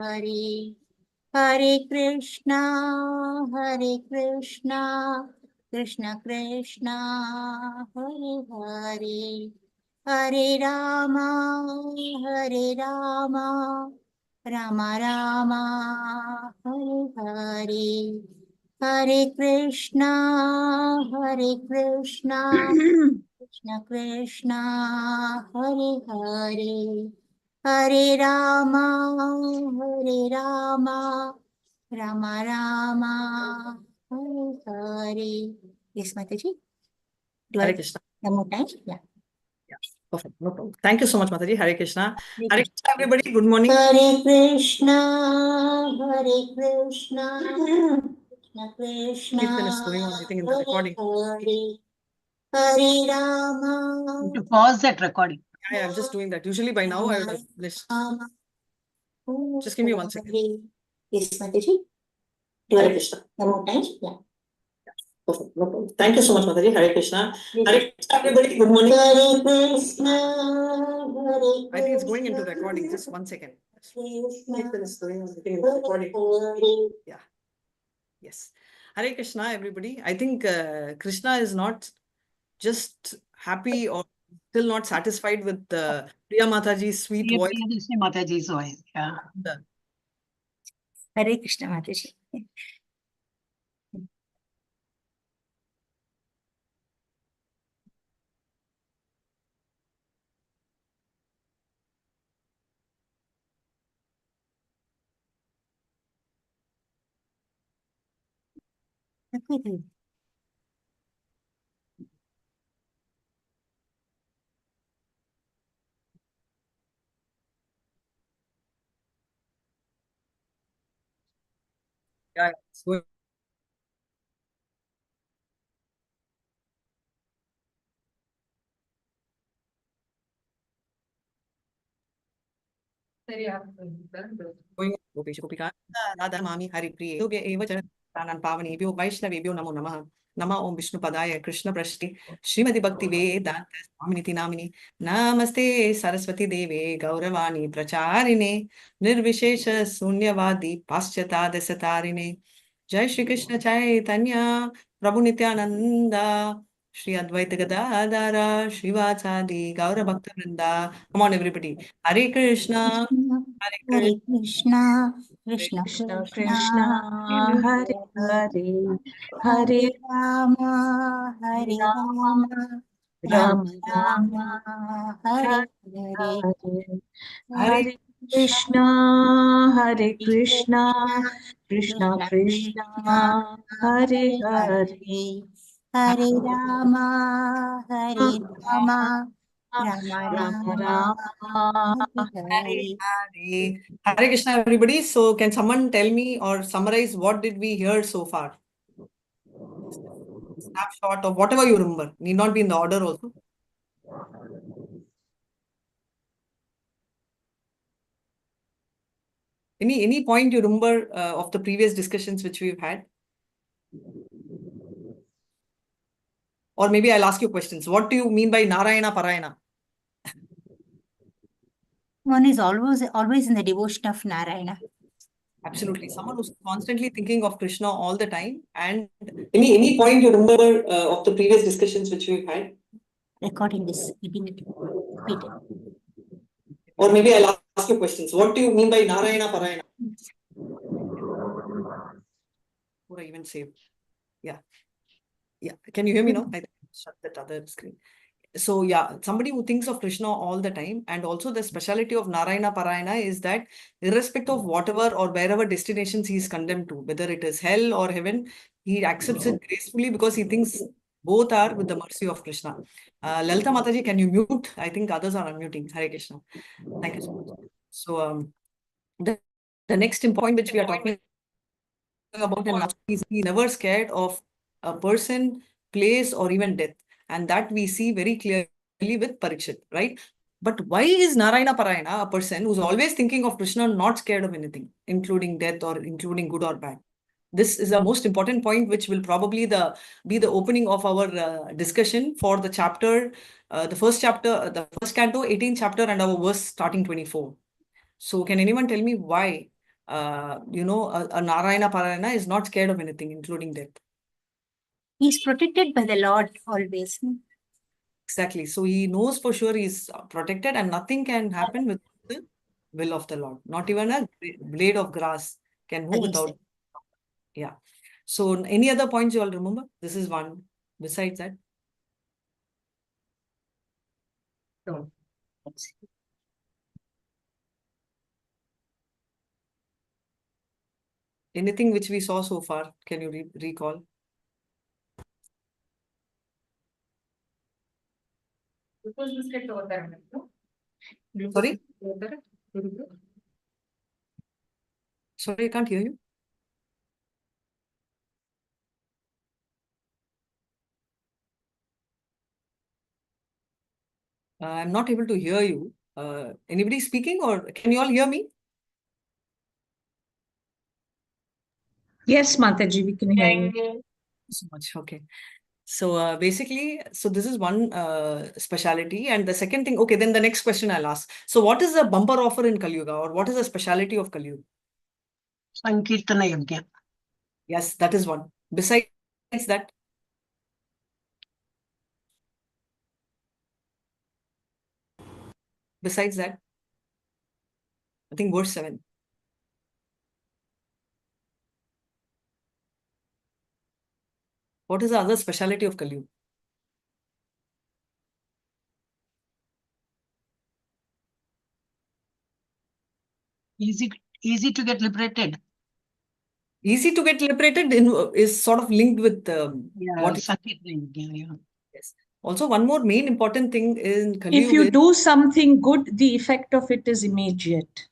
Hare Hare Krishna, Krishna Krishna, Hare Hare, Hare Rama, Rama Rama, Hare Hare, Hare Krishna, Krishna Krishna, Hare Hare. Hare Rama, Rama Rama, Hare Hare. Yes, Mataji. Hare Krishna. One more time. Yeah. Yeah, perfect. No problem. Thank you so much, Mataji. Hare Krishna. Hare Krishna, everybody. Good morning. Hare Krishna, Krishna Krishna. Kirtan is going on, I think, in the recording. Hare Rama. To pause that recording. Yeah, I'm just doing that. Usually by now I would have finished. Just give me 1 second. Yes, Mataji. Hare Krishna. One more time. Yeah. Perfect. No problem. Thank you so much, Mataji. Hare Krishna. Hare Krishna, everybody. Good morning. Hare Krishna, I think it's going into recording. Just 1 second. Kirtan is going on, I think, in the recording. Yeah. Yes. Hare Krishna, everybody. I think Krishna is not just happy or still not satisfied with Priya Mataji's sweet voice. Mataji's voice. Yeah. Hare Krishna, Mataji. Yeah, it's going. Radha Mami Hari Priye Eva Tanan Pavani Vaishnavebhyo Namo Namah Nama Om Vishnu Padaya Krishna Prashti Srimati Bhakti Vedanta Swaminiti Namini Namaste Saraswati Deve Gauravani Pracharine Nirvishesha Sunyavadi Paschata Desatarine Jai Shri Krishna Chaitanya Prabhu Nityananda Shri Advaita Gadadara Srivachadi Gaura Bhakta Vrinda. Come on, everybody. Hare Krishna. Hare Krishna, Krishna Krishna Krishna, Hare Hare, Hare Rama, Rama Rama, Hare Hare. Hare Krishna, Hare Krishna, Krishna Krishna, Hare Hare, Hare Rama, Rama Rama, Hare Hare. Hare Krishna, everybody. So, can someone tell me or summarize what did we hear so far? Snapshot of whatever you remember. Need not be in the order also. Any point you remember of the previous discussions which we've had? Or maybe I'll ask you questions. What do you mean by Narayana Parayana? One is always in the devotion of Narayana. Absolutely. Someone who's constantly thinking of Krishna all the time. And any point you remember of the previous discussions which we've had? Recording this. Repeat. Or maybe I'll ask you questions. What do you mean by Narayana Parayana? Or even save. Yeah. Yeah. Can you hear me now? I shut that other screen. So yeah, somebody who thinks of Krishna all the time, and also the speciality of Narayana Parayana is that irrespective of whatever or wherever destinations he is condemned to, whether it is hell or heaven, he accepts it gracefully because he thinks both are with the mercy of Krishna. Lalita Mataji, can you mute? I think others are unmuting. Hare Krishna. Thank you so much. So the next point which we are talking about him now is he's never scared of a person, place, or even death. And that we see very clearly with Parikshit, right? But why is Narayana Parayana a person who's always thinking of Krishna, not scared of anything, including death or including good or bad? This is the most important point, which will probably be the opening of our discussion for the chapter, the first chapter, the first canto, 18th chapter, and our verse starting 24. So can anyone tell me why a Narayana Parayana is not scared of anything, including death. He's protected by the Lord always. Exactly. So he knows for sure he's protected and nothing can happen without the will of the Lord. Not even a blade of grass can move without. Yeah. So any other points you all remember? This is one. Besides that? No. Anything which we saw so far, can you recall? Sorry? Sorry, I can't hear you. I'm not able to hear you. Anybody speaking or can you all hear me? Yes, Mataji, we can hear you. So much. Okay. So basically, so this is one speciality. And the second thing, okay, then the next question I'll ask. So what is the bumper offer in Kali Yuga or what is the speciality of Kali Yuga? Sankirtana Yajna. Yes, that is one. Besides that, I think verse 7. What is the other speciality of Kali Yuga? Easy to get liberated. Easy to get liberated is sort of linked with what is. Sankirtana Yajna, yeah. Yes. Also, one more main important thing in Kali If Yuga you is- do something good, the effect of it is immediate.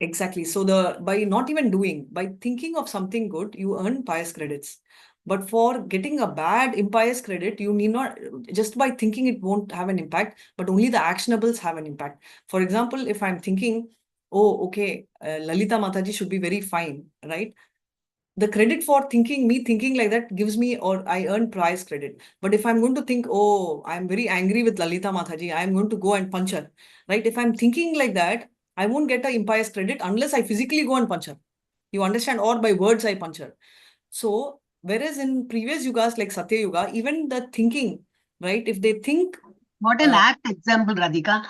Exactly. So by not even doing, by thinking of something good, you earn pious credits. But for getting a bad impious credit, you need not, just by thinking it won't have an impact, but only the actionables have an impact. For example, if I'm thinking, oh, okay, Lalita Mataji should be very fine, right? The credit for me thinking like that gives me, or I earn prize credit. But if I'm going to think, oh, I'm very angry with Lalita Mataji, I'm going to go and punch her, right? If I'm thinking like that, I won't get a impious credit unless I physically go and punch her. You understand? Or by words I punch her. So, whereas in previous yugas like Satya Yuga, even the thinking, right? If they think. What an apt example, Radhika.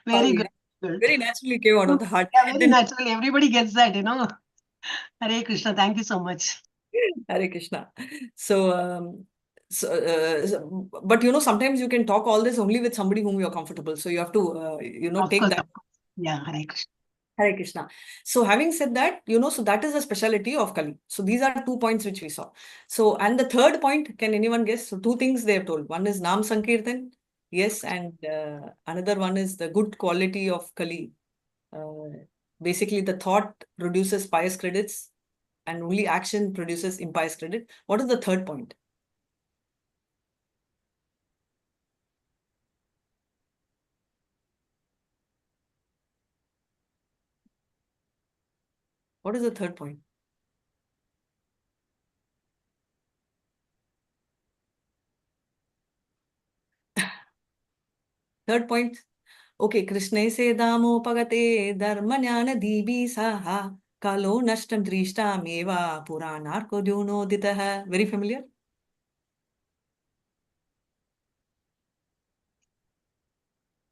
Very good. Very naturally came out of the heart. Yeah, very naturally. Everybody gets that, Hare Krishna. Thank you so much. Hare Krishna. So, but sometimes you can talk all this only with somebody whom you're comfortable. So you have to, Of take course, that. of course. Yeah, Hare Krishna. Hare Krishna. So having said that, so that is the speciality of Kali. So these are 2 points which we saw. So, and the third point, can anyone guess? So 2 things they have told. One is Nam Sankirtan. Yes. And another one is the good quality of Kali. Basically, the thought produces pious credits and only action produces impious credit. What is the third point? What is the third point? Third point. Okay, Krishna se damo pagate dharmanyana dibi saha kalo nashtam drishta meva puranarko dyuno ditaha. Very familiar?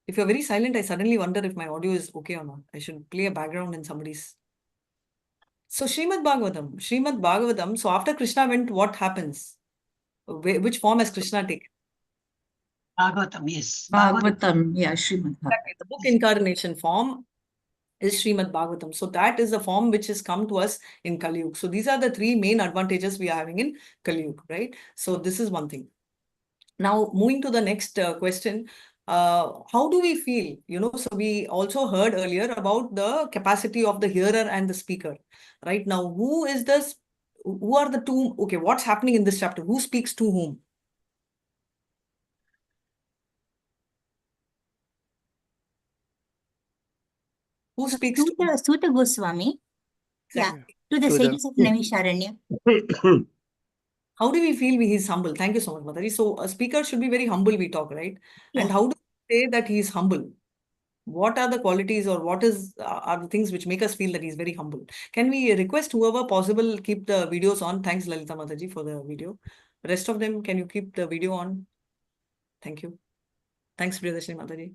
If you're very silent, I suddenly wonder if my audio is okay or not. I should play a background in somebody's. So Srimad Bhagavatam. So after Krishna went, what happens? Which form has Krishna taken? Bhagavatam, yes. Bhagavatam, yeah, Srimad Bhagavatam. Exactly. The book incarnation form is Srimad Bhagavatam. So that is the form which has come to us in Kali Yuga. So these are the 3 main advantages we are having in Kali Yuga, right? So this is one thing. Now, moving to the next question, how do we feel? So we also heard earlier about the capacity of the hearer and the speaker, right? Now, who are the two? Okay, what's happening in this chapter? Who speaks to whom? Who speaks to whom? Suta Goswami. Yeah, to the To the- sages of Naimisharanya. How do we feel he's humble? Thank you so much, Mataji. So a speaker should be very humble, we talk, right? Yeah. And how do we say that he's humble? What are the qualities or what are the things which make us feel that he's very humble? Can we request whoever possible keep the videos on? Thanks, Lalita Mataji, for the video. Rest of them, can you keep the video on? Thank you. Thanks, Priyadashini Mataji.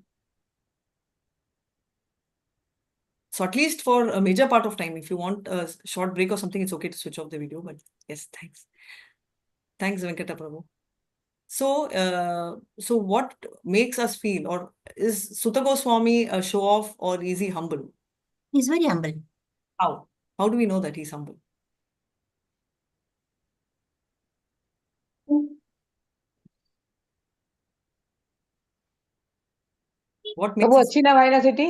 So at least for a major part of time, if you want a short break or something, it's okay to switch off the video. But yes, thanks. Thanks, Venkata Prabhu. So what makes us feel, or is Sutta Goswami a show off or is he humble? He's very humble. How? How do we know that he's humble? What makes ସବୁ us ଅଛି ନା ଭାଇନା ସେଠି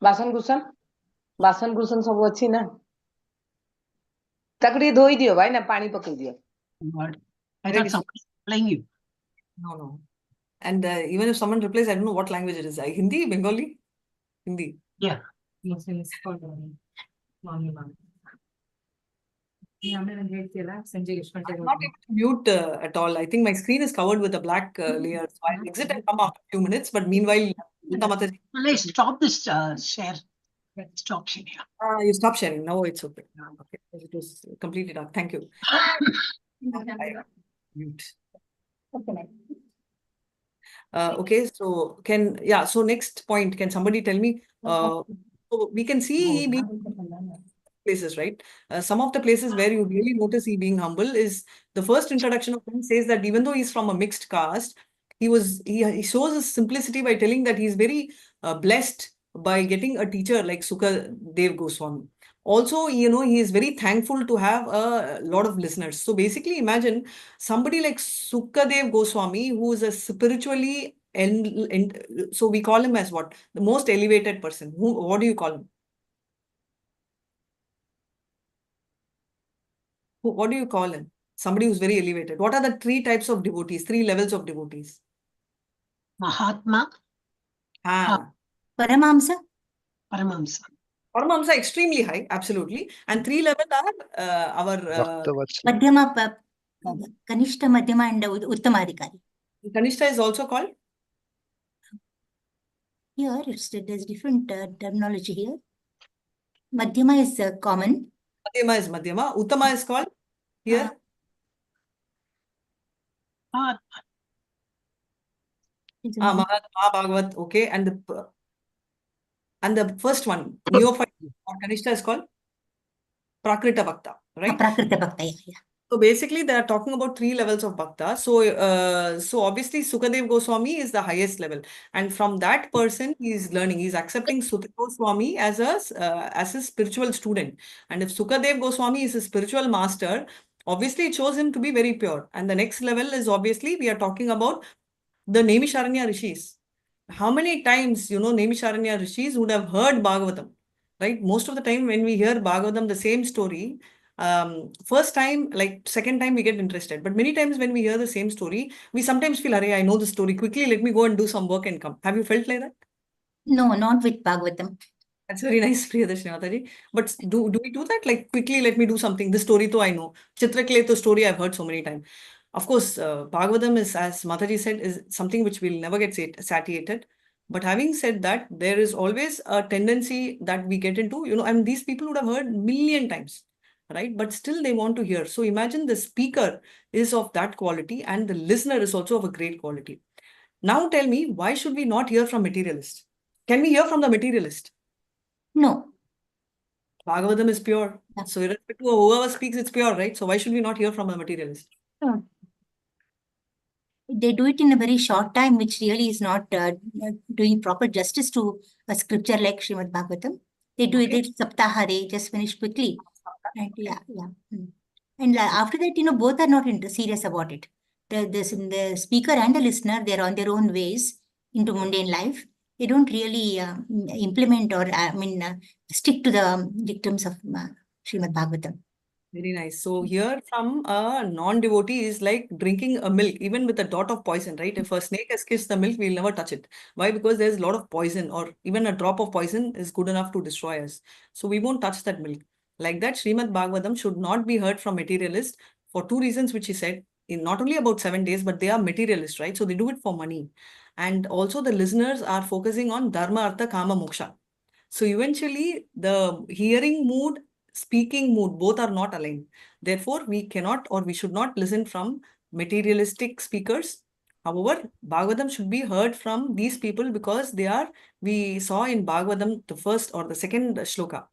ବାସନ କୁସନ ସବୁ ଅଛି ନା ତାକୁ ଟିକେ ଧୋଇ ଦିଅ ଭାଇନା ପାଣି ପକେଇ ଦିଅ God. I Very thought someone was playing you. no. And even if someone replies, I don't know what language it is. Hindi, Bengali? Hindi. Yeah. I'm not able to mute at all. I think my screen is covered with a black layer. So I'll exit and come after a few minutes. But meanwhile, Gita Mataji, Let's stop this share. Stop sharing. you stop sharing. No, it's okay. Okay. It was completely dark. Thank you. Mute. Okay, so so next point, can somebody tell me? So we can see he being places, right? Some of the places where you really notice he being humble is the first introduction of him says that even though he's from a mixed caste, he shows his simplicity by telling that he's very blessed by getting a teacher like Sukadev Goswami. Also, he is very thankful to have a lot of listeners. So basically, imagine somebody like Sukadev Goswami, who is a spiritually so we call him as what? The most elevated person. What do you call him? What do you call him? Somebody who's very elevated. What are the three types of devotees, 3 levels of devotees? Mahatma, Paramamsa? Paramamsa. Paramamsa extremely high, absolutely. And 3 levels are our Madhyama, Kanishta, Madhyama, and Uttamadhikari. Kanishta is also called? Here, there's different terminology here. Madhyama is common. Madhyama is Madhyama. Uttama is called here? Bhagavat, okay. And the first one, neophyte or Kanishta is called Prakrita Bhakta, right? Prakrita Bhakta, yeah. So basically, they are talking about 3 levels of bhakta. So obviously, Sukadev Goswami is the highest level, and from that person, he is learning. He is accepting Sukadev Goswami as a spiritual student. And if Sukadev Goswami is a spiritual master, obviously it shows him to be very pure. And the next level is obviously we are talking about the Naimisharanya Rishis. How many times Naimisharanya Rishis would have heard Bhagavatam, right? Most of the time when we hear Bhagavatam, the same story. First time, like second time, we get interested. But many times when we hear the same story, we sometimes feel, I know the story quickly. Let me go and do some work and come. Have you felt like that? No, not with Bhagavatam. That's very nice, Priyadashini Mataji. But do we do that? Like quickly, let me do something. This story too I know. Chitrakle to story I've heard so many times. Of course, Bhagavatam is, as Mataji said, is something which will never get satiated. But having said that, there is always a tendency that we get into, and these people would have heard million times. Right? But still they want to hear. So imagine the speaker is of that quality and the listener is also of a great quality. Now tell me, why should we not hear from materialist? Can we hear from the materialist? No. Bhagavatam is pure. Yeah. So irrespective of whoever speaks, it's pure, right? So why should we not hear from a materialist? No. They do it in a very short time, which really is not doing proper justice to a scripture like Srimad Bhagavatam. They do it Saptaha, they just finish quickly. And and after that, both are not serious about it. The speaker and the listener, they're on their own ways into mundane life. They don't really implement or stick to the dictums of Srimad Bhagavatam. Very nice. So here from a non-devotee is like drinking a milk, even with a dot of poison, right? If a snake has kissed the milk, we'll never touch it. Why? Because there's a lot of poison, or even a drop of poison is good enough to destroy us. So we won't touch that milk. Like that, Srimad Bhagavatam should not be heard from materialists for 2 reasons, which he said, not only about 7 days, but they are materialists, right? So they do it for money. and also the listeners are focusing on Dharma, Artha, Kama, Moksha. So eventually, the hearing mood, speaking mood, both are not aligned. Therefore, we cannot or we should not listen from materialistic speakers. However, Bhagavatam should be heard from these people because we saw in Bhagavatam the first or the second shloka.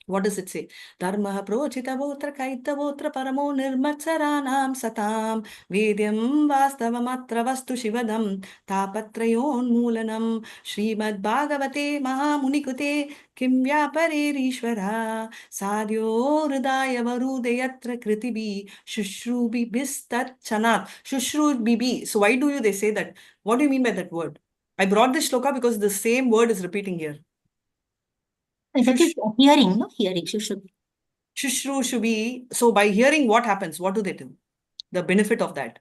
What does it say? Dharma prochita votra kaita votra paramo nirmatsaranam satam vedyam vastavamatra vastu shivadam tapatrayon moolanam Srimad Bhagavate Mahamunikute kim vyaparerishvara sadhyo hridaya varudayatra kritibi shushrubi bistat chanat shushrubibi. So why do they say that? What do you mean by that word? I brought this shloka because the same word is repeating here. That is hearing, no? Hearing. Shushrubi. So by hearing, what happens? What do they do? The benefit of that.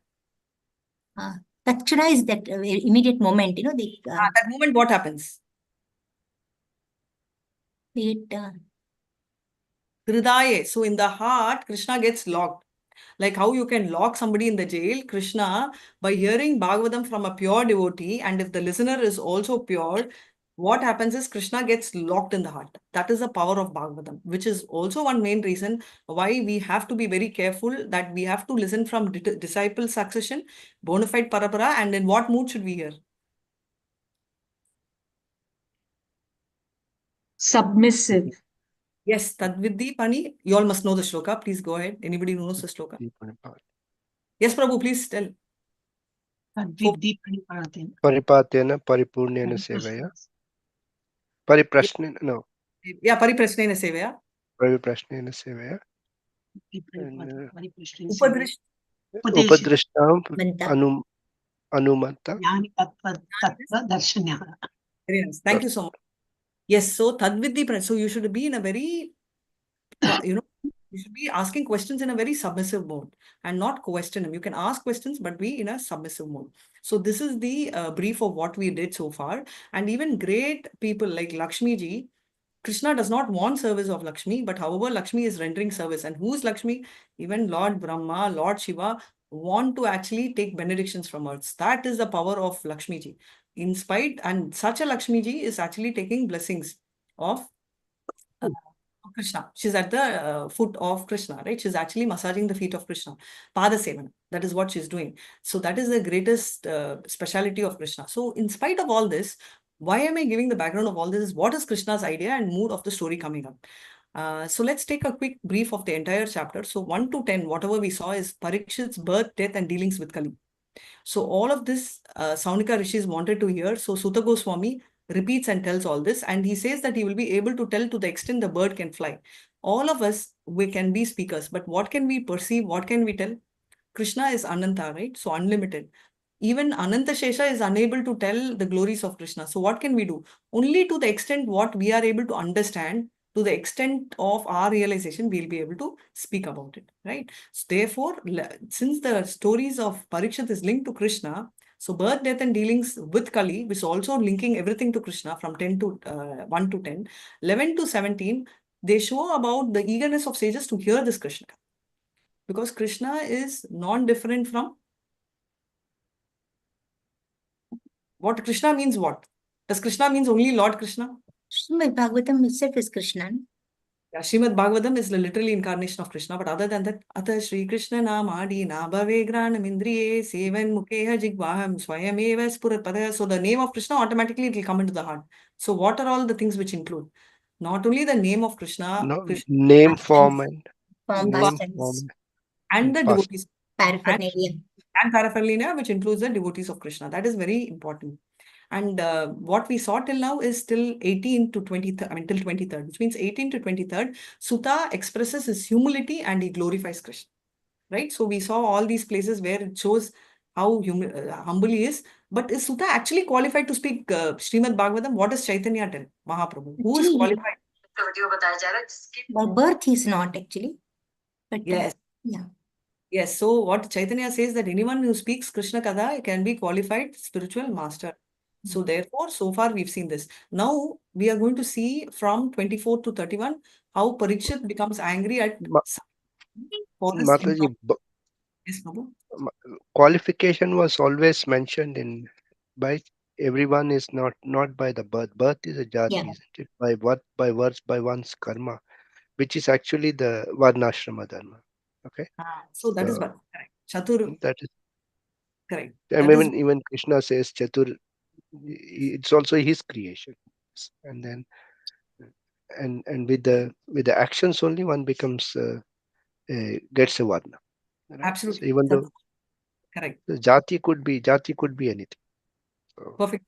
Takshana is that immediate moment, you know, That moment, what happens? Hridaya. So in the heart, Krishna gets locked. Like how you can lock somebody in the jail, Krishna, by hearing Bhagavatam from a pure devotee, and if the listener is also pure, what happens is Krishna gets locked in the heart. That is the power of Bhagavatam, which is also one main reason why we have to be very careful that we have to listen from disciple succession, bona fide parapara, and in what mood should we hear? Submissive. Yes, Tadvidhi Pani, you all must know the shloka. Please go ahead. Anybody who knows the shloka? Yes, Prabhu, please tell. Tadvidhi Praniparaten. Paripatena paripurnena sevaya. Pariprashnena, no. Yeah, Pariprashnena Sevaya. Pariprashnena sevaya. Upadrish. Upadrishtam anumanta. Jnani tattva darshanya. Very nice. Thank you so much. Yes, so Tadvidhi, so you should be in a very, you should be asking questions in a very submissive mode and not question them. You can ask questions, but be in a submissive mode. So this is the brief of what we did so far. And even great people like Lakshmi ji, Krishna does not want service of Lakshmi, but however, Lakshmi is rendering service. And who is Lakshmi? Even Lord Brahma, Lord Shiva want to actually take benedictions from earth. That is the power of Lakshmi ji. In spite, and such a Lakshmi ji is actually taking blessings of Krishna. She's at the foot of Krishna, right? She's actually massaging the feet of Krishna. Pada Sevana. That is what she's doing. So that is the greatest speciality of Krishna. So in spite of all this, why am I giving the background of all this? What is Krishna's idea and mood of the story coming up? So let's take a quick brief of the entire chapter. So 1 to 10, whatever we saw is Parikshit's birth, death, and dealings with Kali. So all of this Saunika Rishis wanted to hear. So Sutta Goswami repeats and tells all this, and he says that he will be able to tell to the extent the bird can fly. All of us, we can be speakers, but what can we perceive? What can we tell? Krishna is Ananta, right? So unlimited. Even Ananta Shesha is unable to tell the glories of Krishna. So what can we do? Only to the extent what we are able to understand, to the extent of our realization, we'll be able to speak about it, right? So therefore, since the stories of Parikshit is linked to Krishna, so birth, death, and dealings with Kali, which is also linking everything to Krishna from 1 to 10, 11 to 17, they show about the eagerness of sages to hear this Krishna. Because Krishna is non-different from what Krishna means what? Does Krishna means only Lord Krishna? Srimad Bhagavatam itself is Krishna. Yeah, Srimad Bhagavatam is the literally incarnation of Krishna, but other than that, Atha Shri Krishna Namadi Nabhave Granam Indriye Sevan Mukheha Jigvaham Swayameva Spurat Padaya. So the name of Krishna automatically it will come into the heart. So what are all the things which include? Not only the name of Krishna, No, Krishna name, form, and Form, name, past form, tense, and the past. devotees. paraphernalia. And paraphernalia, which includes the devotees of Krishna. That is very important. And what we saw till now is till 18 to 23rd, I mean till 23rd, which means 18 to 23rd, Sutta expresses his humility and he glorifies Krishna, right? So we saw all these places where it shows how humble he is. But is Sutta actually qualified to speak Srimad Bhagavatam? What does Chaitanya tell? Mahaprabhu. Who is Actually, qualified? by birth he's not actually. But Yes. yeah. Yes, so what Chaitanya says that anyone who speaks Krishna Katha can be qualified spiritual master. So therefore, so far we've seen this. Now we are going to see from 24 to 31 how Parikshit becomes angry at for this. Mataji, Yes, Prabhu. qualification was always mentioned in by everyone is not by the birth. Birth is a jati, Yeah. isn't it? By what? By words, by one's karma, which is actually the varnashrama dharma. Okay, So that is so what, correct. Chatur, that is. correct. I That is mean, even Krishna says Chatur. It's also his creation, and then and with the actions only one becomes gets a varna, right? absolutely So even though correct. the jati could be anything. So, Perfect.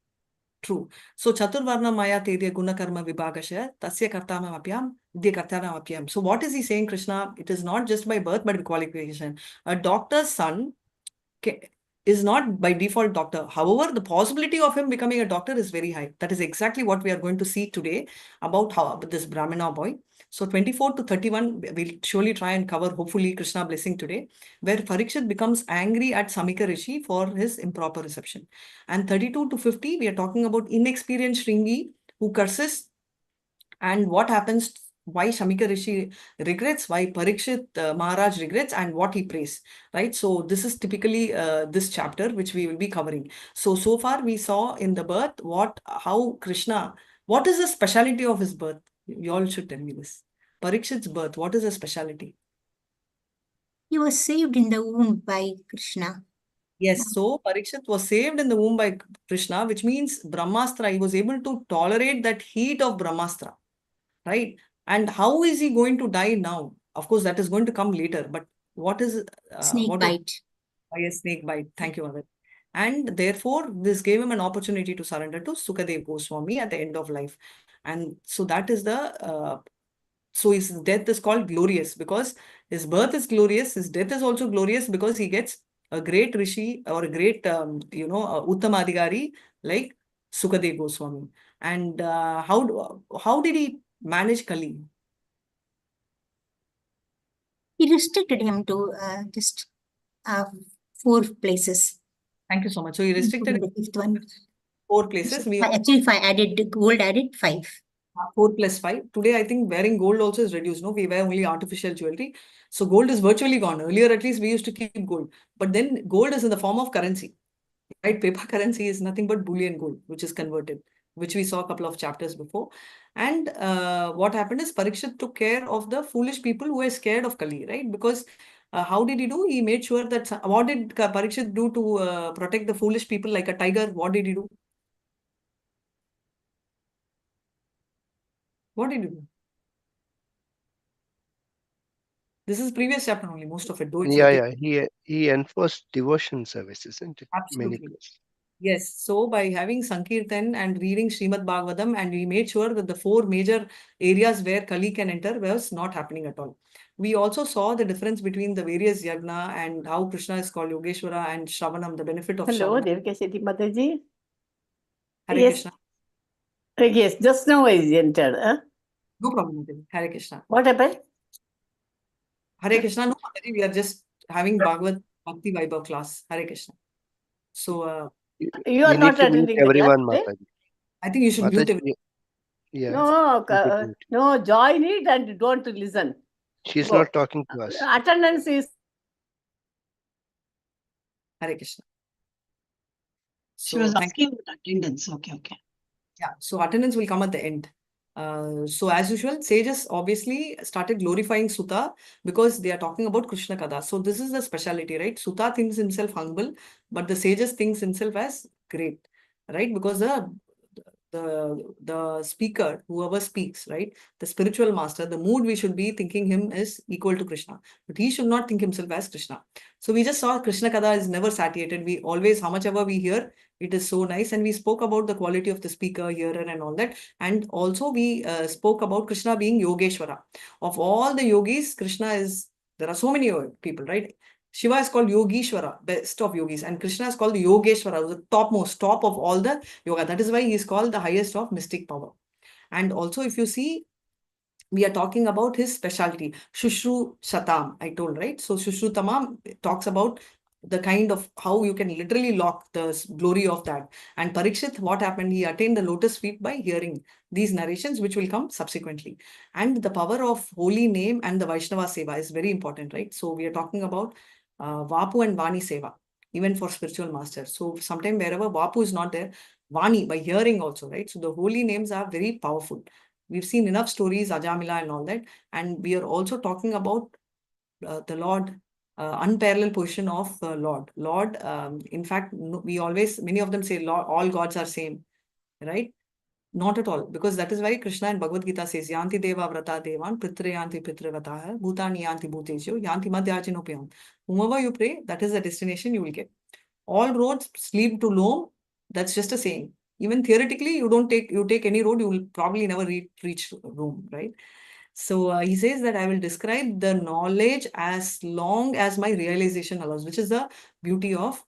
True. So Chaturvarna Maya Tedya Guna Karma Vibhagasya Tasya Kartama Apyam Vidya Kartana Apyam. So what is he saying, Krishna? It is not just by birth, but by qualification. A doctor's son is not by default doctor. However, the possibility of him becoming a doctor is very high. That is exactly what we are going to see today about how this Brahmana boy. So 24 to 31, we'll surely try and cover, hopefully, Krishna blessing today, where Parikshit becomes angry at Samika Rishi for his improper reception. And 32 to 50, we are talking about inexperienced Shringi who curses, and what happens, why Shamika Rishi regrets, why Parikshit Maharaj regrets, and what he prays, right? So this is typically this chapter which we will be covering. So far we saw in the birth how Krishna, what is the speciality of his birth? You all should tell me this. Parikshit's birth, what is the speciality? He was saved in the womb by Krishna. Yes, so Parikshit was saved in the womb by Krishna, which means Brahmastra, he was able to tolerate that heat of Brahmastra. Right? And how is he going to die now? Of course, that is going to come later. But what is Snake bite. by a snake bite? Thank you, Avid. And therefore, this gave him an opportunity to surrender to Sukadev Goswami at the end of life. And so that is so his death is called glorious because his birth is glorious. His death is also glorious because he gets a great rishi or a great, Uttamadhigari like Sukadev Goswami. And how did he manage Kali? He restricted him to just 4 places. Thank you so much. So he restricted The 5th one. 4 places. We Actually, 5 added, gold added 5. 4 plus 5. Today, I think wearing gold also is reduced. No, we wear only artificial jewelry. So gold is virtually gone. Earlier, at least we used to keep gold. But then gold is in the form of currency. Right? Paper currency is nothing but bullion gold, which is converted, which we saw a couple of chapters before. And what happened is Parikshit took care of the foolish people who were scared of Kali, right? Because how did he do? He made sure that, what did Parikshit do to protect the foolish people like a tiger? What did he do? What did he do? This is previous chapter only, most of it, though it's yeah. He enforced devotion service, isn't it? Many absolutely. places. Yes, so by having Sankirtan and reading Srimad Bhagavatam, and we made sure that the 4 major areas where Kali can enter was not happening at all. We also saw the difference between the various yagna and how Krishna is called Yogeshwara and Shravanam, the benefit of Hello, Shravanam. Devkashiti Mataji. Hare Yes. Krishna. Yes, just now I entered. Huh? No problem, Mataji. Hare Krishna. What happened? Hare Krishna, no, Mataji, we are just having Bhagavad Bhakti Vaibhav class. Hare Krishna. So, You are need not to mute attending the class everyone, today? Mataji. I think you should mute everyone. Yeah. No, you could mute. no, join it and don't listen. She's Go. not talking to us. Attendance is. Hare Krishna. She was thank you. asking about attendance. Okay. Yeah, so attendance will come at the end. So as usual, sages obviously started glorifying Sutta because they are talking about Krishna Kada. So this is the speciality, right? Sutta thinks himself humble, but the sages thinks himself as great, right? Because the speaker, whoever speaks, right? The spiritual master, the mood we should be thinking him is equal to Krishna, but he should not think himself as Krishna. So we just saw Krishna Kada is never satiated. We always, how much ever we hear, it is so nice. And we spoke about the quality of the speaker, hearer, and all that. And also we spoke about Krishna being Yogeshwara. Of all the yogis, Krishna is, there are so many people, right? Shiva is called Yogeshwara, best of yogis. And Krishna is called the Yogeshwara, the topmost, top of all the yoga. That is why he is called the highest of mystic power. And also if you see, we are talking about his specialty, Shushru Shatam, I told, right? So Shushru Tamam talks about the kind of how you can literally lock the glory of that. And Parikshit, what happened? He attained the lotus feet by hearing these narrations, which will come subsequently. And the power of holy name and the Vaishnava Seva is very important, right? So we are talking about Vapu and Vani Seva, even for spiritual masters. So sometime wherever Vapu is not there, Vani, by hearing also, right? So the holy names are very powerful. We've seen enough stories, Ajamila and all that. And we are also talking about the Lord, unparalleled position of Lord. Lord, in fact, many of them say Lord, all gods are same, right? Not at all, because that is why Krishna in Bhagavad Gita says, Yanti Deva Vrata Devan, Pitre Yanti Pitrivataha, Bhutani Yanti Bhutesyo, Yanti Madhyajinopyam. Whomever you pray, that is the destination you will get. All roads lead to Lom, that's just a saying. Even theoretically, you take any road, you will probably never reach Rome, right? So he says that I will describe the knowledge as long as my realization allows, which is the beauty of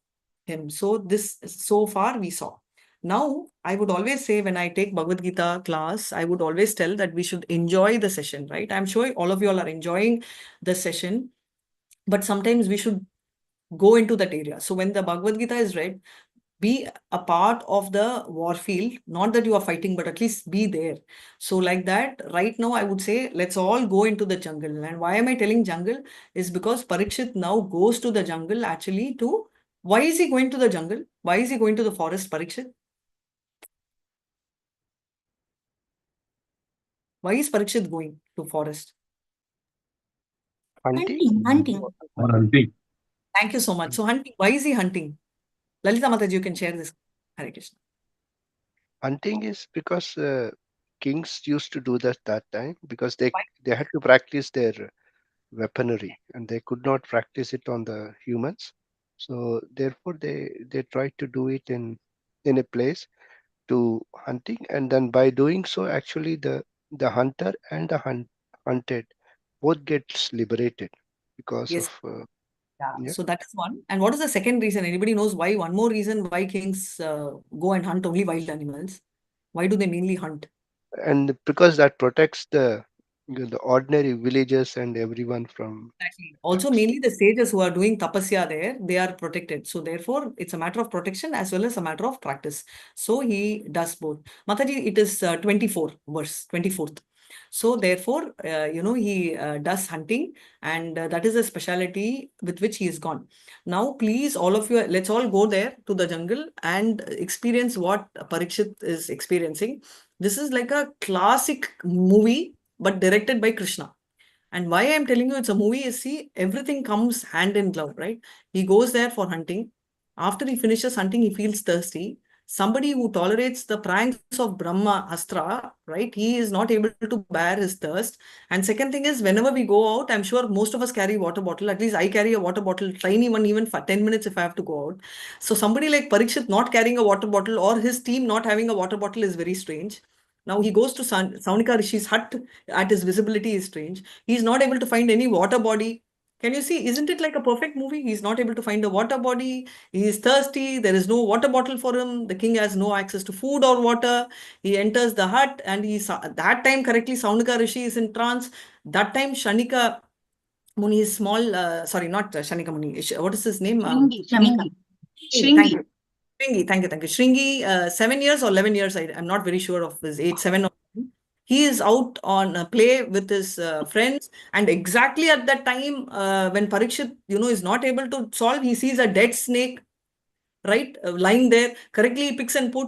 him. So so far we saw. Now, I would always say when I take Bhagavad Gita class, I would always tell that we should enjoy the session, right? I'm sure all of you all are enjoying the session, but sometimes we should go into that area. So when the Bhagavad Gita is read, be a part of the war field, not that you are fighting, but at least be there. So like that, right now, I would say, let's all go into the jungle. And why am I telling jungle? Is because Parikshit now goes to the jungle actually why is he going to the jungle? Why is he going to the forest, Parikshit? Why is Parikshit going to forest? Hunting? Hunting. Hunting. Thank you so much. So hunting, why is he hunting? Lalita Mataji, you can share this. Hare Krishna. Hunting is because kings used to do that time because they had to practice their weaponry and they could not practice it on the humans. So therefore they tried to do it in a place to hunting, and then by doing so actually the hunter and the hunted both gets liberated because Yes. of Yeah, so that is one. And what is the second reason? Anybody knows why? One more reason why kings go and hunt only wild animals? Why do they mainly hunt? and because that protects the ordinary villagers and everyone from Exactly. Also, mainly the sages who are doing tapasya there, they are protected. So therefore, it's a matter of protection as well as a matter of practice. So he does both. Mataji, it is 24 verse, 24th. So therefore, he does hunting, and that is a specialty with which he is gone. Now, please, all of you, let's all go there to the jungle and experience what Parikshit is experiencing. This is like a classic movie, but directed by Krishna. And why I'm telling you it's a movie is, see, everything comes hand in glove, right? He goes there for hunting. After he finishes hunting, he feels thirsty. Somebody who tolerates the pranks of Brahma Astra, right? He is not able to bear his thirst. And second thing is, whenever we go out, I'm sure most of us carry water bottle. At least I carry a water bottle, tiny one, even for 10 minutes if I have to go out. So somebody like Parikshit not carrying a water bottle or his team not having a water bottle is very strange. Now he goes to Saunika Rishi's hut at his visibility is strange. He's not able to find any water body. Can you see? Isn't it like a perfect movie? He's not able to find a water body. He is thirsty. There is no water bottle for him. The king has no access to food or water. He enters the hut and that time correctly, Saunika Rishi is in trance. That time, Shanika Muni is small. Sorry, not Shanika Muni. What is his name? Shamika. Thank you. Shringi, thank you. Shringi, 7 years or 11 years, I'm not very sure of his age, 7 or 9. He is out on a play with his friends, and exactly at that time, when Parikshit, is not able to solve, he sees a dead snake, right, lying there. Correctly, he picks and put.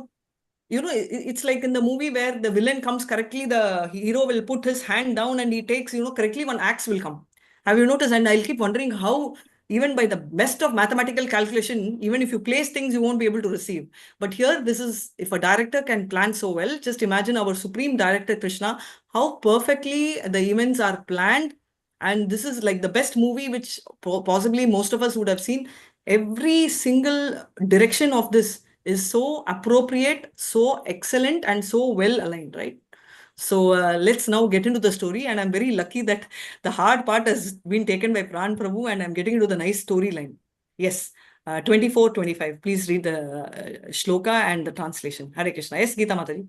It's like in the movie where the villain comes correctly, the hero will put his hand down and he takes, correctly one axe will come. Have you noticed? And I'll keep wondering how, even by the best of mathematical calculation, even if you place things, you won't be able to receive. But here, this is, if a director can plan so well, just imagine our supreme director, Krishna, how perfectly the events are planned. And this is like the best movie, which possibly most of us would have seen. Every single direction of this is so appropriate, so excellent, and so well aligned, right? So let's now get into the story. And I'm very lucky that the hard part has been taken by Pran Prabhu, and I'm getting into the nice storyline. Yes, 24, 25. Please read the shloka and the translation. Hare Krishna. Yes, Gita Mataji.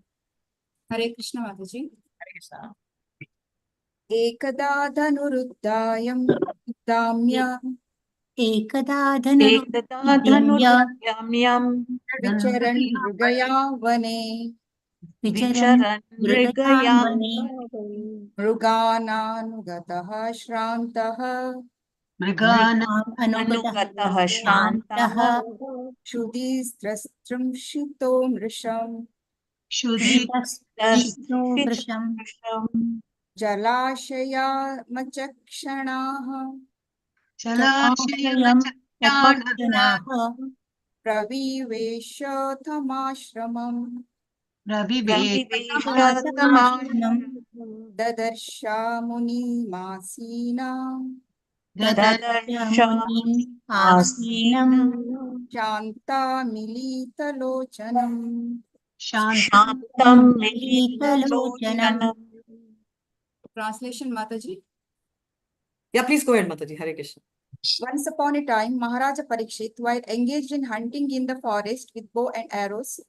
Hare Krishna Mataji. Hare Krishna. Ekada dhanuruddayam damya Ekada Ekadadhanurudyamyam vicharan mrugaya vane Vicharan mrigayam Vane mrugananugataha shrantah अनुगतः शान्तः क्षुधिस्त्रस्त्रंशितो मृषम् धृतस्तुवृशम् जलाशयामचक्षणाः जलाशयं तत्क्षणाः प्रविवेशोऽथमाश्रमम् शतमाश्रमं ददर्शा मुनिमासीनाम् ददर्शमुनिम् आसीनं शान्तामिलितलोचनम् शान्तं मिलितलोचनम्. Translation, Mataji. Yeah, please go ahead, Mataji. Hare Krishna. Once upon a time, Maharaja Parikshit, while engaged in hunting in the forest with bow and arrows,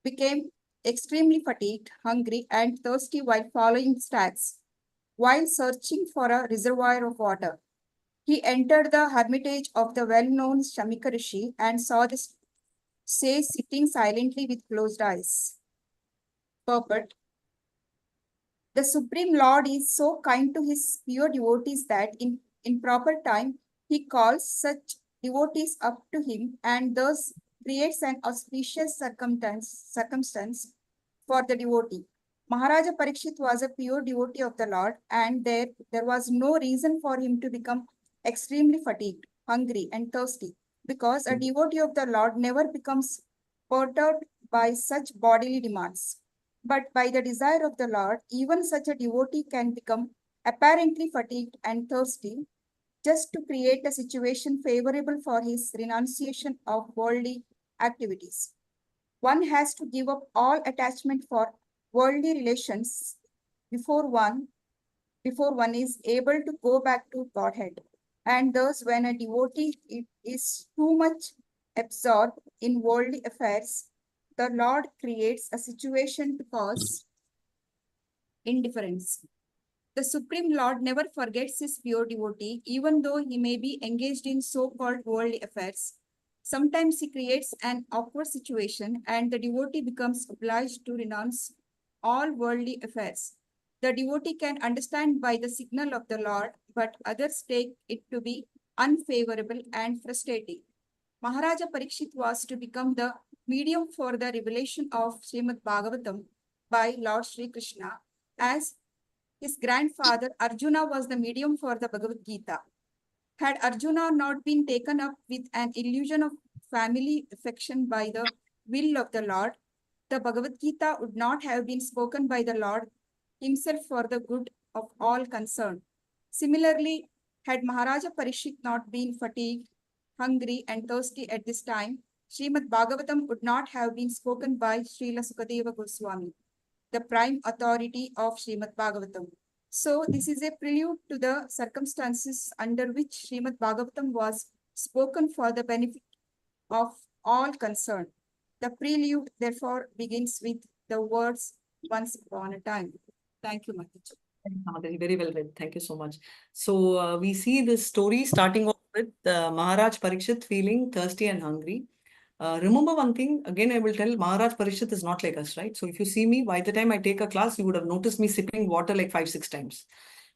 became extremely fatigued, hungry, and thirsty while following stags. While searching for a reservoir of water, he entered the hermitage of the well-known Shamika Rishi and saw the sage sitting silently with closed eyes. Purport. The Supreme Lord is so kind to his pure devotees that in proper time, he calls such devotees up to him and thus creates an auspicious circumstance for the devotee. Maharaja Parikshit was a pure devotee of the Lord, and there was no reason for him to become extremely fatigued, hungry, and thirsty, because a devotee of the Lord never becomes perturbed by such bodily demands. But by the desire of the Lord, even such a devotee can become apparently fatigued and thirsty, just to create a situation favorable for his renunciation of worldly activities. One has to give up all attachment for worldly relations before one is able to go back to Godhead. And thus, when a devotee is too much absorbed in worldly affairs, the Lord creates a situation to cause indifference. The Supreme Lord never forgets his pure devotee, even though he may be engaged in so-called worldly affairs. Sometimes he creates an awkward situation and the devotee becomes obliged to renounce all worldly affairs. The devotee can understand by the signal of the Lord, but others take it to be unfavorable and frustrating. Maharaja Parikshit was to become the medium for the revelation of Srimad Bhagavatam by Lord Sri Krishna, as his grandfather Arjuna was the medium for the Bhagavad Gita. Had Arjuna not been taken up with an illusion of family affection by the will of the Lord, the Bhagavad Gita would not have been spoken by the Lord himself for the good of all concerned. Similarly, had Maharaja Parikshit not been fatigued, hungry, and thirsty at this time, Srimad Bhagavatam would not have been spoken by Srila Sukadeva Goswami, the prime authority of Srimad Bhagavatam. So this is a prelude to the circumstances under which Srimad Bhagavatam was spoken for the benefit of all concerned. The prelude therefore begins with the words "once upon a time." Thank you, Mataji. Mataji, very well read. Thank you so much. So we see this story starting off with Maharaj Parikshit feeling thirsty and hungry. Remember one thing, again I will tell, Maharaj Parikshit is not like us, right? So if you see me, by the time I take a class, you would have noticed me sipping water like 5-6 times.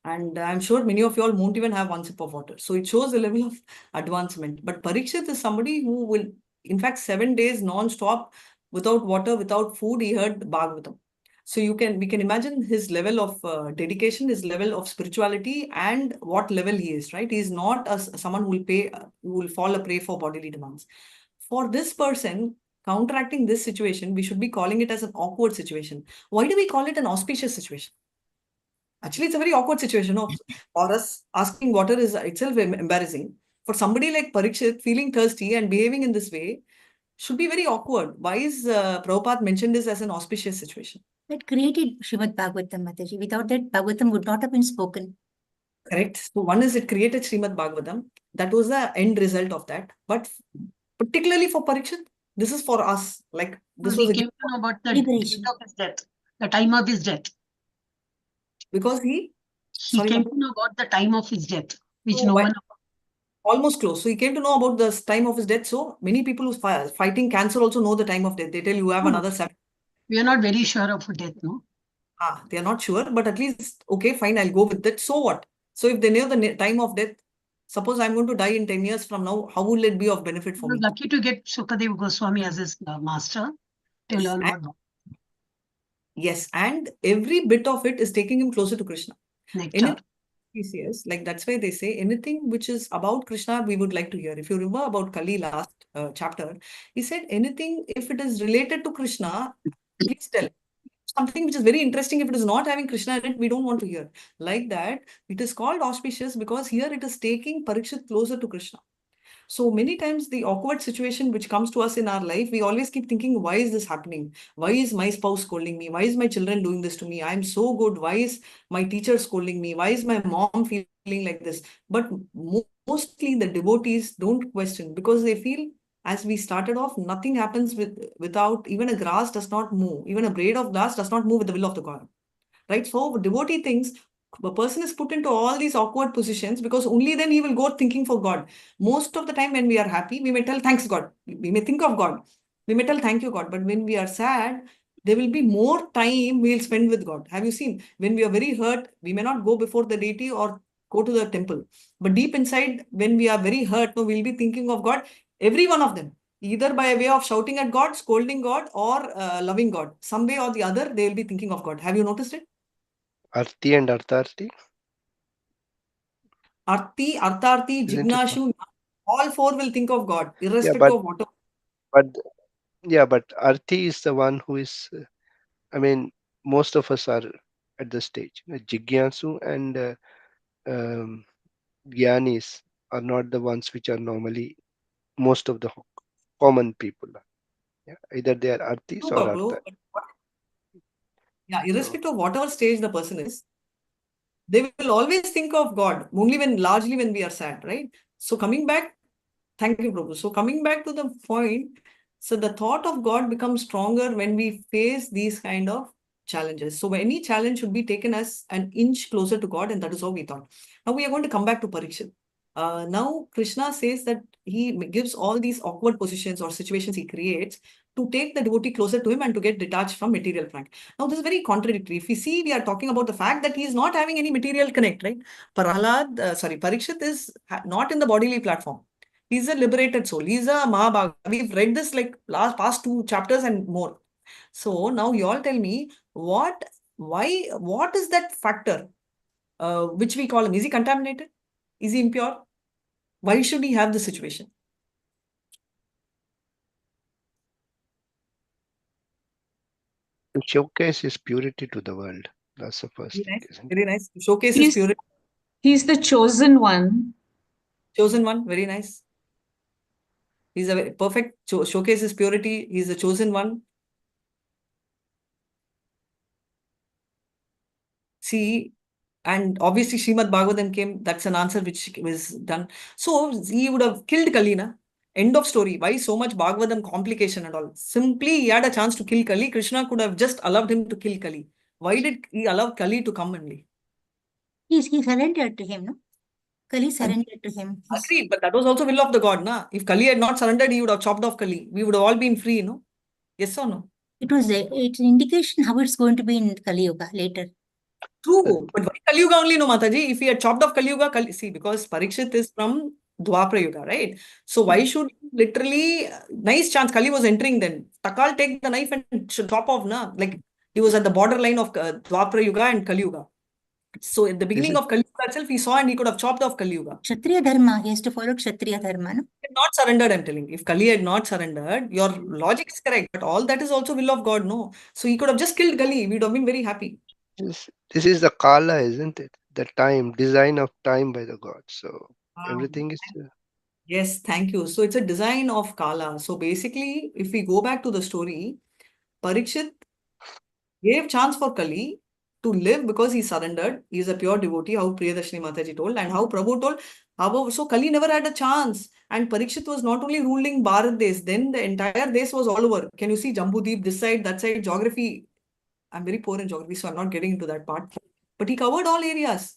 And I'm sure many of you all won't even have one sip of water. So it shows a level of advancement. But Parikshit is somebody who will, in fact, 7 days non-stop, without water, without food, he heard Bhagavatam. So we can imagine his level of dedication, his level of spirituality, and what level he is, right? He is not someone who will fall a prey for bodily demands. For this person, counteracting this situation, we should be calling it as an awkward situation. Why do we call it an auspicious situation? Actually, it's a very awkward situation. For us, asking water is itself embarrassing. For somebody like Parikshit, feeling thirsty and behaving in this way should be very awkward. Why is Prabhupada mentioned this as an auspicious situation? That created Srimad Bhagavatam, Mataji. Without that, Bhagavatam would not have been spoken. Correct. So one is it created Srimad Bhagavatam. That was the end result of that. But particularly for Parikshit, this is for us. Like this was He came to know about the date of his death, the time of his death. Because he came to know about the time of his death, which no one. Almost close. So he came to know about the time of his death. So many people who are fighting cancer also know the time of death. They tell you have another 7. We are not very sure of death, no? They are not sure, but at least, okay, fine, I'll go with that. So what? So if they know the time of death, Suppose I'm going to die in 10 years from now, how will it be of benefit for He was me? lucky to get Sukadeva Goswami as his master to learn And- about Bhakti. Yes, and every bit of it is taking him closer to Krishna. Nectar. Anything he says, like that's why they say anything which is about Krishna, we would like to hear. If you remember about Kali last chapter, he said anything, if it is related to Krishna, please tell. Something which is very interesting, if it is not having Krishna in it, we don't want to hear. Like that, it is called auspicious because here it is taking Parikshit closer to Krishna. So many times the awkward situation which comes to us in our life, we always keep thinking, why is this happening? Why is my spouse scolding me? Why is my children doing this to me? I'm so good. Why is my teacher scolding me? Why is my mom feeling like this? But mostly the devotees don't question because they feel, as we started off, nothing happens without, even a grass does not move. Even a blade of grass does not move with the will of the God. Right? So devotee thinks a person is put into all these awkward positions because only then he will go thinking for God. Most of the time when we are happy, we may tell thanks God. We may think of God. We may tell thank you God. But when we are sad, there will be more time we'll spend with God. Have you seen? When we are very hurt, we may not go before the deity or go to the temple. But deep inside, when we are very hurt, no, we'll be thinking of God. Every one of them, either by way of shouting at God, scolding God, or loving God. Some way or the other, they will be thinking of God. Have you noticed it? Arti and Artharti, Arti, Artharti, isn't it? Jignashu, all four will think of God, Yeah, irrespective of what. but but Arti is the one who is. I mean, most of us are at the stage. Jigyasu and Gyanis are not the ones which are normally most of the common people. Yeah, either they are Artis True, or Prabhu, Artha. yeah, So, irrespective of whatever stage the person is, they will always think of God, only largely when we are sad, right? So coming back, thank you, Prabhu. So coming back to the point, so the thought of God becomes stronger when we face these kind of challenges. So any challenge should be taken as an inch closer to God, and that is how we thought. Now we are going to come back to Parikshit. Now Krishna says that he gives all these awkward positions or situations he creates to take the devotee closer to him and to get detached from material prank. Now this is very contradictory. If we see, we are talking about the fact that he is not having any material connect, right? Parikshit is not in the bodily platform. He's a liberated soul. He's a Mahabhaga. We've read this like past 2 chapters and more. So now you all tell me what is that factor which we call him? Is he contaminated? Is he impure? Why should he have this situation? to showcase his purity to the world. That's the first Very thing, nice. isn't it? Very nice. Showcase his purity. He's the chosen one. Chosen one. Very nice. He's a very perfect showcase his purity. He's the chosen one. See, and obviously Srimad Bhagavatam came. That's an answer which was done. So he would have killed Kali, na? End of story. Why so much Bhagavatam complication and all? Simply he had a chance to kill Kali. Krishna could have just allowed him to kill Kali. Why did he allow Kali to come only? He surrendered to him, no? Kali surrendered to him. Agreed, but that was also will of the God, na? If Kali had not surrendered, he would have chopped off Kali. We would have all been free, no? Yes or no? It's an indication how it's going to be in Kali Yuga later. True, but why Kali Yuga only, no, Mataji? If he had chopped off Kali Yuga, see, because Parikshit is from Dwapara Yuga, right? So why should literally, nice chance, Kali was entering then. Takal take the knife and chop off, na? Like he was at the borderline of Dwapara Yuga and Kali Yuga. So at the beginning of Kali Yuga itself, he saw and he could have chopped off Kali Yuga. Kshatriya Dharma, he has to follow Kshatriya Dharma, no? He had not surrendered, I'm telling you. If Kali had not surrendered, your logic is correct, but all that is also will of God, no? So he could have just killed Kali. We would have been very happy. This is the Kala, isn't it? The time, design of time by the God. So everything is. Yes, thank you. So it's a design of Kala. So basically, if we go back to the story, Parikshit gave chance for Kali to live because he surrendered. He is a pure devotee, how Priyadarshini Mataji told, and how Prabhu told. However, so Kali never had a chance. And Parikshit was not only ruling Bharat Desh, then the entire Desh was all over. Can you see Jambudeep, this side, that side, geography? I'm very poor in geography, so I'm not getting into that part. But he covered all areas.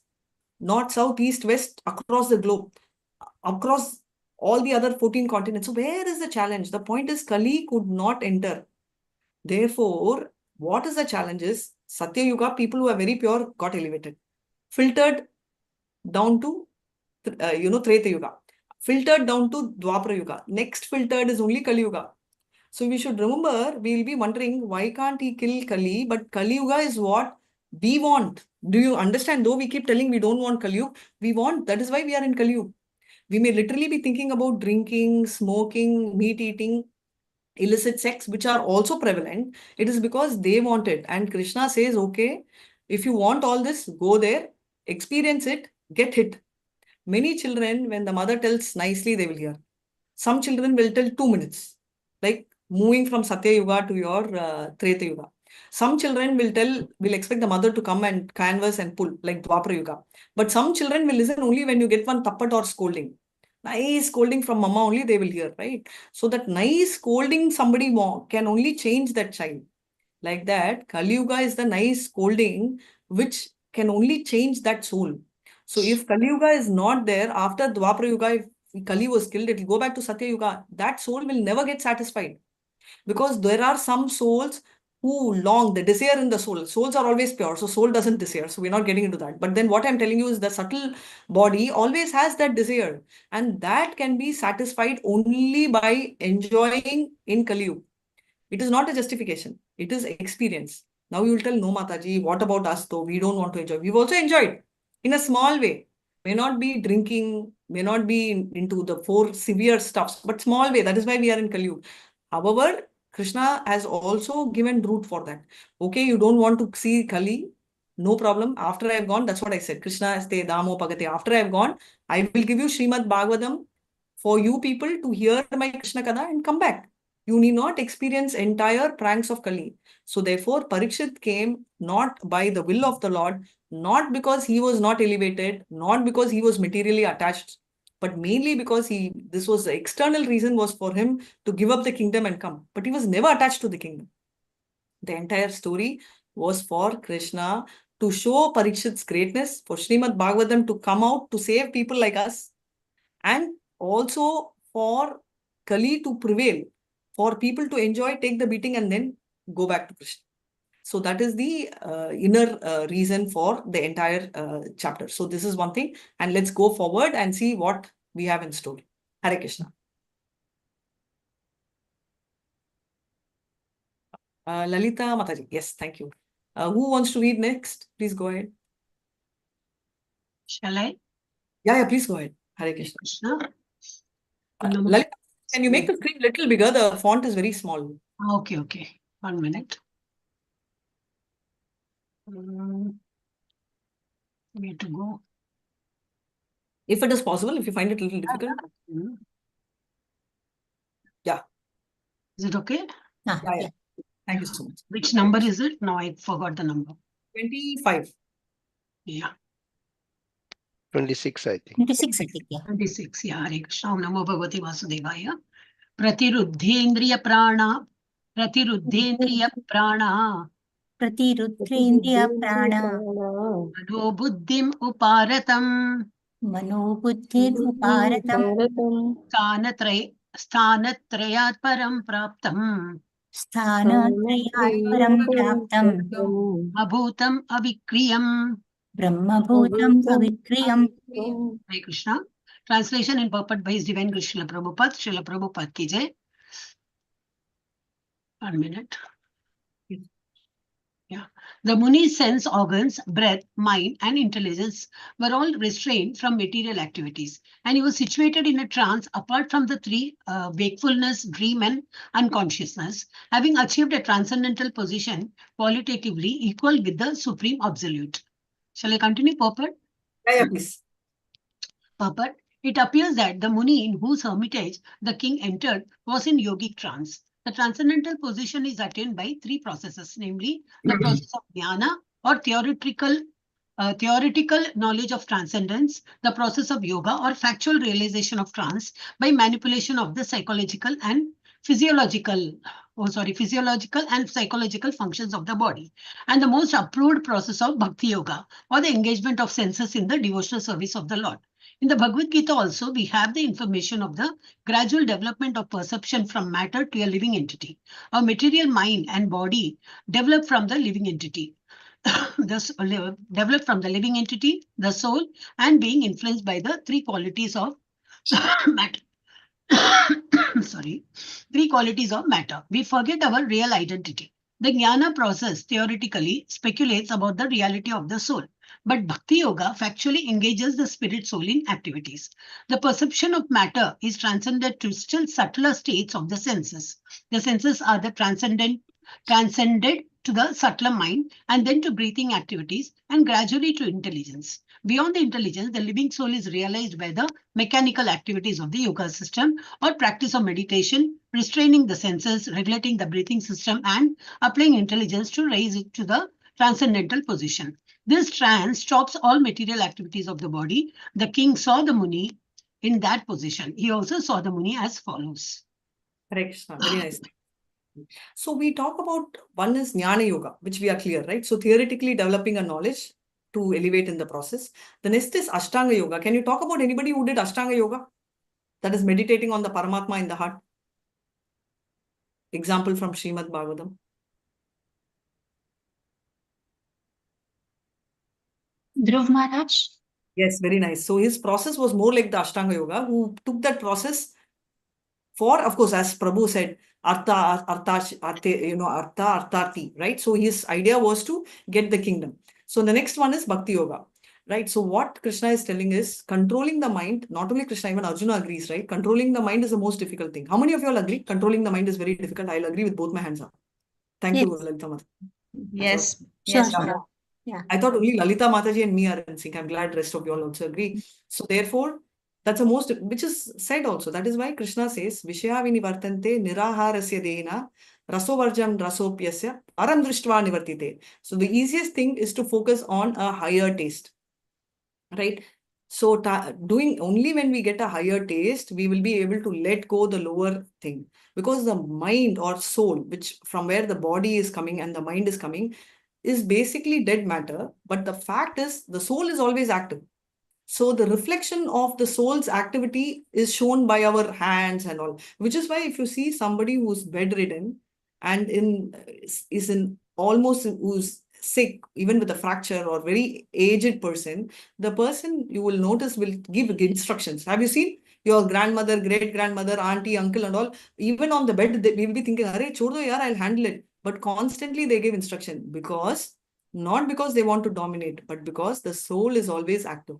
North, south, east, west, across the globe, across all the other 14 continents. So where is the challenge? The point is Kali could not enter. Therefore, what is the challenge is Satya Yuga, people who are very pure got elevated, filtered down to Treta Yuga. Filtered down to Dwapara Yuga. Next filtered is only Kali Yuga. So we should remember, we'll be wondering, why can't he kill Kali? But Kali Yuga is what we want. Do you understand? Though we keep telling we don't want Kali Yuga, we want. That is why we are in Kali Yuga. We may literally be thinking about drinking, smoking, meat eating, illicit sex, which are also prevalent. It is because they want it. And Krishna says, okay, if you want all this, go there, experience it, get hit. Many children, when the mother tells nicely, they will hear. Some children will tell 2 minutes, like moving from Satya Yuga to your Treta Yuga. Some children will expect the mother to come and canvas and pull, like Dwapara Yuga. But some children will listen only when you get one tappat or scolding. Nice scolding from mama only they will hear, right? So that nice scolding somebody can only change that child. Like that, Kali Yuga is the nice scolding which can only change that soul. So if Kali Yuga is not there, after Dwapara Yuga, if Kali was killed, it will go back to Satya Yuga. That soul will never get satisfied. Because there are some souls who long, the desire in the soul. Souls are always pure, so soul doesn't desire. So we're not getting into that. But then what I'm telling you is the subtle body always has that desire. And that can be satisfied only by enjoying in Kali Yuga. It is not a justification. It is experience. Now you will tell, no, Mataji, what about us though? We don't want to enjoy. We've also enjoyed in a small way. May not be drinking, may not be into the 4 severe stuffs, but small way. That is why we are in Kali Yuga. However, Krishna has also given route for that. Okay, you don't want to see Kali, no problem. After I have gone, that's what I said. Krishna Aste Damo Pagate. After I have gone, I will give you Srimad Bhagavatam for you people to hear my Krishna Kada and come back. You need not experience entire pranks of Kali. So therefore, Parikshit came not by the will of the Lord, not because he was not elevated, not because he was materially attached, but mainly because this was the external reason was for him to give up the kingdom and come. But he was never attached to the kingdom. The entire story was for Krishna to show Parikshit's greatness, for Srimad Bhagavatam to come out to save people like us, and also for Kali to prevail, for people to enjoy, take the beating, and then go back to Krishna. So that is the inner reason for the entire chapter. So this is one thing. And let's go forward and see what we have in store. Hare Krishna. Lalita Mataji. Yes, thank you. Who wants to read next? Please go ahead. Shall I? Yeah, please go ahead. Hare Krishna. Krishna. Lalita, can you make the screen a little bigger? The font is very small. Okay. 1 minute. Where to go? If it is possible, if you find it a little difficult. Yeah. Is it okay? Yeah. Thank you so much. Which number is it? No, I forgot the number. 25. Yeah. 26, I think. 26, I think, yeah. 26. Yeah. Hare Krishna. Om Namo Bhagavate Vasudevaya. Pratiruddhendriya prana. Pratiruddhendriya prana. Pratiruddhendriya prana. Mano buddhim uparatam. Mano buddhir uparatam. Stanatrayat param praptam. Sthanatrayat param praptam. Abhutam avikriyam. Brahmabhutam avikriyam. Hare Krishna. Translation in purport by His Divine Grace Srila Prabhupada. Srila Prabhupada ki jai. 1 minute. Yeah. The Muni's sense organs, breath, mind, and intelligence were all restrained from material activities, and he was situated in a trance apart from the 3 wakefulness, dream, and unconsciousness, having achieved a transcendental position qualitatively equal with the Supreme Absolute. Shall I continue, purport? Yeah, please. Purport. It appears that the Muni in whose hermitage the king entered was in yogic trance. The transcendental position is attained by 3 processes, namely the process of jnana or theoretical knowledge of transcendence, the process of yoga or factual realization of trance by manipulation of the physiological and psychological functions of the body, and the most approved process of bhakti yoga or the engagement of senses in the devotional service of the Lord. In the Bhagavad Gita also, we have the information of the gradual development of perception from matter to a living entity. Our material mind and body develop from the living entity. developed from the living entity, the soul, and being influenced by the three qualities of matter. Sorry, three qualities of matter. We forget our real identity. The jnana process theoretically speculates about the reality of the soul, but Bhakti Yoga factually engages the spirit soul in activities. The perception of matter is transcended to still subtler states of the senses. The senses are the transcended to the subtler mind, and then to breathing activities, and gradually to intelligence. Beyond the intelligence, the living soul is realized by the mechanical activities of the yoga system or practice of meditation, restraining the senses, regulating the breathing system, and applying intelligence to raise it to the transcendental position. This trance stops all material activities of the body. The king saw the Muni in that position. He also saw the Muni as follows. Hare Krishna, very nice. So we talk about one is Jnana Yoga, which we are clear, right? So theoretically developing a knowledge to elevate in the process. The next is Ashtanga Yoga. Can you talk about anybody who did Ashtanga Yoga? That is meditating on the Paramatma in the heart. Example from Srimad Bhagavatam. Dhruv Maharaj? Yes, very nice. So his process was more like the Ashtanga Yoga, who took that process for, of course, as Prabhu said, artharthi, right? So his idea was to get the kingdom. So the next one is Bhakti Yoga, right? So what Krishna is telling is controlling the mind. Not only Krishna, even Arjuna agrees, right? Controlling the mind is the most difficult thing. How many of you all agree? Controlling the mind is very difficult. I'll agree with both my hands up. Thank Yes. you, Lalita Mata. Yes. Sure, Yes, sure. Yeah. I thought only Lalita Mataji and me are in sync. I'm glad rest of you all also agree. So therefore, that's the most, which is said also. That is why Krishna says, Vishaya vinivartante niraharasya dena rasovarjam rasopyasya param drishtva nivartite. So the easiest thing is to focus on a higher taste, right? So doing only when we get a higher taste, we will be able to let go the lower thing, because the mind or soul, which from where the body is coming and the mind is coming, is basically dead matter. But the fact is the soul is always active. So the reflection of the soul's activity is shown by our hands and all, which is why if you see somebody who's bedridden and is in almost who's sick, even with a fracture or very aged person, the person you will notice will give instructions. Have you seen your grandmother, great grandmother, auntie, uncle, and all? Even on the bed, they will be thinking, "Arey, chhod do yaar, I'll handle it." But constantly they give instruction because not because they want to dominate, but because the soul is always active.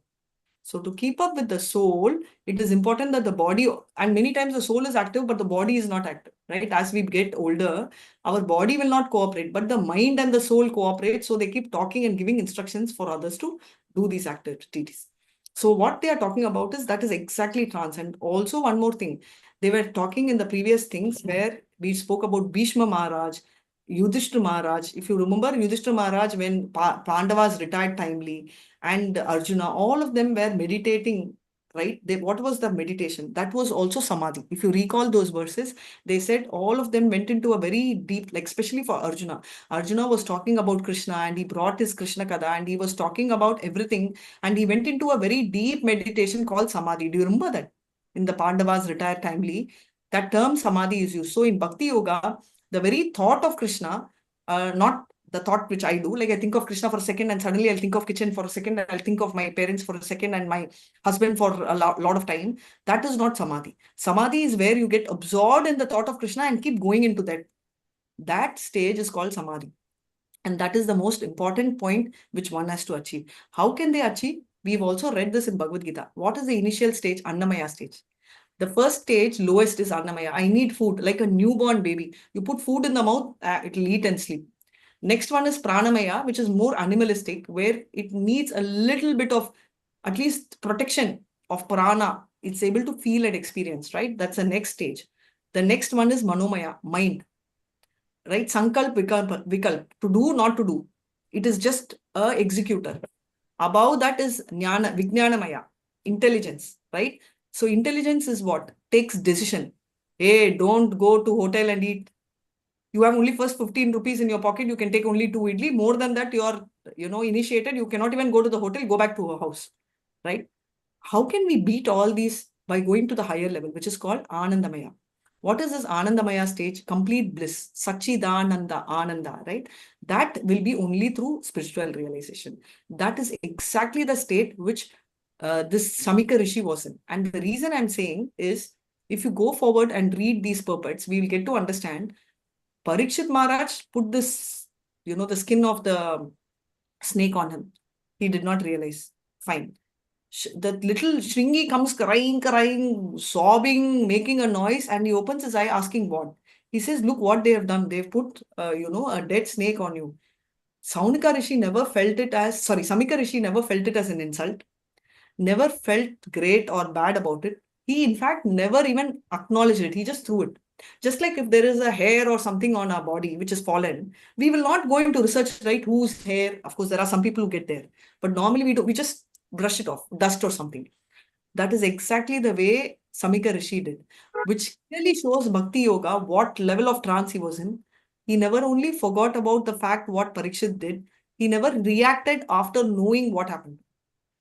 So to keep up with the soul, it is important that the body, and many times the soul is active, but the body is not active, right? As we get older, our body will not cooperate, but the mind and the soul cooperate. So they keep talking and giving instructions for others to do these activities. So what they are talking about is that is exactly trance. And also one more thing, they were talking in the previous things where we spoke about Bhishma Maharaj, Yudhishthira Maharaj. If you remember Yudhishthira Maharaj, when Pandavas retired timely, and Arjuna, all of them were meditating, right? What was the meditation? That was also samadhi. If you recall those verses, they said all of them went into a very deep, like especially for Arjuna. Arjuna was talking about Krishna and he brought his Krishna Kada and he was talking about everything and he went into a very deep meditation called samadhi. Do you remember that? In the Pandavas retired timely, that term samadhi is used. So in Bhakti Yoga, the very thought of Krishna, not the thought which I do, like I think of Krishna for a second and suddenly I'll think of kitchen for a second, I'll think of my parents for a second and my husband for a lot of time. That is not samadhi. Samadhi is where you get absorbed in the thought of Krishna and keep going into that. That stage is called samadhi. And that is the most important point which one has to achieve. How can they achieve? We've also read this in Bhagavad Gita. What is the initial stage? Annamaya stage. The first stage, lowest, is Annamaya. I need food, like a newborn baby. You put food in the mouth, it will eat and sleep. Next one is Pranamaya, which is more animalistic, where it needs a little bit of at least protection of prana. It's able to feel and experience, right? That's the next stage. The next one is Manomaya, mind, right? Sankalp, Vikalp, to do, not to do. It is just a executor. Above that is Jnana, Vijnanamaya, intelligence, right? So intelligence is what? Takes decision. Hey, don't go to hotel and eat. You have only first 15 rupees in your pocket, you can take only 2 idli. More than that, you are, initiated. You cannot even go to the hotel, go back to a house, right? How can we beat all these? By going to the higher level, which is called Anandamaya. What is this Anandamaya stage? Complete bliss. Sachidananda, Ananda, right? That will be only through spiritual realization. That is exactly the state which this Samika Rishi was in. And the reason I'm saying is, if you go forward and read these purports, we will get to understand Parikshit Maharaj put this, the skin of the snake on him. He did not realize. Fine. The little Shringi comes crying, sobbing, making a noise, and he opens his eye asking what? He says, look what they have done. They've put, a dead snake on you. Samika Rishi never felt it as an insult, never felt great or bad about it. He, in fact, never even acknowledged it. He just threw it. Just like if there is a hair or something on our body which is fallen, we will not go into research, right? Whose hair? Of course, there are some people who get there, but normally we don't. We just brush it off, dust or something. That is exactly the way Samika Rishi did, which clearly shows Bhakti Yoga, what level of trance he was in. He never only forgot about the fact what Parikshit did, he never reacted after knowing what happened.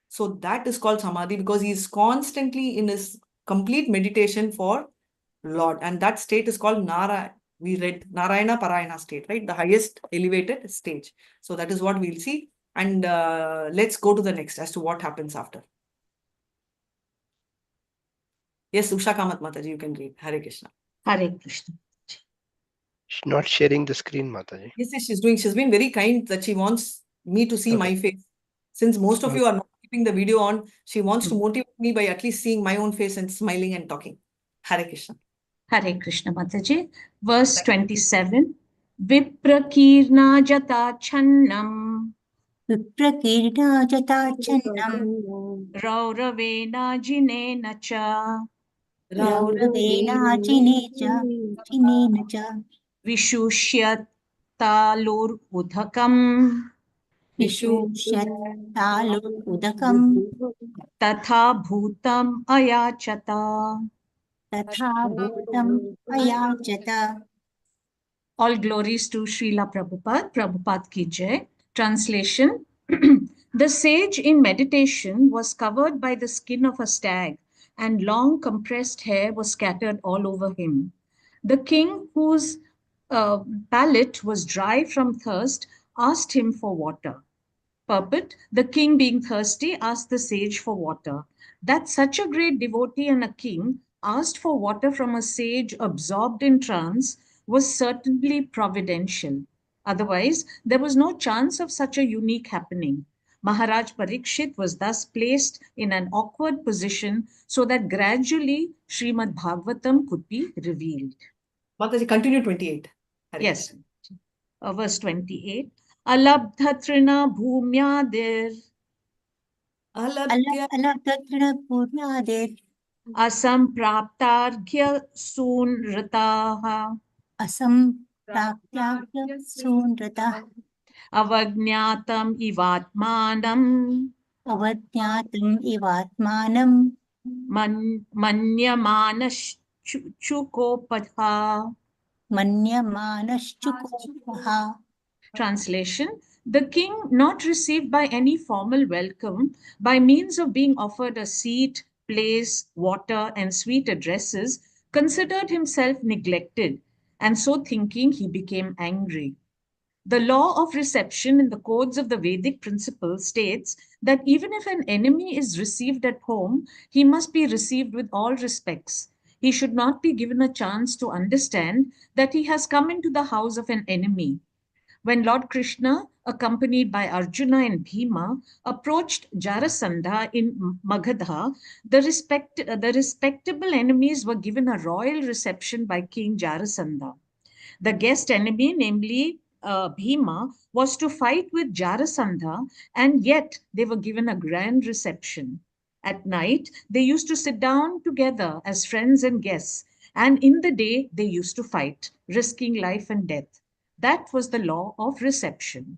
So that is called Samadhi because he is constantly in his complete meditation for Lord. And that state is called Nara. We read Narayana Parayana state, right? The highest elevated stage. So that is what we'll see. And let's go to the next as to what happens after. Yes, Usha Kamat Mataji, you can read. Hare Krishna. Hare Krishna. She's not sharing the screen, Mataji. Yes, she's doing. She's been very kind that she wants me to see my face. Since most of you are not keeping the video on, she wants to motivate me by at least seeing my own face and smiling and talking. Hare Krishna. Hare Krishna Mataji. Verse 27. Viprakirna jata channam Viprakirna jata channam Rauravena jinena cha Rauravena chinena cha Vishushya talur udhakam Vishushya talur udakam Tatha bhutam ayachata. Tatha bhutam ayachata. All glories to Srila Prabhupada. Prabhupada ki jai. Translation. The sage in meditation was covered by the skin of a stag, and long compressed hair was scattered all over him. The king, whose palate was dry from thirst, asked him for water. Purport: the king, being thirsty, asked the sage for water. That such a great devotee and a king asked for water from a sage absorbed in trance was certainly providential. Otherwise, there was no chance of such a unique happening. Maharaj Parikshit was thus placed in an awkward position so that gradually Srimad Bhagavatam could be revealed. Mataji, continue 28. Hare Yes. Krishna. Verse 28. Alabdhatrina bhumyadir Alabdhya Alabdhatrina purnadir asampraptarghya sunrataha asampratyagya sunrata avagnatam ivatmanam avadhyatam ivatmanam manyamanashchukopatha. Manyamanashchukopaha. Translation: the king, not received by any formal welcome, by means of being offered a seat, place, water, and sweet addresses, considered himself neglected, and so thinking, he became angry. The law of reception in the codes of the Vedic principle states that even if an enemy is received at home, he must be received with all respects. He should not be given a chance to understand that he has come into the house of an enemy. When Lord Krishna, accompanied by Arjuna and Bhima, approached Jarasandha in Magadha, the respectable enemies were given a royal reception by King Jarasandha. The guest enemy, namely Bhima, was to fight with Jarasandha, and yet they were given a grand reception. At night, they used to sit down together as friends and guests, and in the day, they used to fight, risking life and death. That was the law of reception.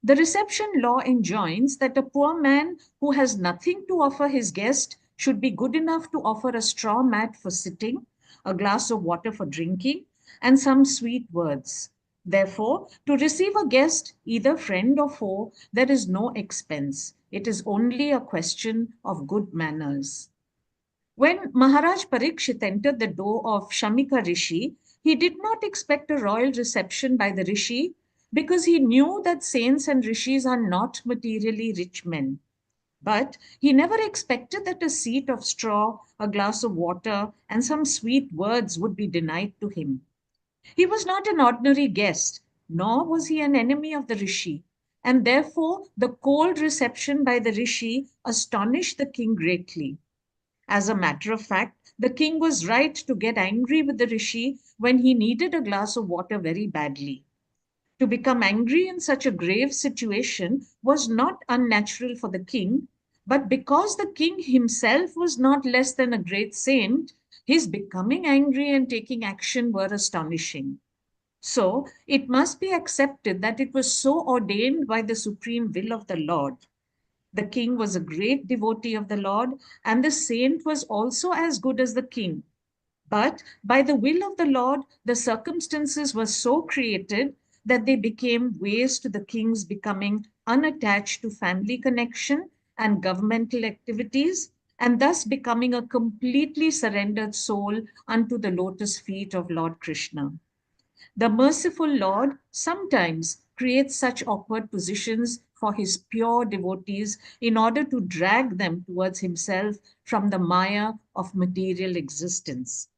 The reception law enjoins that a poor man who has nothing to offer his guest should be good enough to offer a straw mat for sitting, a glass of water for drinking, and some sweet words. Therefore, to receive a guest, either friend or foe, there is no expense. It is only a question of good manners. When Maharaj Parikshit entered the door of Shamika Rishi, he did not expect a royal reception by the Rishi because he knew that saints and rishis are not materially rich men. But he never expected that a seat of straw, a glass of water, and some sweet words would be denied to him. He was not an ordinary guest, nor was he an enemy of the Rishi, and therefore the cold reception by the Rishi astonished the king greatly. As a matter of fact, the king was right to get angry with the Rishi when he needed a glass of water very badly. To become angry in such a grave situation was not unnatural for the king, but because the king himself was not less than a great saint, his becoming angry and taking action were astonishing. So it must be accepted that it was so ordained by the supreme will of the Lord. The king was a great devotee of the Lord, and the saint was also as good as the king. But by the will of the Lord, the circumstances were so created that they became ways to the king's becoming unattached to family connection and governmental activities, and thus becoming a completely surrendered soul unto the lotus feet of Lord Krishna. The merciful Lord sometimes creates such awkward positions for his pure devotees in order to drag them towards himself from the maya of material existence.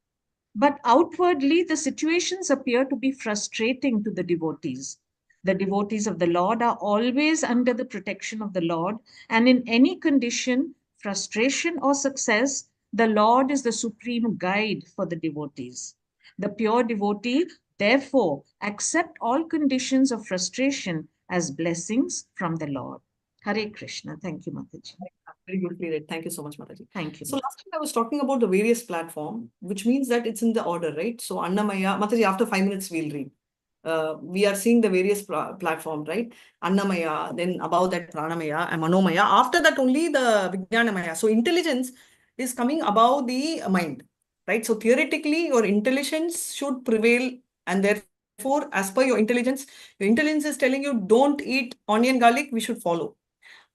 But outwardly, the situations appear to be frustrating to the devotees. The devotees of the Lord are always under the protection of the Lord, and in any condition, frustration or success, the Lord is the supreme guide for the devotees. The pure devotee, therefore, accept all conditions of frustration as blessings from the Lord. Hare Krishna. Thank you, Mataji. Very beautifully read. Thank you so much, Mataji. Thank you. So last time I was talking about the various platform, which means that it's in the order, right? So Annamaya, Mataji, after 5 minutes we'll read. We are seeing the various platform, right? Annamaya, then above that Pranamaya and Manomaya. After that only the Vijnanamaya. So intelligence is coming above the mind, right? So theoretically your intelligence should prevail, and therefore as per your intelligence is telling you don't eat onion garlic, we should follow.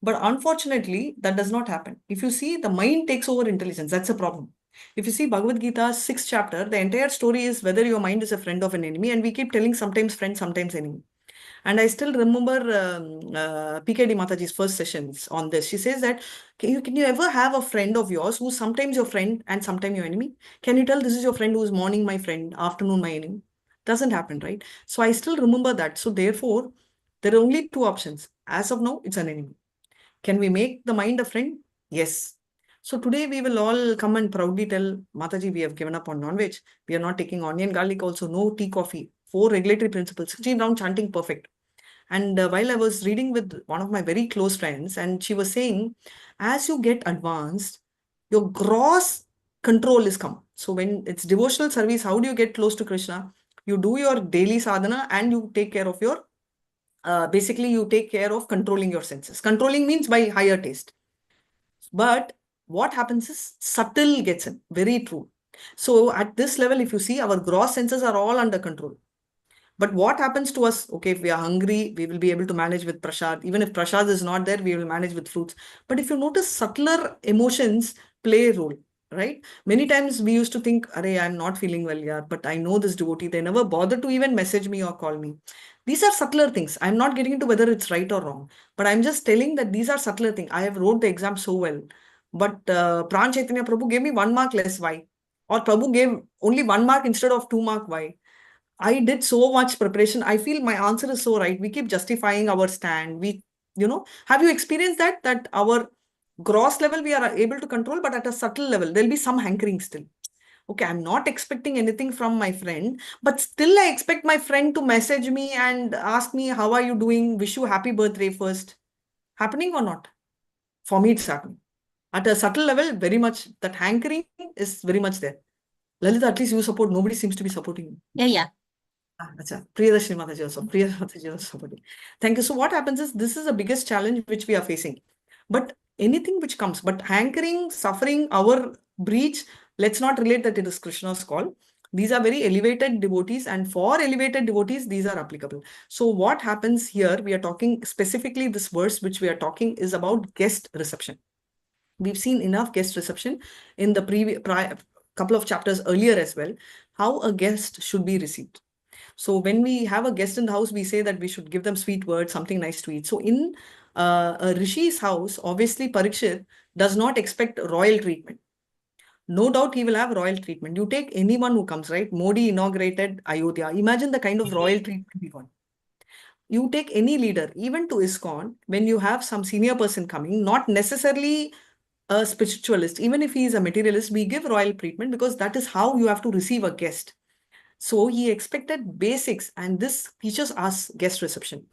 But unfortunately, that does not happen. If you see, the mind takes over intelligence. That's a problem. If you see Bhagavad Gita's 6th chapter, the entire story is whether your mind is a friend of an enemy. And we keep telling sometimes friend, sometimes enemy. And I still remember PKD Mataji's first sessions on this. She says that, can you ever have a friend of yours who's sometimes your friend and sometimes your enemy? Can you tell this is your friend who's morning my friend, afternoon my enemy? Doesn't happen, right? So I still remember that. So therefore, there are only two options. As of now, it's an enemy. Can we make the mind a friend? Yes. So today we will all come and proudly tell, Mataji, we have given up on non-veg. We are not taking onion, garlic also, no tea, coffee. 4 regulatory principles, 16 round chanting, perfect. And while I was reading with one of my very close friends, and she was saying, as you get advanced, your gross control is come. So when it's devotional service, how do you get close to Krishna? You do your daily sadhana and you take care of your basically you take care of controlling your senses. Controlling means by higher taste. But what happens is subtle gets in. Very true. So at this level, if you see, our gross senses are all under control. But what happens to us? Okay, if we are hungry, we will be able to manage with prasad. Even if prasad is not there, we will manage with fruits. But if you notice, subtler emotions play a role, right? Many times we used to think, Arey, I'm not feeling well, yaar, but I know this devotee. They never bother to even message me or call me. These are subtler things. I'm not getting into whether it's right or wrong, but I'm just telling that these are subtler things. I have wrote the exam so well, but Pran Chaitanya Prabhu gave me 1 mark less. Why? Or Prabhu gave only 1 mark instead of 2 mark. Why? I did so much preparation. I feel my answer is so right. We keep justifying our stand. Have you experienced that our gross level we are able to control, but at a subtle level, there'll be some hankering still. Okay, I'm not expecting anything from my friend, but still I expect my friend to message me and ask me, how are you doing? Wish you happy birthday first. Happening or not? For me, it's happening. At a subtle level, very much, that hankering is very much there. Lalita, at least you support. Nobody seems to be supporting you. Yeah. Priyadashini Mataji also. Priya Mataji also supporting. Thank you. So what happens is, this is the biggest challenge which we are facing. But anything which comes, but hankering, suffering, our breach, let's not relate that it is Krishna's call. These are very elevated devotees, and for elevated devotees, these are applicable. So what happens here, we are talking specifically, this verse which we are talking is about guest reception. We've seen enough guest reception in the previous couple of chapters earlier as well, how a guest should be received. So when we have a guest in the house, we say that we should give them sweet words, something nice to eat. So in a Rishi's house, obviously Parikshit does not expect royal treatment. No doubt he will have royal treatment. You take anyone who comes, right? Modi inaugurated Ayodhya. Imagine the kind of royal treatment we got. You take any leader, even to ISKCON, when you have some senior person coming, not necessarily a spiritualist, even if he is a materialist, we give royal treatment because that is how you have to receive a guest. So he expected basics, and this teaches us guest reception.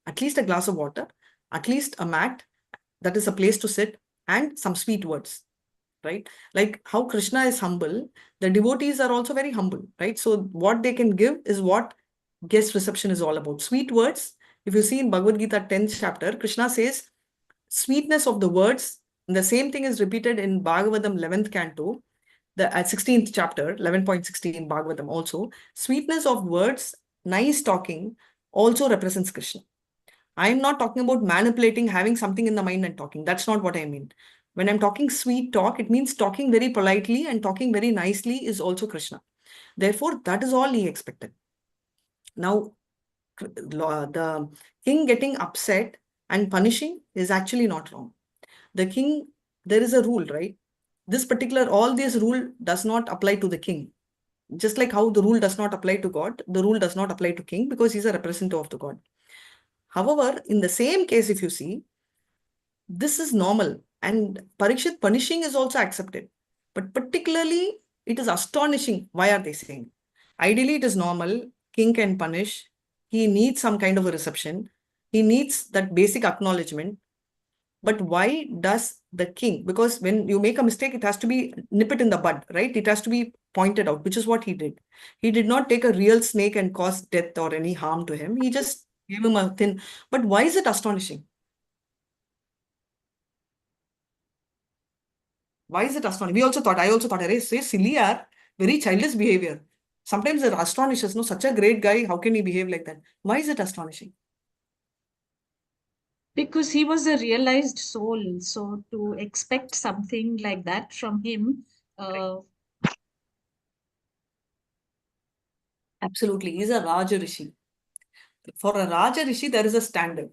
At least a glass of water, at least a mat, that is a place to sit, and some sweet words, right? Like how Krishna is humble, the devotees are also very humble, right? So what they can give is what guest reception is all about. Sweet words. If you see in Bhagavad Gita 10th chapter, Krishna says sweetness of the words. And the same thing is repeated in Bhagavatam 11th canto, the 16th chapter, 11.16 Bhagavatam also. Sweetness of words, nice talking also represents Krishna. I'm not talking about manipulating, having something in the mind and talking. That's not what I mean. When I'm talking sweet talk, it means talking very politely and talking very nicely is also Krishna. Therefore, that is all he expected. Now, the king getting upset and punishing is actually not wrong. The king, there is a rule, right? All this rule does not apply to the king. Just like how the rule does not apply to God, the rule does not apply to king because he's a representative of the God. However, in the same case, if you see, this is normal and Parikshit punishing is also accepted. But particularly, it is astonishing. Why are they saying? Ideally, it is normal. King can punish. He needs some kind of a reception. He needs that basic acknowledgement. But why does the king? Because when you make a mistake, it has to be nip it in the bud, right? It has to be pointed out, which is what he did. He did not take a real snake and cause death or any harm to him. He just gave him a thin. But why is it astonishing? Why is it astonishing? I also thought, arey, say silly, very childish behavior. Sometimes it astonishes, no, such a great guy, how can he behave like that? Why is it astonishing? Because he was a realized soul. So to expect something like that from him, absolutely, he's a Raja Rishi. For a Raja Rishi, there is a standard.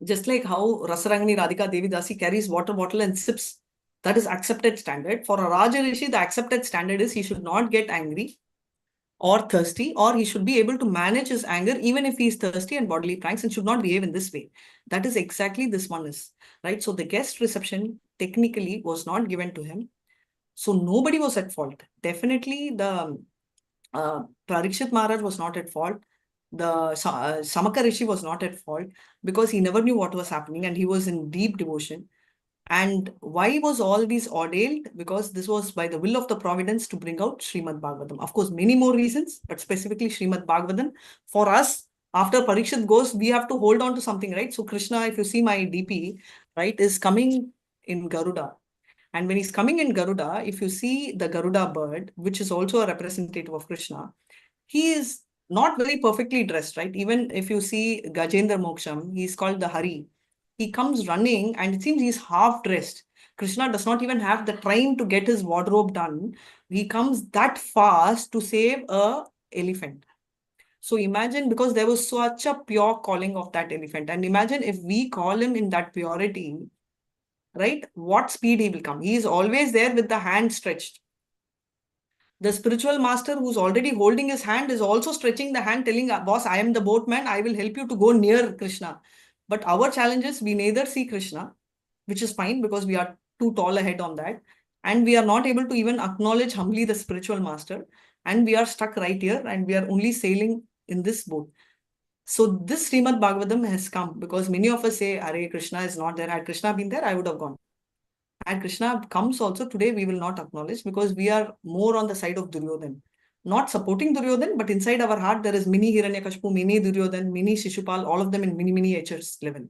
Just like how Rasarangani Radhika Devi Dasi carries water bottle and sips, that is accepted standard. For a Raja Rishi, the accepted standard is he should not get angry or thirsty, or he should be able to manage his anger even if he is thirsty and bodily pranks and should not behave in this way. That is exactly this one is, right? So the guest reception technically was not given to him. So nobody was at fault. Definitely the Parikshit Maharaj was not at fault. The Samaka Rishi was not at fault because he never knew what was happening and he was in deep devotion. And why was all these ordained? Because this was by the will of the providence to bring out Srimad Bhagavatam. Of course, many more reasons, but specifically Srimad Bhagavatam. For us, after Parikshit goes, we have to hold on to something, right? So Krishna, if you see my DP, right, is coming in Garuda. And when he's coming in Garuda, if you see the Garuda bird, which is also a representative of Krishna, he is not very perfectly dressed, right? Even if you see Gajendra Moksham, he's called the Hari. He comes running and it seems he's half dressed. Krishna does not even have the time to get his wardrobe done. He comes that fast to save a elephant. So imagine, because there was such a pure calling of that elephant. And imagine if we call him in that purity, right? What speed he will come. He is always there with the hand stretched. The spiritual master who's already holding his hand is also stretching the hand, telling, boss, I am the boatman. I will help you to go near Krishna. But our challenge is we neither see Krishna, which is fine because we are too tall ahead on that. And we are not able to even acknowledge humbly the spiritual master. And we are stuck right here and we are only sailing in this boat. So this Srimad Bhagavatam has come because many of us say, Hare Krishna is not there. Had Krishna been there, I would have gone. And Krishna comes also today, we will not acknowledge because we are more on the side of Duryodhan. Not supporting Duryodhan, but inside our heart, there is mini Hiranyakashipu, mini Duryodhan, mini Shishupal, all of them in miniatures level.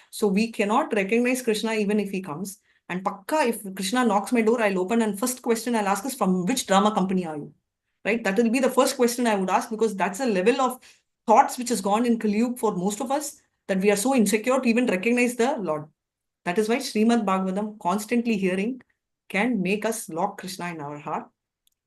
So we cannot recognize Krishna even if he comes. And Pakka, if Krishna knocks my door, I'll open and first question I'll ask is, from which drama company are you? Right? That will be the first question I would ask because that's a level of thoughts which has gone in Kali Yuga for most of us that we are so insecure to even recognize the Lord. That is why Srimad Bhagavatam, constantly hearing, can make us lock Krishna in our heart.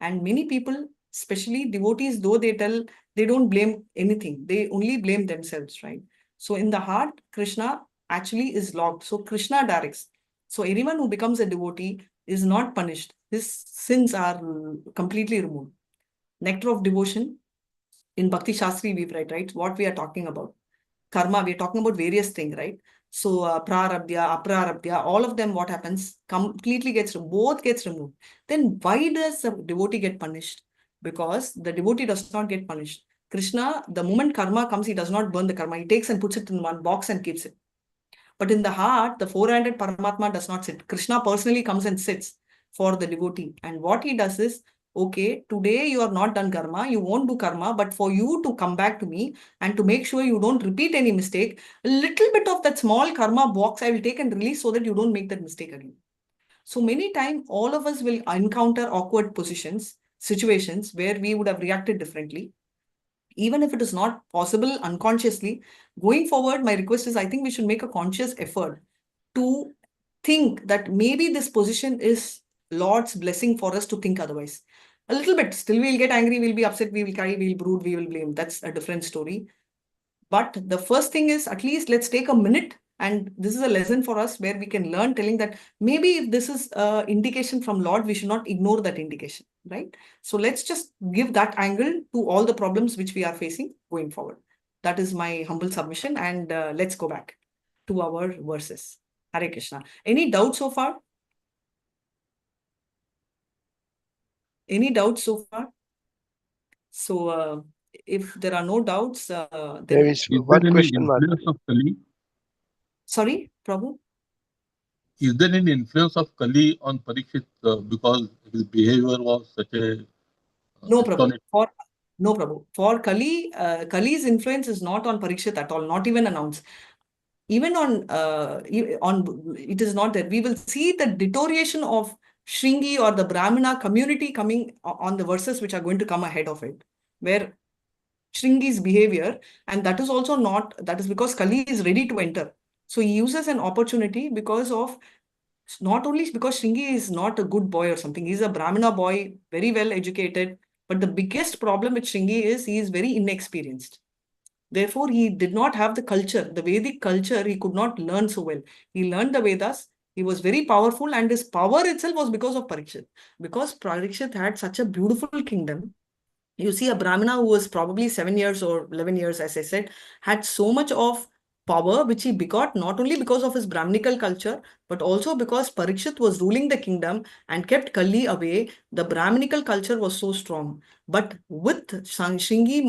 And many people, especially devotees, though they tell, they don't blame anything. They only blame themselves, right? So in the heart, Krishna actually is locked. So Krishna directs. So anyone who becomes a devotee is not punished. His sins are completely removed. Nectar of devotion. In Bhakti Shastri, we write, right? What we are talking about. Karma, we are talking about various things, right? So prarabdhya, aprarabdhya, all of them, what happens? Completely both gets removed. Then why does the devotee get punished? Because the devotee does not get punished. Krishna, the moment karma comes, he does not burn the karma. He takes and puts it in one box and keeps it. But in the heart, the four-handed Paramatma does not sit. Krishna personally comes and sits for the devotee. And what he does is, okay, today you are not done karma, you won't do karma, but for you to come back to me and to make sure you don't repeat any mistake, a little bit of that small karma box I will take and release so that you don't make that mistake again. So many times, all of us will encounter awkward positions, situations where we would have reacted differently. Even if it is not possible unconsciously, going forward, my request is I think we should make a conscious effort to think that maybe this position is Lord's blessing for us to think otherwise. A little bit, still we'll get angry, we'll be upset, we will cry, we'll brood, we will blame. That's a different story. But the first thing is, at least let's take a minute. And this is a lesson for us where we can learn, telling that maybe if this is an indication from Lord, we should not ignore that indication, right? So let's just give that angle to all the problems which we are facing going forward. That is my humble submission. And let's go back to our verses. Hare Krishna. Any doubts so far? Any doubts so far? So if there are no doubts, There then... is Is one there any question, influence Mataji. of Kali? Sorry, Prabhu? Is there any influence of Kali on Parikshit because his behavior was such a No, Prabhu. astonishing? No, Prabhu. For Kali, Kali's influence is not on Parikshit at all, not even announced. Even on it is not there. We will see the deterioration of Shringi or the Brahmana community coming on the verses which are going to come ahead of it, where Shringi's behavior, and that is also not, that is because Kali is ready to enter. So he uses an opportunity because of, not only because Shringi is not a good boy or something, he's a Brahmana boy, very well educated, but the biggest problem with Shringi is he is very inexperienced. Therefore, he did not have the culture, the Vedic culture, he could not learn so well. He learned the Vedas, he was very powerful, and his power itself was because of Parikshit. Because Parikshit had such a beautiful kingdom. You see, a Brahmana who was probably 7 years or 11 years, as I said, had so much of power, which he begot not only because of his Brahminical culture, but also because Parikshit was ruling the kingdom and kept Kali away. The Brahminical culture was so strong. But with Shringi,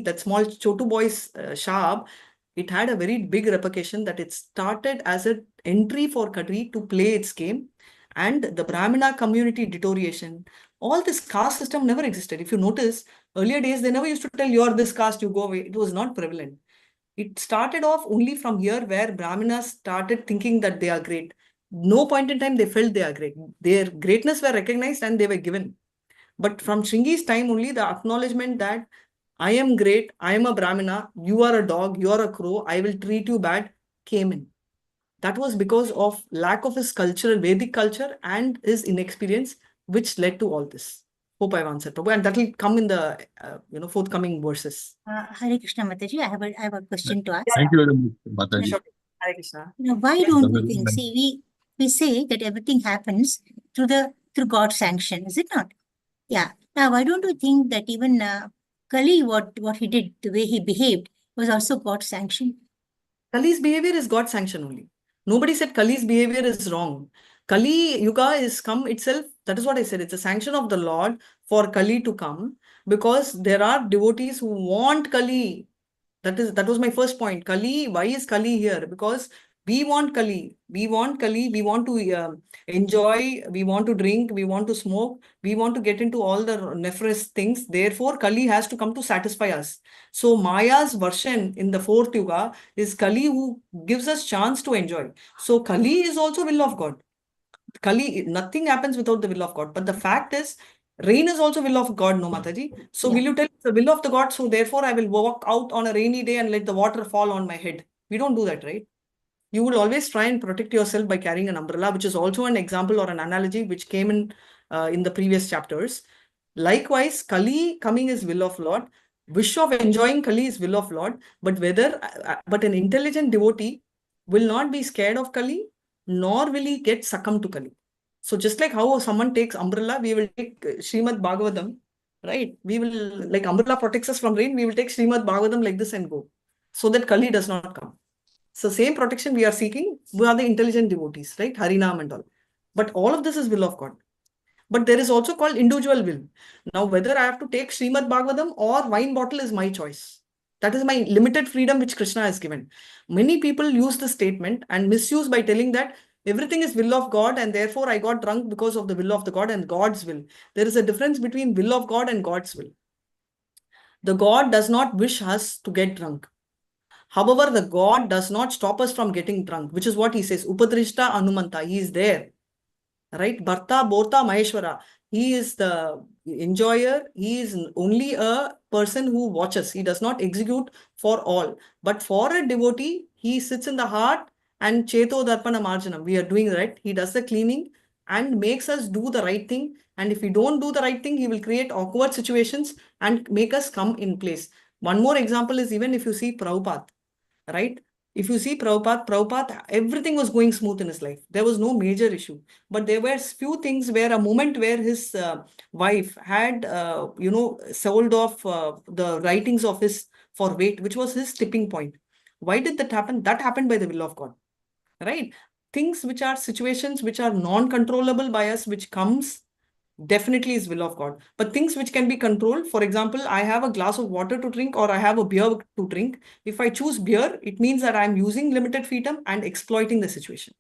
that small Chotu boy's Shab, it had a very big repercussion that it started as an entry for Kali to play its game. And the Brahmana community deterioration, all this caste system never existed. If you notice, earlier days, they never used to tell you're this caste, you go away. It was not prevalent. It started off only from here where Brahmanas started thinking that they are great. No point in time they felt they are great. Their greatness were recognized and they were given. But from Shringi's time only, the acknowledgement that I am great, I am a Brahmana, you are a dog, you are a crow, I will treat you bad, came in. That was because of lack of his cultural Vedic culture and his inexperience, which led to all this. Hope I've answered, Prabhu, and that will come in the forthcoming verses. Hare Krishna Mataji, I have a question to ask. Thank you very much, Mataji. Sure. Hare Krishna. Now, why Yes, don't we Brother, think? See, we say that everything happens through God's sanction, is it not? Yeah. Now, why don't we think that even Kali, what he did, the way he behaved, was also God's sanction? Kali's behavior is God's sanction only. Nobody said Kali's behavior is wrong. Kali Yuga is come itself. That is what I said. It's a sanction of the Lord for Kali to come because there are devotees who want Kali. That was my first point. Kali, why is Kali here? Because we want Kali. We want Kali. We want to enjoy. We want to drink. We want to smoke. We want to get into all the nefarious things. Therefore, Kali has to come to satisfy us. So Maya's version in the fourth yuga is Kali who gives us chance to enjoy. So Kali is also will of God. Kali, nothing happens without the will of God. But the fact is, rain is also will of God, no Mataji. So will you tell it's the will of the God? So therefore I will walk out on a rainy day and let the water fall on my head. We don't do that, right? you will always try and protect yourself by carrying an umbrella, which is also an example or an analogy which came in the previous chapters. Likewise, Kali coming is will of Lord. Wish of enjoying Kali is will of Lord. But but an intelligent devotee will not be scared of Kali, nor will he get succumb to Kali. So just like how someone takes umbrella, we will take Srimad Bhagavatam, right? We will, like umbrella protects us from rain, we will take Srimad Bhagavatam like this and go, so that Kali does not come. So same protection we are seeking, we are the intelligent devotees, right? Harinam and all. But all of this is will of God. But there is also called individual will. Now, whether I have to take Srimad Bhagavatam or wine bottle is my choice. That is my limited freedom which Krishna has given. Many people use this statement and misuse by telling that everything is will of God and therefore I got drunk because of the will of the God and God's will. There is a difference between will of God and God's will. The God does not wish us to get drunk. However, the God does not stop us from getting drunk, which is what he says, Upadrishta Anumanta, he is there. Right? Bharta, Bhorta, Maheshwara. He is the enjoyer. He is only a person who watches. He does not execute for all. But for a devotee, he sits in the heart and Cheto Darpana Marjanam. We are doing right. He does the cleaning and makes us do the right thing. And if we don't do the right thing, he will create awkward situations and make us come in place. One more example is even if you see Prabhupada, right? If you see Prabhupada, everything was going smooth in his life. There was no major issue. But there were few things where a moment where his wife had, sold off the writings of his for weight, which was his tipping point. Why did that happen? That happened by the will of God, right? Things which are situations which are non-controllable by us, which comes definitely is will of God. But things which can be controlled, for example, I have a glass of water to drink or I have a beer to drink. If I choose beer, it means that I'm using limited freedom and exploiting the situation.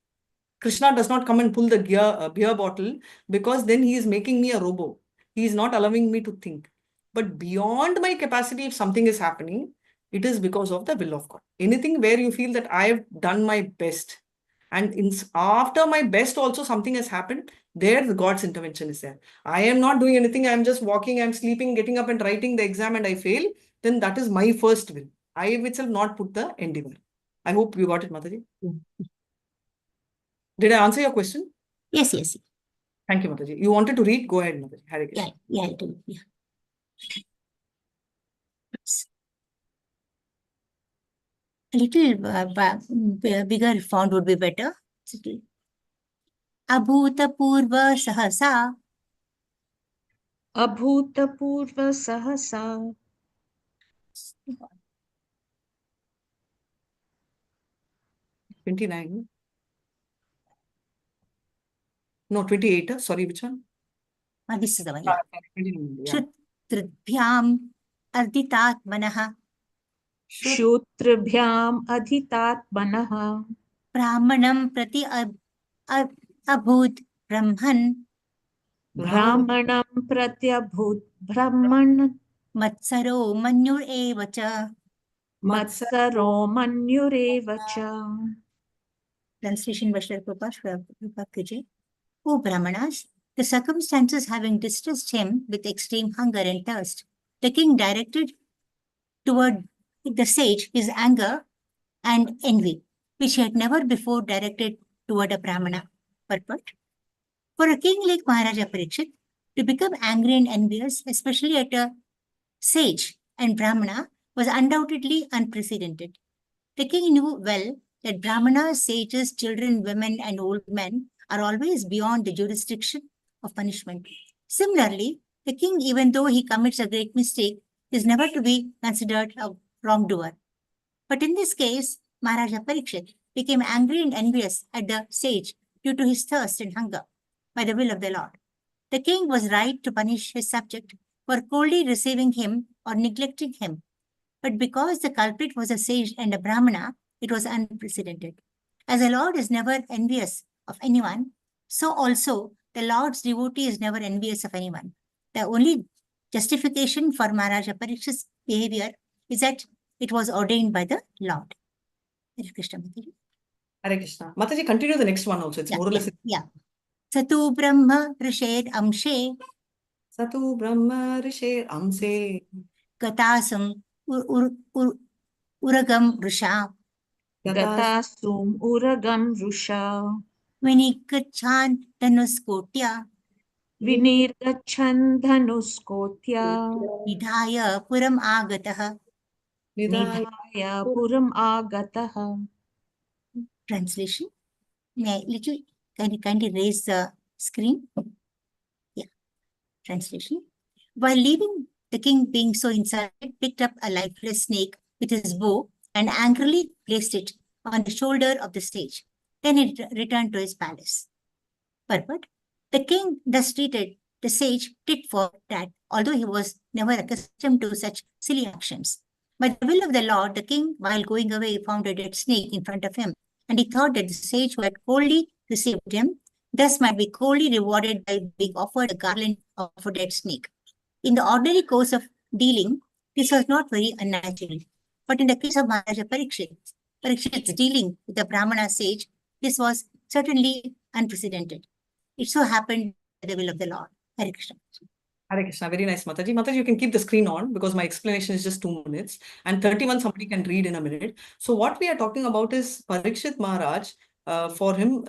Krishna does not come and pull the beer bottle because then he is making me a robo. He is not allowing me to think. But beyond my capacity, if something is happening, it is because of the will of God. Anything where you feel that I have done my best and after my best also something has happened, there the God's intervention is there. I am not doing anything. I am just walking, I'm sleeping, getting up and writing the exam and I fail. Then that is my first will. I itself not put the endeavor. I hope you got it, Mataji. Did I answer your question? Yes, yes. Thank you, Mataji. You wanted to read? Go ahead, Mataji. Hare Krishna. Yeah, I'll do it. Yeah. A little bigger font would be better. Abhutapurva sahasa. Abhutapurva sahasa. 29. No, 28. Sorry, which one? This is the one. Yeah. 29, yeah. Shutribhyam ardhitatmanaha. Shutribhyam adhitatmanaha. Brahmanam prati abhut brahman. Brahmanam pratyabhut Brahman. Matsaro manyur evacha. Matsaro manyurevacha. Translation by Srila Prabhupada. O Brahmanas, the circumstances having distressed him with extreme hunger and thirst, the king directed toward the sage his anger and envy, which he had never before directed toward a Brahmana. Purport. For a king like Maharaja Parikshit to become angry and envious, especially at a sage and Brahmana, was undoubtedly unprecedented. The king knew well that Brahmanas, sages, children, women, and old men are always beyond the jurisdiction of punishment. Similarly, the king, even though he commits a great mistake, is never to be considered a wrongdoer. But in this case, Maharaja Parikshit became angry and envious at the sage due to his thirst and hunger by the will of the Lord. The king was right to punish his subject for coldly receiving him or neglecting him. But because the culprit was a sage and a Brahmana, it was unprecedented. As the Lord is never envious of anyone, so also the Lord's devotee is never envious of anyone. The only justification for Maharaja Parikshit's behavior is that it was ordained by the Lord. Hare Krishna, Mataji. Hare Krishna. Mataji, continue the next one also. It's more or less. Yeah. Satu Brahma Rished Amshe. Satu Brahma Rished Amse. Gatasam Uragam Risha. Gatasum Uragam Rusha Vinikachan Tanuskotya Vinirgachan Dhanuskotya Nidhaya Puram Agataha. Nidhaya Puram Agataha. Translation. May I little kindly raise the screen? Yeah. Translation. While leaving, the king, being so insulted, picked up a lifeless snake with his bow and angrily placed it on the shoulder of the sage. Then he returned to his palace. Purport. The king thus treated the sage tit for tat, although he was never accustomed to such silly actions. By the will of the Lord, the king, while going away, found a dead snake in front of him, and he thought that the sage who had coldly received him thus might be coldly rewarded by being offered a garland of a dead snake. In the ordinary course of dealing, this was not very unnatural. But in the case of Maharaja Parikshit's dealing with the Brahmana sage, this was certainly unprecedented. It so happened by the will of the Lord. Hare Krishna. Hare Krishna, very nice, Mataji. Mataji, you can keep the screen on because my explanation is just 2 minutes and 31 somebody can read in a minute. So what we are talking about is Parikshit Maharaj. For him,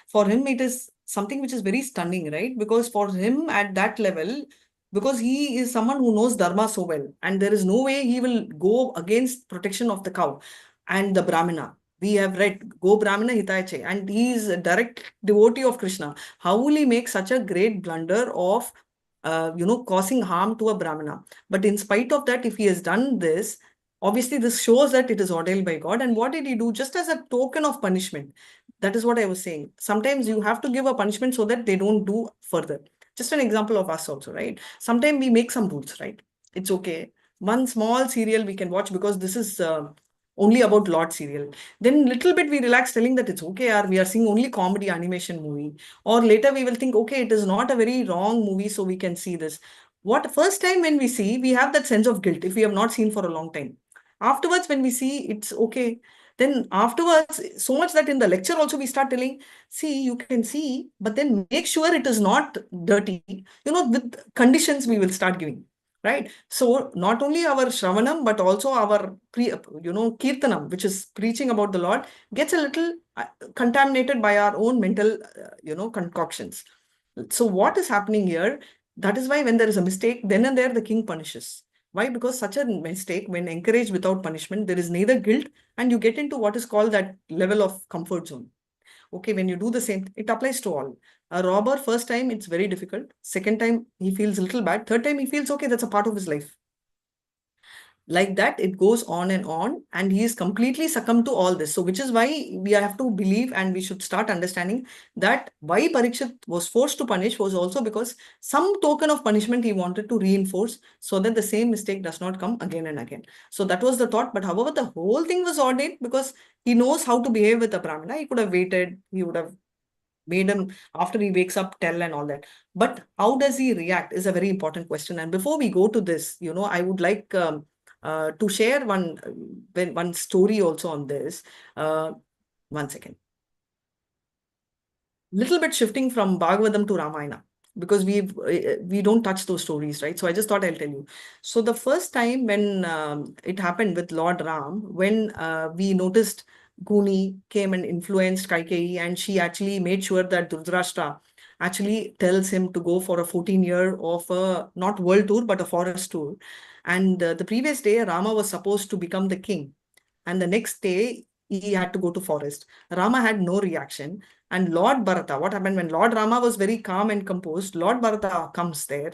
for him it is something which is very stunning, right? Because for him at that level, because he is someone who knows Dharma so well, and there is no way he will go against protection of the cow and the Brahmana. We have read Go Brahmana Hitache, and he is a direct devotee of Krishna. How will he make such a great blunder of causing harm to a Brahmana? But in spite of that, if he has done this, obviously this shows that it is ordained by God. And what did he do? Just as a token of punishment. That is what I was saying. Sometimes you have to give a punishment so that they don't do further. Just an example of us also, right? Sometimes we make some rules, right? It's okay. One small serial we can watch because this is only about Lord serial. Then little bit we relax telling that it's okay, we are seeing only comedy animation movie. Or later we will think, okay, it is not a very wrong movie, so we can see this. First time when we see, we have that sense of guilt if we have not seen for a long time. Afterwards, when we see, it's okay. Then afterwards, so much that in the lecture also we start telling, see, you can see, but then make sure it is not dirty. With conditions we will start giving. Right. So not only our Shravanam, but also our Kirtanam, which is preaching about the Lord, gets a little contaminated by our own mental, concoctions. So what is happening here? That is why when there is a mistake, then and there the king punishes. Why? Because such a mistake, when encouraged without punishment, there is neither guilt and you get into what is called that level of comfort zone. Okay, when you do the same, it applies to all. A robber, first time, it's very difficult. Second time, he feels a little bad. Third time, he feels okay, that's a part of his life. Like that, it goes on, and he is completely succumbed to all this. So, which is why we have to believe and we should start understanding that why Parikshit was forced to punish was also because some token of punishment he wanted to reinforce so that the same mistake does not come again and again. So that was the thought. But however, the whole thing was ordained because he knows how to behave with a Brahmana. He could have waited. He would have made him, after he wakes up, tell and all that. But how does he react is a very important question. And before we go to this, I would like to share one story also on this. 1 second. Little bit shifting from Bhagavatam to Ramayana, because we don't touch those stories, right? So I just thought I'll tell you. So the first time when it happened with Lord Ram, when we noticed Guni came and influenced Kaikeyi, and she actually made sure that Dhritarashtra actually tells him to go for a 14-year of a, not world tour, but a forest tour. And the previous day, Rama was supposed to become the king. And the next day, he had to go to forest. Rama had no reaction. And Lord Bharata, what happened when Lord Rama was very calm and composed, Lord Bharata comes there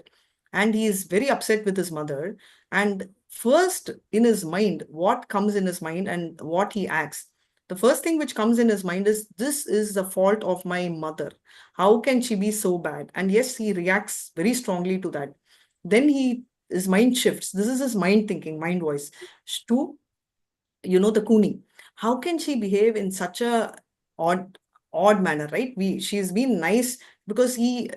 and he is very upset with his mother. And first in his mind, what comes in his mind and what he acts, the first thing which comes in his mind is, this is the fault of my mother. How can she be so bad? And yes, he reacts very strongly to that. Then his mind shifts. This is his mind thinking, mind voice to, the Kuni. How can she behave in such a odd manner, right? She's been nice because she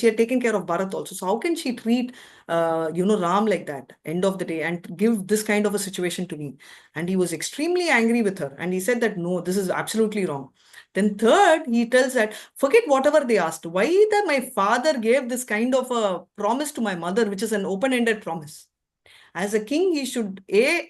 had taken care of Bharat also. So how can she treat Ram like that, end of the day, and give this kind of a situation to me? And he was extremely angry with her, and he said that no, this is absolutely wrong. Then third, he tells that forget whatever they asked. Why that my father gave this kind of a promise to my mother, which is an open-ended promise. As a king, he should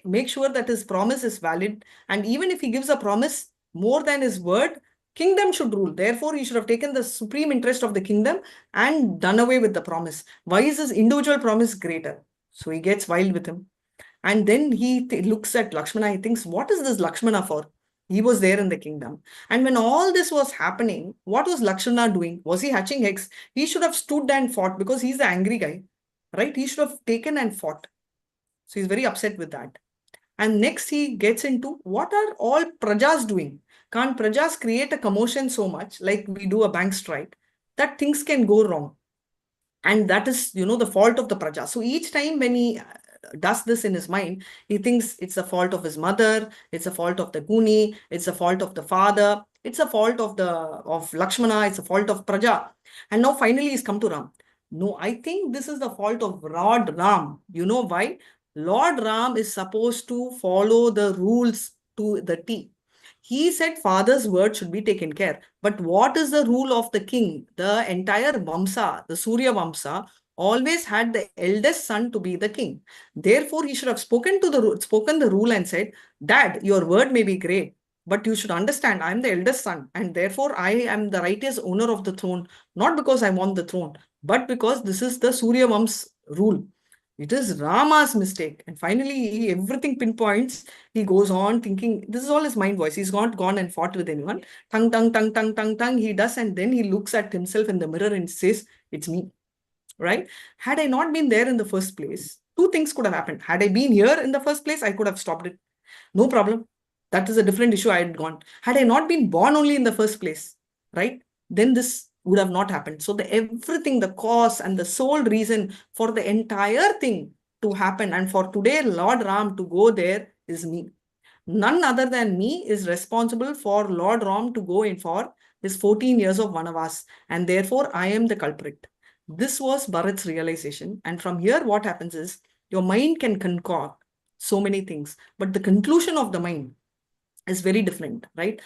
make sure that his promise is valid. And even if he gives a promise more than his word, kingdom should rule. Therefore, he should have taken the supreme interest of the kingdom and done away with the promise. Why is his individual promise greater? So he gets wild with him. And then he looks at Lakshmana. He thinks, what is this Lakshmana for? He was there in the kingdom. And when all this was happening, what was Lakshmana doing? Was he hatching eggs? He should have stood and fought because he's the angry guy, right? He should have taken and fought. So he's very upset with that. And next he gets into, what are all prajas doing? Can't prajas create a commotion so much, like we do a bank strike, that things can go wrong? And that is, the fault of the praja. So each time when he does this in his mind, he thinks it's the fault of his mother, it's the fault of the Guni, it's the fault of the father, it's the fault of Lakshmana, it's the fault of praja. And now finally he's come to Ram. No, I think this is the fault of Lord Ram. You know why? Lord Ram is supposed to follow the rules to the T. He said father's word should be taken care. But what is the rule of the king? The entire Vamsa, the Surya Vamsa, always had the eldest son to be the king. Therefore, he should have spoken the rule and said, Dad, your word may be great, but you should understand, I am the eldest son, and therefore I am the righteous owner of the throne, not because I want the throne, but because this is the Surya Vamsa rule. It is Rama's mistake. And finally, everything pinpoints. He goes on thinking, this is all his mind voice. He's not gone and fought with anyone. Tongue, tongue, tongue, tongue, tongue, tongue. He does. And then he looks at himself in the mirror and says, it's me. Right? Had I not been there in the first place, two things could have happened. Had I been here in the first place, I could have stopped it. No problem. That is a different issue I had gone. Had I not been born only in the first place, right? Then this would have not happened. So everything, the cause and the sole reason for the entire thing to happen and for today Lord Ram to go there is me. None other than me is responsible for Lord Ram to go in for his 14 years of Vanavas, and therefore I am the culprit. This was Bharat's realization. And from here, what happens is your mind can concoct so many things, but the conclusion of the mind is very different, right?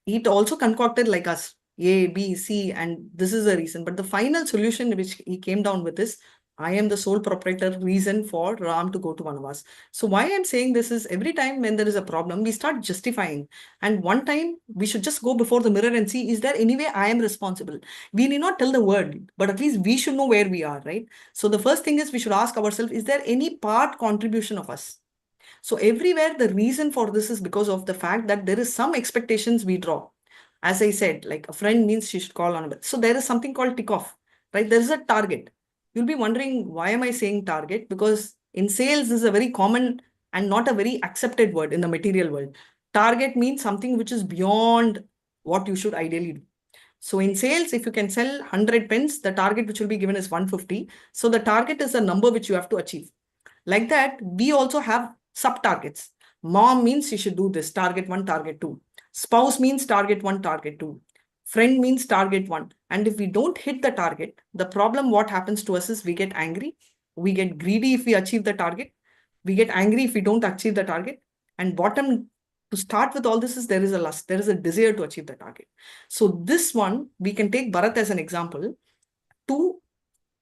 It also concocted like us, A, B, C, and this is the reason. But the final solution which he came down with is, I am the sole proprietor reason for Ram to go to Vanavas. So why I'm saying this is, every time when there is a problem, we start justifying. And one time we should just go before the mirror and see, is there any way I am responsible? We need not tell the word, but at least we should know where we are, right? So the first thing is we should ask ourselves, is there any part contribution of us? So everywhere the reason for this is because of the fact that there is some expectations we draw. As I said, like a friend means she should call on a. So there is something called tick off, right? There is a target. You'll be wondering, why am I saying target? Because in sales, this is a very common and not a very accepted word in the material world. Target means something which is beyond what you should ideally do. So in sales, if you can sell 100 pens, the target which will be given is 150. So the target is a number which you have to achieve. Like that, we also have sub-targets. Mom means she should do this, target 1, target 2. Spouse means target 1, target 2. Friend means target 1. And if we don't hit the target, the problem what happens to us is we get angry, we get greedy if we achieve the target, we get angry if we don't achieve the target. And bottom, to start with all this is there is a lust, there is a desire to achieve the target. So this one, we can take Bharat as an example to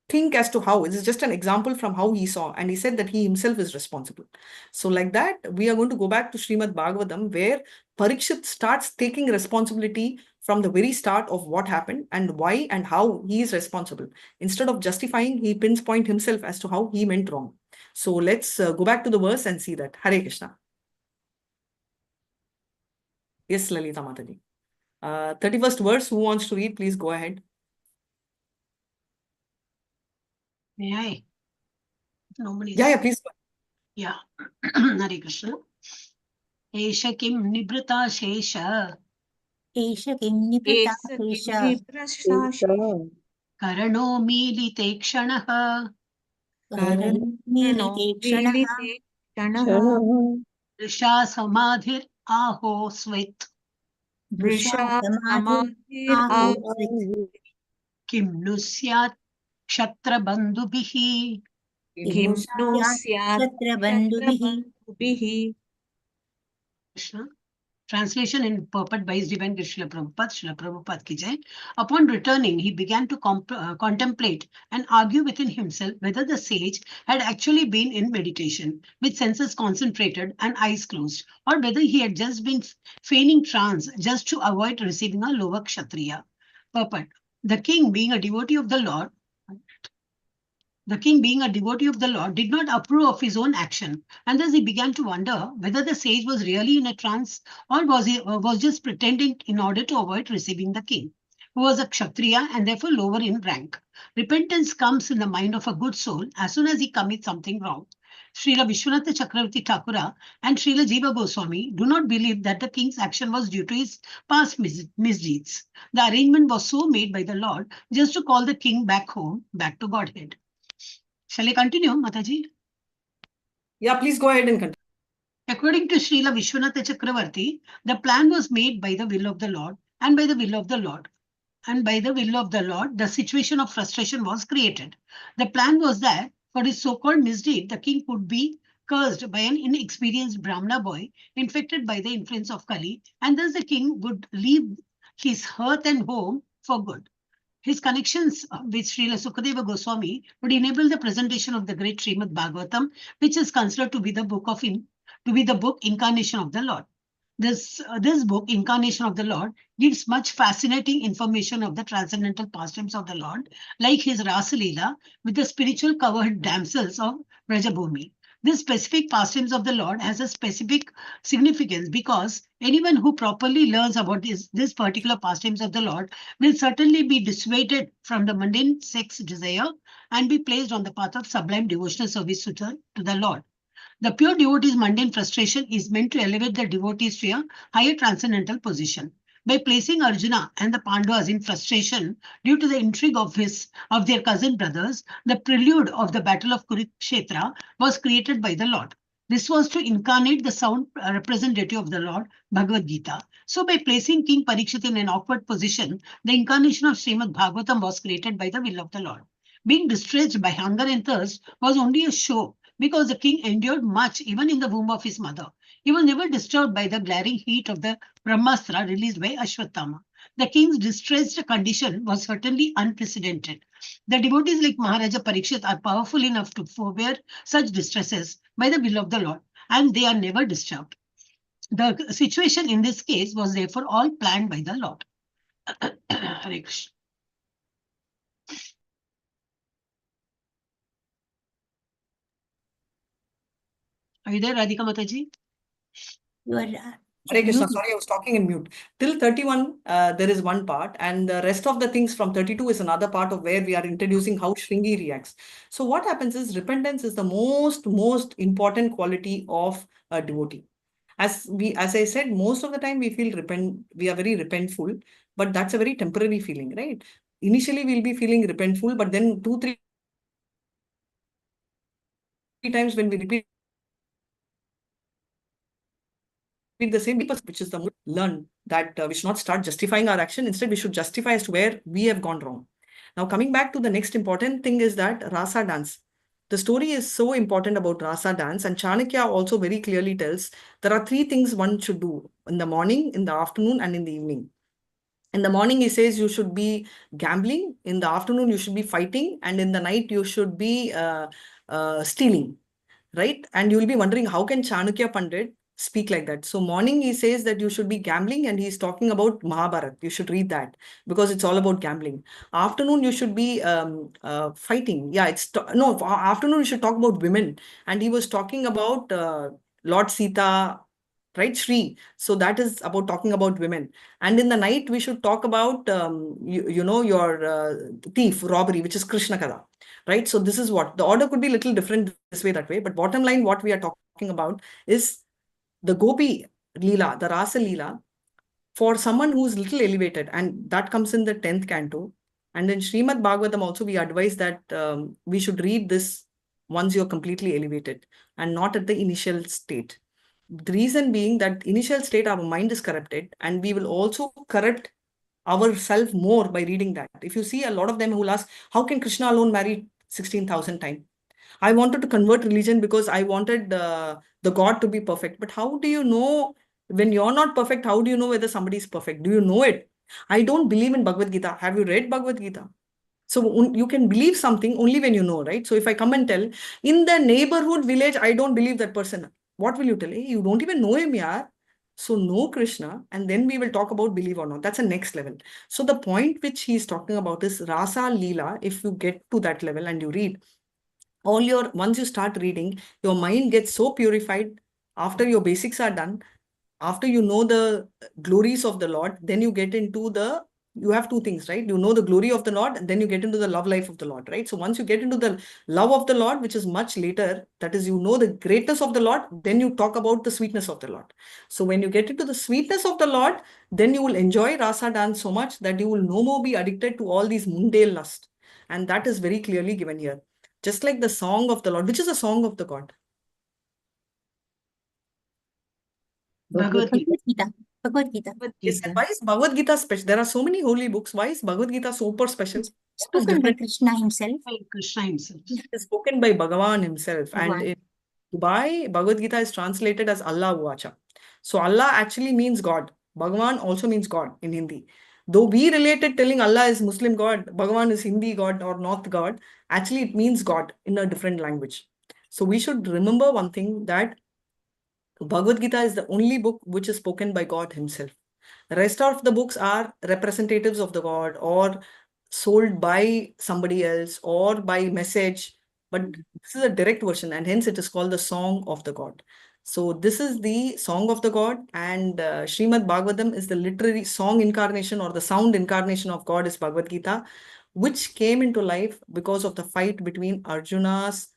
think as to how. This is just an example from how he saw, and he said that he himself is responsible. So like that, we are going to go back to Srimad Bhagavatam, where Parikshit starts taking responsibility from the very start of what happened and why and how he is responsible. Instead of justifying, he pinpoint himself as to how he went wrong. So let's go back to the verse and see that. Hare Krishna. Yes, Lalita Mataji. 31st verse, who wants to read? Please go ahead. May I? Nobody. Yeah, please. Yeah. Hare Krishna. Esha kim nibrita shesha. Esha kim nibrita shesha. Karano milite kshanaha. Karano milite kshanaha. Drisha samadhir aho swit. Drisha samadhir aho swit. Kim nu syat kshatra bandhubihi. Kim nu syat kshatra bandhubihi. Krishna. Translation in purport by His Divine Grace Srila Prabhupada ki jai. Upon returning, he began to contemplate and argue within himself whether the sage had actually been in meditation, with senses concentrated and eyes closed, or whether he had just been feigning trance just to avoid receiving a lower kshatriya. Purport. The king, being a devotee of the Lord, did not approve of his own action, and thus he began to wonder whether the sage was really in a trance or was just pretending in order to avoid receiving the king, who was a kshatriya and therefore lower in rank. Repentance comes in the mind of a good soul as soon as he commits something wrong. Srila Vishwanatha Chakravarti Thakura and Srila Jiva Goswami do not believe that the king's action was due to his past misdeeds. The arrangement was so made by the Lord just to call the king back home, back to Godhead. Shall I continue, Mataji? Yeah, please go ahead and continue. According to Srila Vishwanatha Chakravarti, the plan was made by the will of the Lord, and by the will of the Lord. And by the will of the Lord, the situation of frustration was created. The plan was that for his so-called misdeed, the king would be cursed by an inexperienced Brahmana boy infected by the influence of Kali, and thus the king would leave his hearth and home for good. His connections with Srila Sukadeva Goswami would enable the presentation of the great Srimad Bhagavatam, which is considered to be the book Incarnation of the Lord. This book, Incarnation of the Lord, gives much fascinating information of the transcendental pastimes of the Lord, like his Rasa Leela with the spiritual covered damsels of Brajabhumi. This specific pastimes of the Lord has a specific significance because anyone who properly learns about this particular pastimes of the Lord will certainly be dissuaded from the mundane sex desire and be placed on the path of sublime devotional service to the Lord. The pure devotee's mundane frustration is meant to elevate the devotees to a higher transcendental position. By placing Arjuna and the Pandavas in frustration due to the intrigue of their cousin brothers, the prelude of the battle of Kurukshetra was created by the Lord. This was to incarnate the sound representative of the Lord, Bhagavad Gita. So by placing King Parikshit in an awkward position, the incarnation of Srimad Bhagavatam was created by the will of the Lord. Being distressed by hunger and thirst was only a show, because the king endured much even in the womb of his mother. He was never disturbed by the glaring heat of the Brahmastra released by Ashwatthama. The king's distressed condition was certainly unprecedented. The devotees like Maharaja Parikshit are powerful enough to forbear such distresses by the will of the Lord, and they are never disturbed. The situation in this case was therefore all planned by the Lord. Hare Krishna. Are you there, Radhika Mataji? You are Hare Krishna, sorry, I was talking in mute. Till 31, there is one part, and the rest of the things from 32 is another part of where we are introducing how Shringi reacts. So what happens is repentance is the most important quality of a devotee. As I said, most of the time we are very repentful, but that's a very temporary feeling, right? Initially, we'll be feeling repentful, but then 2-3 times when we repeat the same, which is the learn that we should not start justifying our action. Instead, we should justify as to where we have gone wrong. Now, coming back to the next important thing is that Rasa dance. The story is so important about Rasa dance, and Chanakya also very clearly tells there are 3 things one should do in the morning, in the afternoon, and in the evening. In the morning, he says you should be gambling. In the afternoon, you should be fighting. And in the night, you should be stealing, right? And you'll be wondering, how can Chanakya Pandit speak like that? So morning, he says that you should be gambling, and he's talking about Mahabharata. You should read that because it's all about gambling. Afternoon, you should be fighting. Yeah, afternoon, you should talk about women. And he was talking about Lord Sita, right? Shri. So that is about talking about women. And in the night, we should talk about, your thief, robbery, which is Krishna Kada, right? So this is what the order could be a little different this way, that way. But bottom line, what we are talking about is the Gopi Leela, the Rasa Leela, for someone who's little elevated. And that comes in the 10th canto. And in Srimad Bhagavatam also, we advise that we should read this once you're completely elevated and not at the initial state. The reason being that initial state, our mind is corrupted, and we will also corrupt ourselves more by reading that. If you see a lot of them who will ask, how can Krishna alone marry 16,000 times? I wanted to convert religion because I wanted the God to be perfect. But how do you know When you're not perfect, how do you know whether somebody is perfect? Do you know it? I don't believe in Bhagavad Gita. Have you read Bhagavad Gita? So you can believe something only when you know, right? So if I come and tell, in the neighborhood village, I don't believe that person. What will you tell? Hey, you don't even know him, yaar. So know Krishna, and then we will talk about believe or not. That's a next level. So the point which he's talking about is Rasa Leela. If you get to that level and you read, once you start reading, your mind gets so purified after your basics are done. After you know the glories of the Lord, then you get into you have two things, right? You know the glory of the Lord, and then you get into the love life of the Lord, right? So once you get into the love of the Lord, which is much later, that is, you know the greatness of the Lord, then you talk about the sweetness of the Lord. So when you get into the sweetness of the Lord, then you will enjoy Rasa dance so much that you will no more be addicted to all these mundane lust. And that is very clearly given here. Just like the song of the Lord, which is a song of the God. Bhagavad Gita. Bhagavad Gita. Bhagavad Gita. Yes, and why is Bhagavad Gita special? There are so many holy books. Why is Bhagavad Gita super special? Spoken by Krishna himself. By Krishna himself. It is spoken by Bhagavan himself. And Bhagavan. in Dubai, Bhagavad Gita is translated as Allah Uvacha. So Allah actually means God. Bhagavan also means God in Hindi. Though we related telling Allah is Muslim God, Bhagavan is Hindi God or North God, actually it means God in a different language. So we should remember one thing, that Bhagavad Gita is the only book which is spoken by God himself. The rest of the books are representatives of the God or sold by somebody else or by message. But this is a direct version, and hence it is called the Song of the God. So this is the Song of the God, and Srimad Bhagavatam is the literary song incarnation or the sound incarnation of God is Bhagavad Gita, which came into life because of the fight between Arjuna's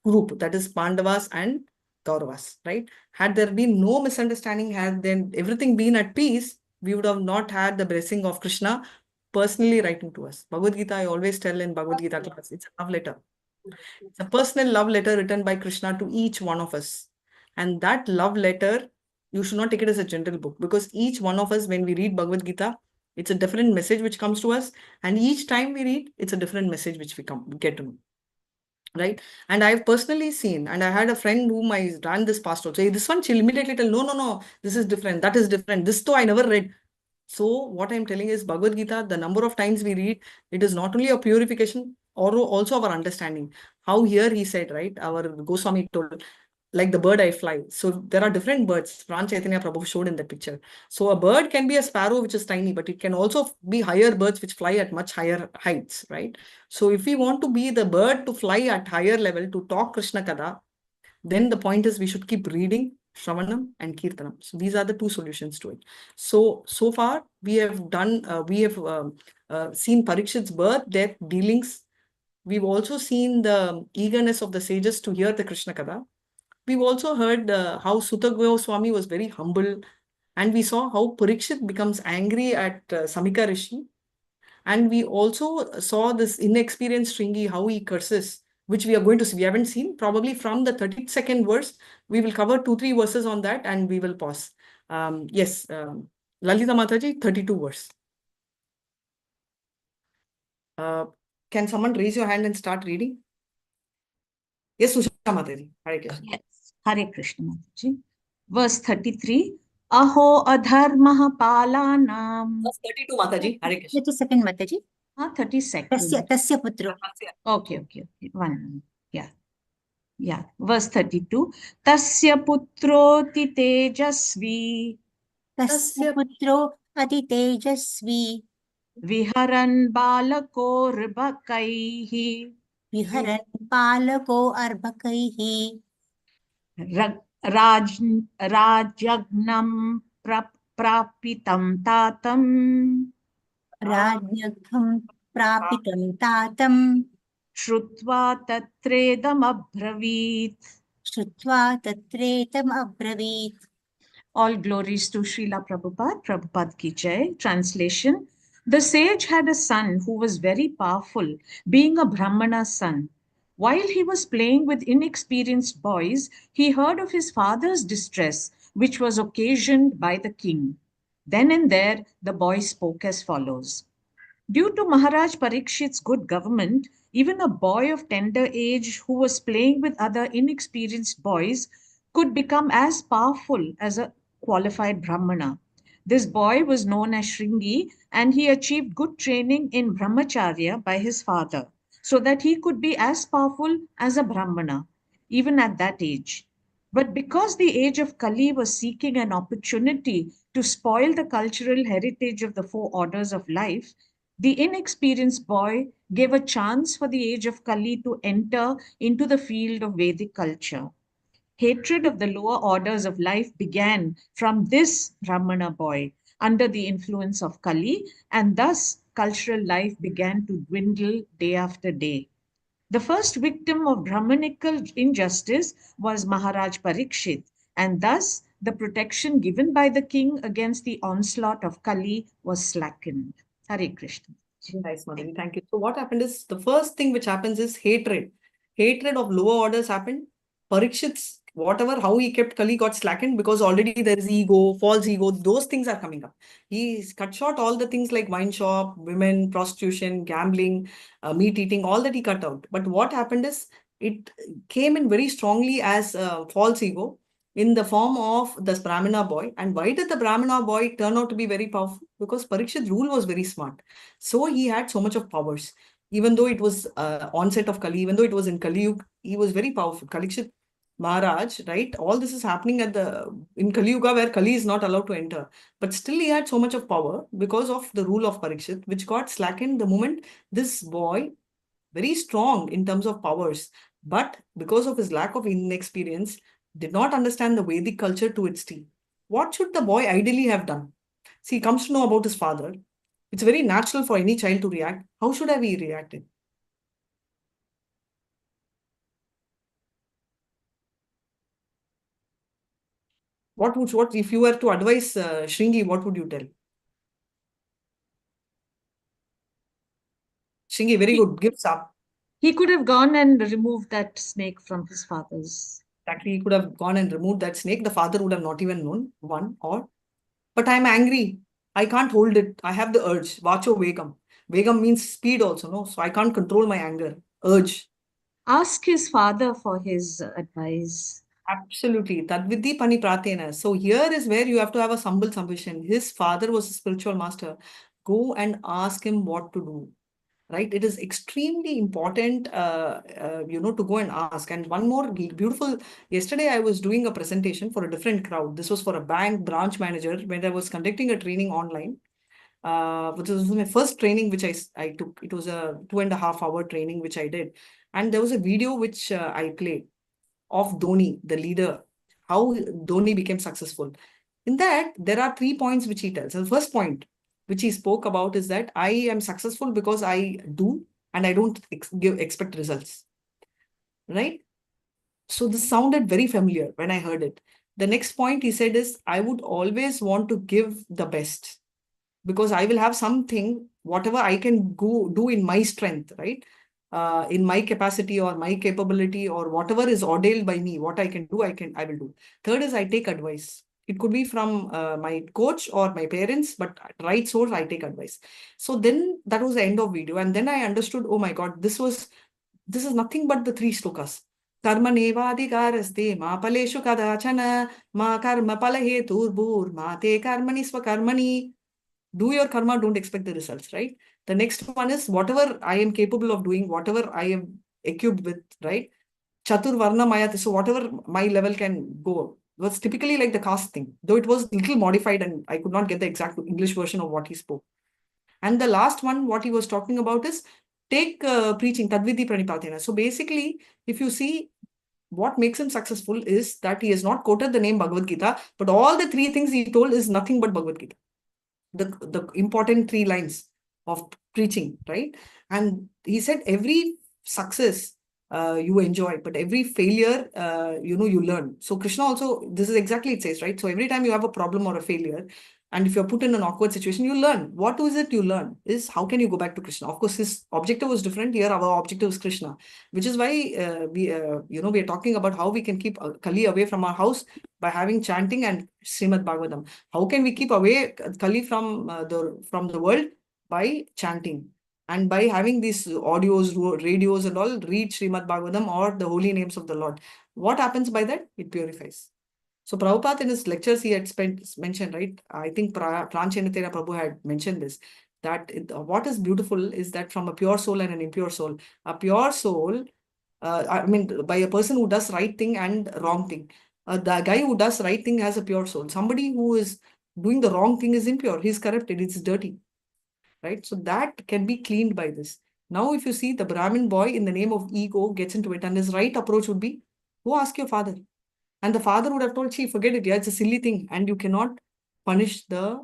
group, that is Pandavas and Kauravas, right? Had there been no misunderstanding, had then everything been at peace, we would have not had the blessing of Krishna personally writing to us. Bhagavad Gita, I always tell in Bhagavad Gita class, it's a love letter. It's a personal love letter written by Krishna to each one of us. And that love letter, you should not take it as a general book, because each one of us, when we read Bhagavad Gita, it's a different message which comes to us. And each time we read, it's a different message which we get to know. Right? And I've personally seen, and I had a friend whom I ran this past also. Hey, this one, she'll immediately tell, no, this is different, that is different. This though I never read. So what I'm telling is Bhagavad Gita, the number of times we read, it is not only a purification, or also our understanding. How here he said, right? Our Goswami told, like the bird I fly. So there are different birds. Ram Chaitanya Prabhu showed in that picture. So a bird can be a sparrow, which is tiny, but it can also be higher birds which fly at much higher heights, right? So if we want to be the bird to fly at higher level, to talk Krishna Kada, then the point is we should keep reading Shravanam and Kirtanam. So these are the two solutions to it. So far we have done, seen Parikshit's birth, death, dealings. We've also seen the eagerness of the sages to hear the Krishna Kada. We've also heard how Sutta Goswami was very humble, and we saw how Parikshit becomes angry at Samika Rishi. And we also saw this inexperienced Shringi, how he curses, which we are going to see. We haven't seen, probably from the 32nd verse. We will cover 2-3 verses on that and we will pause. Yes, Lalita Mataji, 32 verse. Can someone raise your hand and start reading? Yes, Sushma Mataji. Hare Krishna. Yes, Hare Krishna Mataji. Verse 33. Aho adharmah palanam. Verse 32, Mataji. Hare Krishna. 32nd Mataji. 32nd. Tasya putro. Okay. 1 minute. Yeah. Verse 32. Tasya putro ti tejasvi. Tasya putro ati tejasvi. Viharan balako rbakaihi. Viharan palako arbakaihi. Rajagnam prapitam tatam. Rajyagham prapitam tatam. Shrutva tatredam abravit. Shrutva tatretam abravit. All glories to Srila Prabhupada. Prabhupada ki jai. Translation. The sage had a son who was very powerful, being a Brahmana's son. While he was playing with inexperienced boys, he heard of his father's distress, which was occasioned by the king. Then and there, the boy spoke as follows. Due to Maharaj Parikshit's good government, even a boy of tender age who was playing with other inexperienced boys could become as powerful as a qualified Brahmana. This boy was known as Shringi, and he achieved good training in Brahmacharya by his father, so that he could be as powerful as a Brahmana, even at that age. But because the age of Kali was seeking an opportunity to spoil the cultural heritage of the four orders of life, the inexperienced boy gave a chance for the age of Kali to enter into the field of Vedic culture. Hatred of the lower orders of life began from this Brahmana boy under the influence of Kali, and thus cultural life began to dwindle day after day. The first victim of Brahmanical injustice was Maharaj Parikshit, and thus the protection given by the king against the onslaught of Kali was slackened. Hare Krishna. Nice, Madhuri. Thank you. So what happened is, the first thing which happens is hatred. Hatred of lower orders happened. Parikshit's, whatever, how he kept Kali got slackened because already there is ego, false ego. Those things are coming up. He's cut short all the things like wine shop, women, prostitution, gambling, meat eating, all that he cut out. But what happened is, it came in very strongly as false ego in the form of this Brahmana boy. And why did the Brahmana boy turn out to be very powerful? Because Parikshit's rule was very smart. So he had so much of powers. Even though it was onset of Kali, even though it was in Kali Yuga, he was very powerful. Kalishit Maharaj, right? All this is happening in Kali Yuga where Kali is not allowed to enter. But still he had so much of power because of the rule of Parikshit, which got slackened the moment this boy, very strong in terms of powers, but because of his lack of inexperience, did not understand the Vedic culture to its T. What should the boy ideally have done? See, he comes to know about his father. It's very natural for any child to react. How should have he reacted? What if you were to advise Shringi, what would you tell? Shringi, very good. Gives up. He could have gone and removed that snake from his father's. Exactly, he could have gone and removed that snake. The father would have not even known. But I'm angry. I can't hold it. I have the urge. Vacho Vegam. Vegam means speed also, no? So I can't control my anger. Urge. Ask his father for his advice. Absolutely. Tadvidhi pani pratena. So here is where you have to have a humble submission. His father was a spiritual master. Go and ask him what to do. Right? It is extremely important, to go and ask. And one more beautiful, yesterday I was doing a presentation for a different crowd. This was for a bank branch manager when I was conducting a training online, which was my first training, which I took. It was a 2.5-hour training, which I did. And there was a video which I played of Dhoni, the leader, how Dhoni became successful. In that, there are 3 points which he tells. The first point, which he spoke about, is that I am successful because I do and I don't expect results. Right? So this sounded very familiar when I heard it. The next point he said is, I would always want to give the best because I will have something, whatever I can do in my strength, right? In my capacity or my capability or whatever is ordained by me, what I can do, I will do. Third is I take advice. It could be from my coach or my parents, but right source, I take advice. So then that was the end of video. And then I understood, oh my God, this is nothing but the 3 shlokas. Karma nevadhikaraste ma paleshu kadachana ma karma palaheturbhur ma te karmani swakarmani. Do your karma, don't expect the results, right? The next one is whatever I am capable of doing, whatever I am equipped with, right? Chatur Varna Mayati, so whatever my level can go. It was typically like the caste thing, though it was a little modified and I could not get the exact English version of what he spoke. And the last one, what he was talking about is take preaching, Tadvidhi Pranipatena. So basically, if you see, what makes him successful is that he has not quoted the name Bhagavad Gita, but all the 3 things he told is nothing but Bhagavad Gita. The important 3 lines of preaching, right? And he said every success you enjoy, but every failure, you learn. So Krishna also, this is exactly it says, right? So every time you have a problem or a failure, and if you're put in an awkward situation, you learn. What is it you learn? Is how can you go back to Krishna? Of course, his objective was different. Here, our objective is Krishna, which is why we are talking about how we can keep Kali away from our house by having chanting and Srimad Bhagavatam. How can we keep away Kali from the world? By chanting and by having these audios, radios and all, read Srimad Bhagavatam or the holy names of the Lord. What happens by that? It purifies. So Prabhupada in his lectures, he had mentioned, right? I think Pranchayanatera Prabhu had mentioned this, that what is beautiful is that from a pure soul and an impure soul, a pure soul, I mean, by a person who does right thing and wrong thing. The guy who does right thing has a pure soul. Somebody who is doing the wrong thing is impure. He's corrupted. It's dirty, right? So that can be cleaned by this. Now, if you see the Brahmin boy in the name of ego gets into it, and his right approach would be, go ask your father. And the father would have told, "Chi, forget it, yeah, it's a silly thing, and you cannot punish the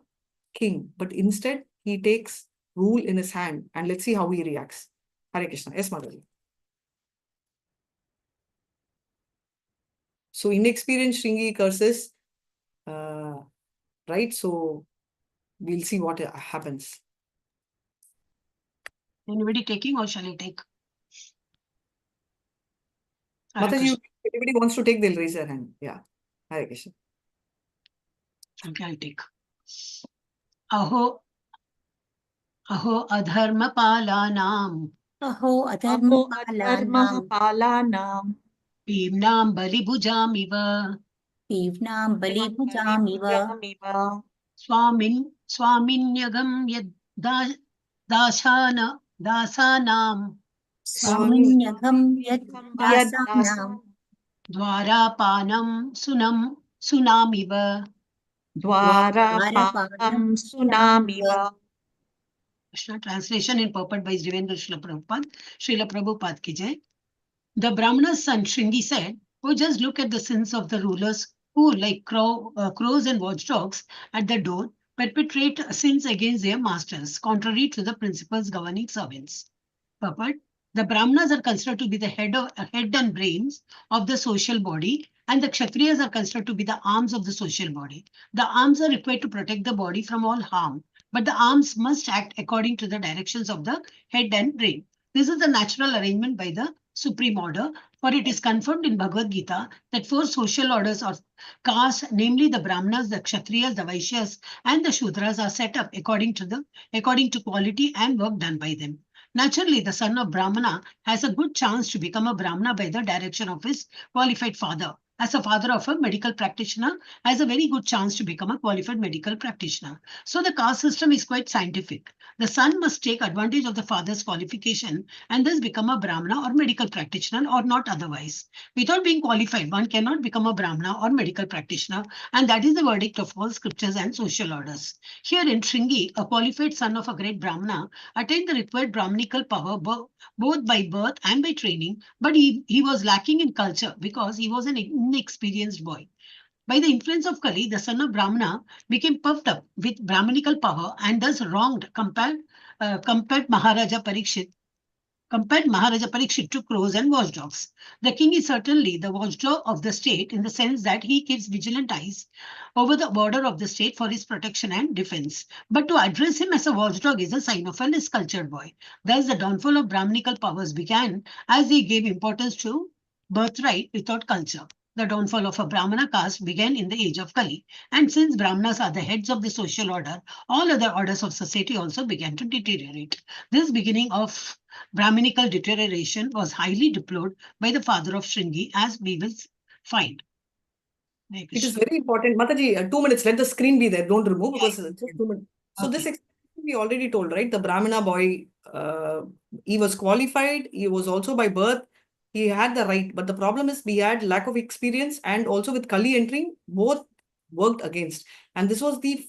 king." But instead, he takes rule in his hand, and let's see how he reacts. Hare Krishna. Yes, Madhaji. So inexperienced Shringi curses, right? So we'll see what happens. Anybody taking or shall I take? Hare Mataji, Krishna. if anybody wants to take, they'll raise their hand. Yeah. Hare Krishna. Okay, I'll take. Aho adharma palanam Aho Aho adharma adharmah palanam pimnam balibhujamiva pivnam bali bhujamiva balibhujamiva swaminyagam yad dasanam swaminyagam yad yad dasanam dwarapanam sunamiva. dwarapanam sunamiva. Krishna translation in purport by Devendra Srila Prabhupada. Srila Prabhupada ki jai. The Brahmana's son Shringi said, "Oh, just look at the sins of the rulers who, like crows and watchdogs at the door, perpetrate sins against their masters, contrary to the principles governing servants." Purport: the Brahmanas are considered to be the head and brains of the social body, and the Kshatriyas are considered to be the arms of the social body. The arms are required to protect the body from all harm, but the arms must act according to the directions of the head and brain. This is the natural arrangement by the supreme order, for it is confirmed in Bhagavad Gita that 4 social orders or castes, namely the Brahmanas, the Kshatriyas, the Vaishyas, and the Shudras, are set up according to quality and work done by them. Naturally, the son of Brahmana has a good chance to become a Brahmana by the direction of his qualified father. As a father of a medical practitioner, has a very good chance to become a qualified medical practitioner. So the caste system is quite scientific. The son must take advantage of the father's qualification and thus become a Brahmana or medical practitioner, or not otherwise. Without being qualified, one cannot become a Brahmana or medical practitioner, and that is the verdict of all scriptures and social orders. Here in Shringi, a qualified son of a great Brahmana attained the required Brahmanical power both by birth and by training, but he was lacking in culture because he was an inexperienced boy. By the influence of Kali, the son of Brahmana became puffed up with Brahmanical power and thus wronged, compared Maharaja Parikshit to crows and watchdogs. The king is certainly the watchdog of the state in the sense that he keeps vigilant eyes over the border of the state for his protection and defense. But to address him as a watchdog is a sign of a less cultured boy. Thus, the downfall of Brahmanical powers began as they gave importance to birthright without culture. The downfall of a Brahmana caste began in the age of Kali. And since Brahmanas are the heads of the social order, all other orders of society also began to deteriorate. This beginning of Brahminical deterioration was highly deplored by the father of Shringi, as we will find. It is very important. Mataji, 2 minutes. Let the screen be there. Don't remove because it's just 2 minutes. So this explanation we already told, right? The Brahmana boy, he was qualified. He was also by birth. He had the right. But the problem is he had lack of experience, and also with Kali entering, both worked against. And this was the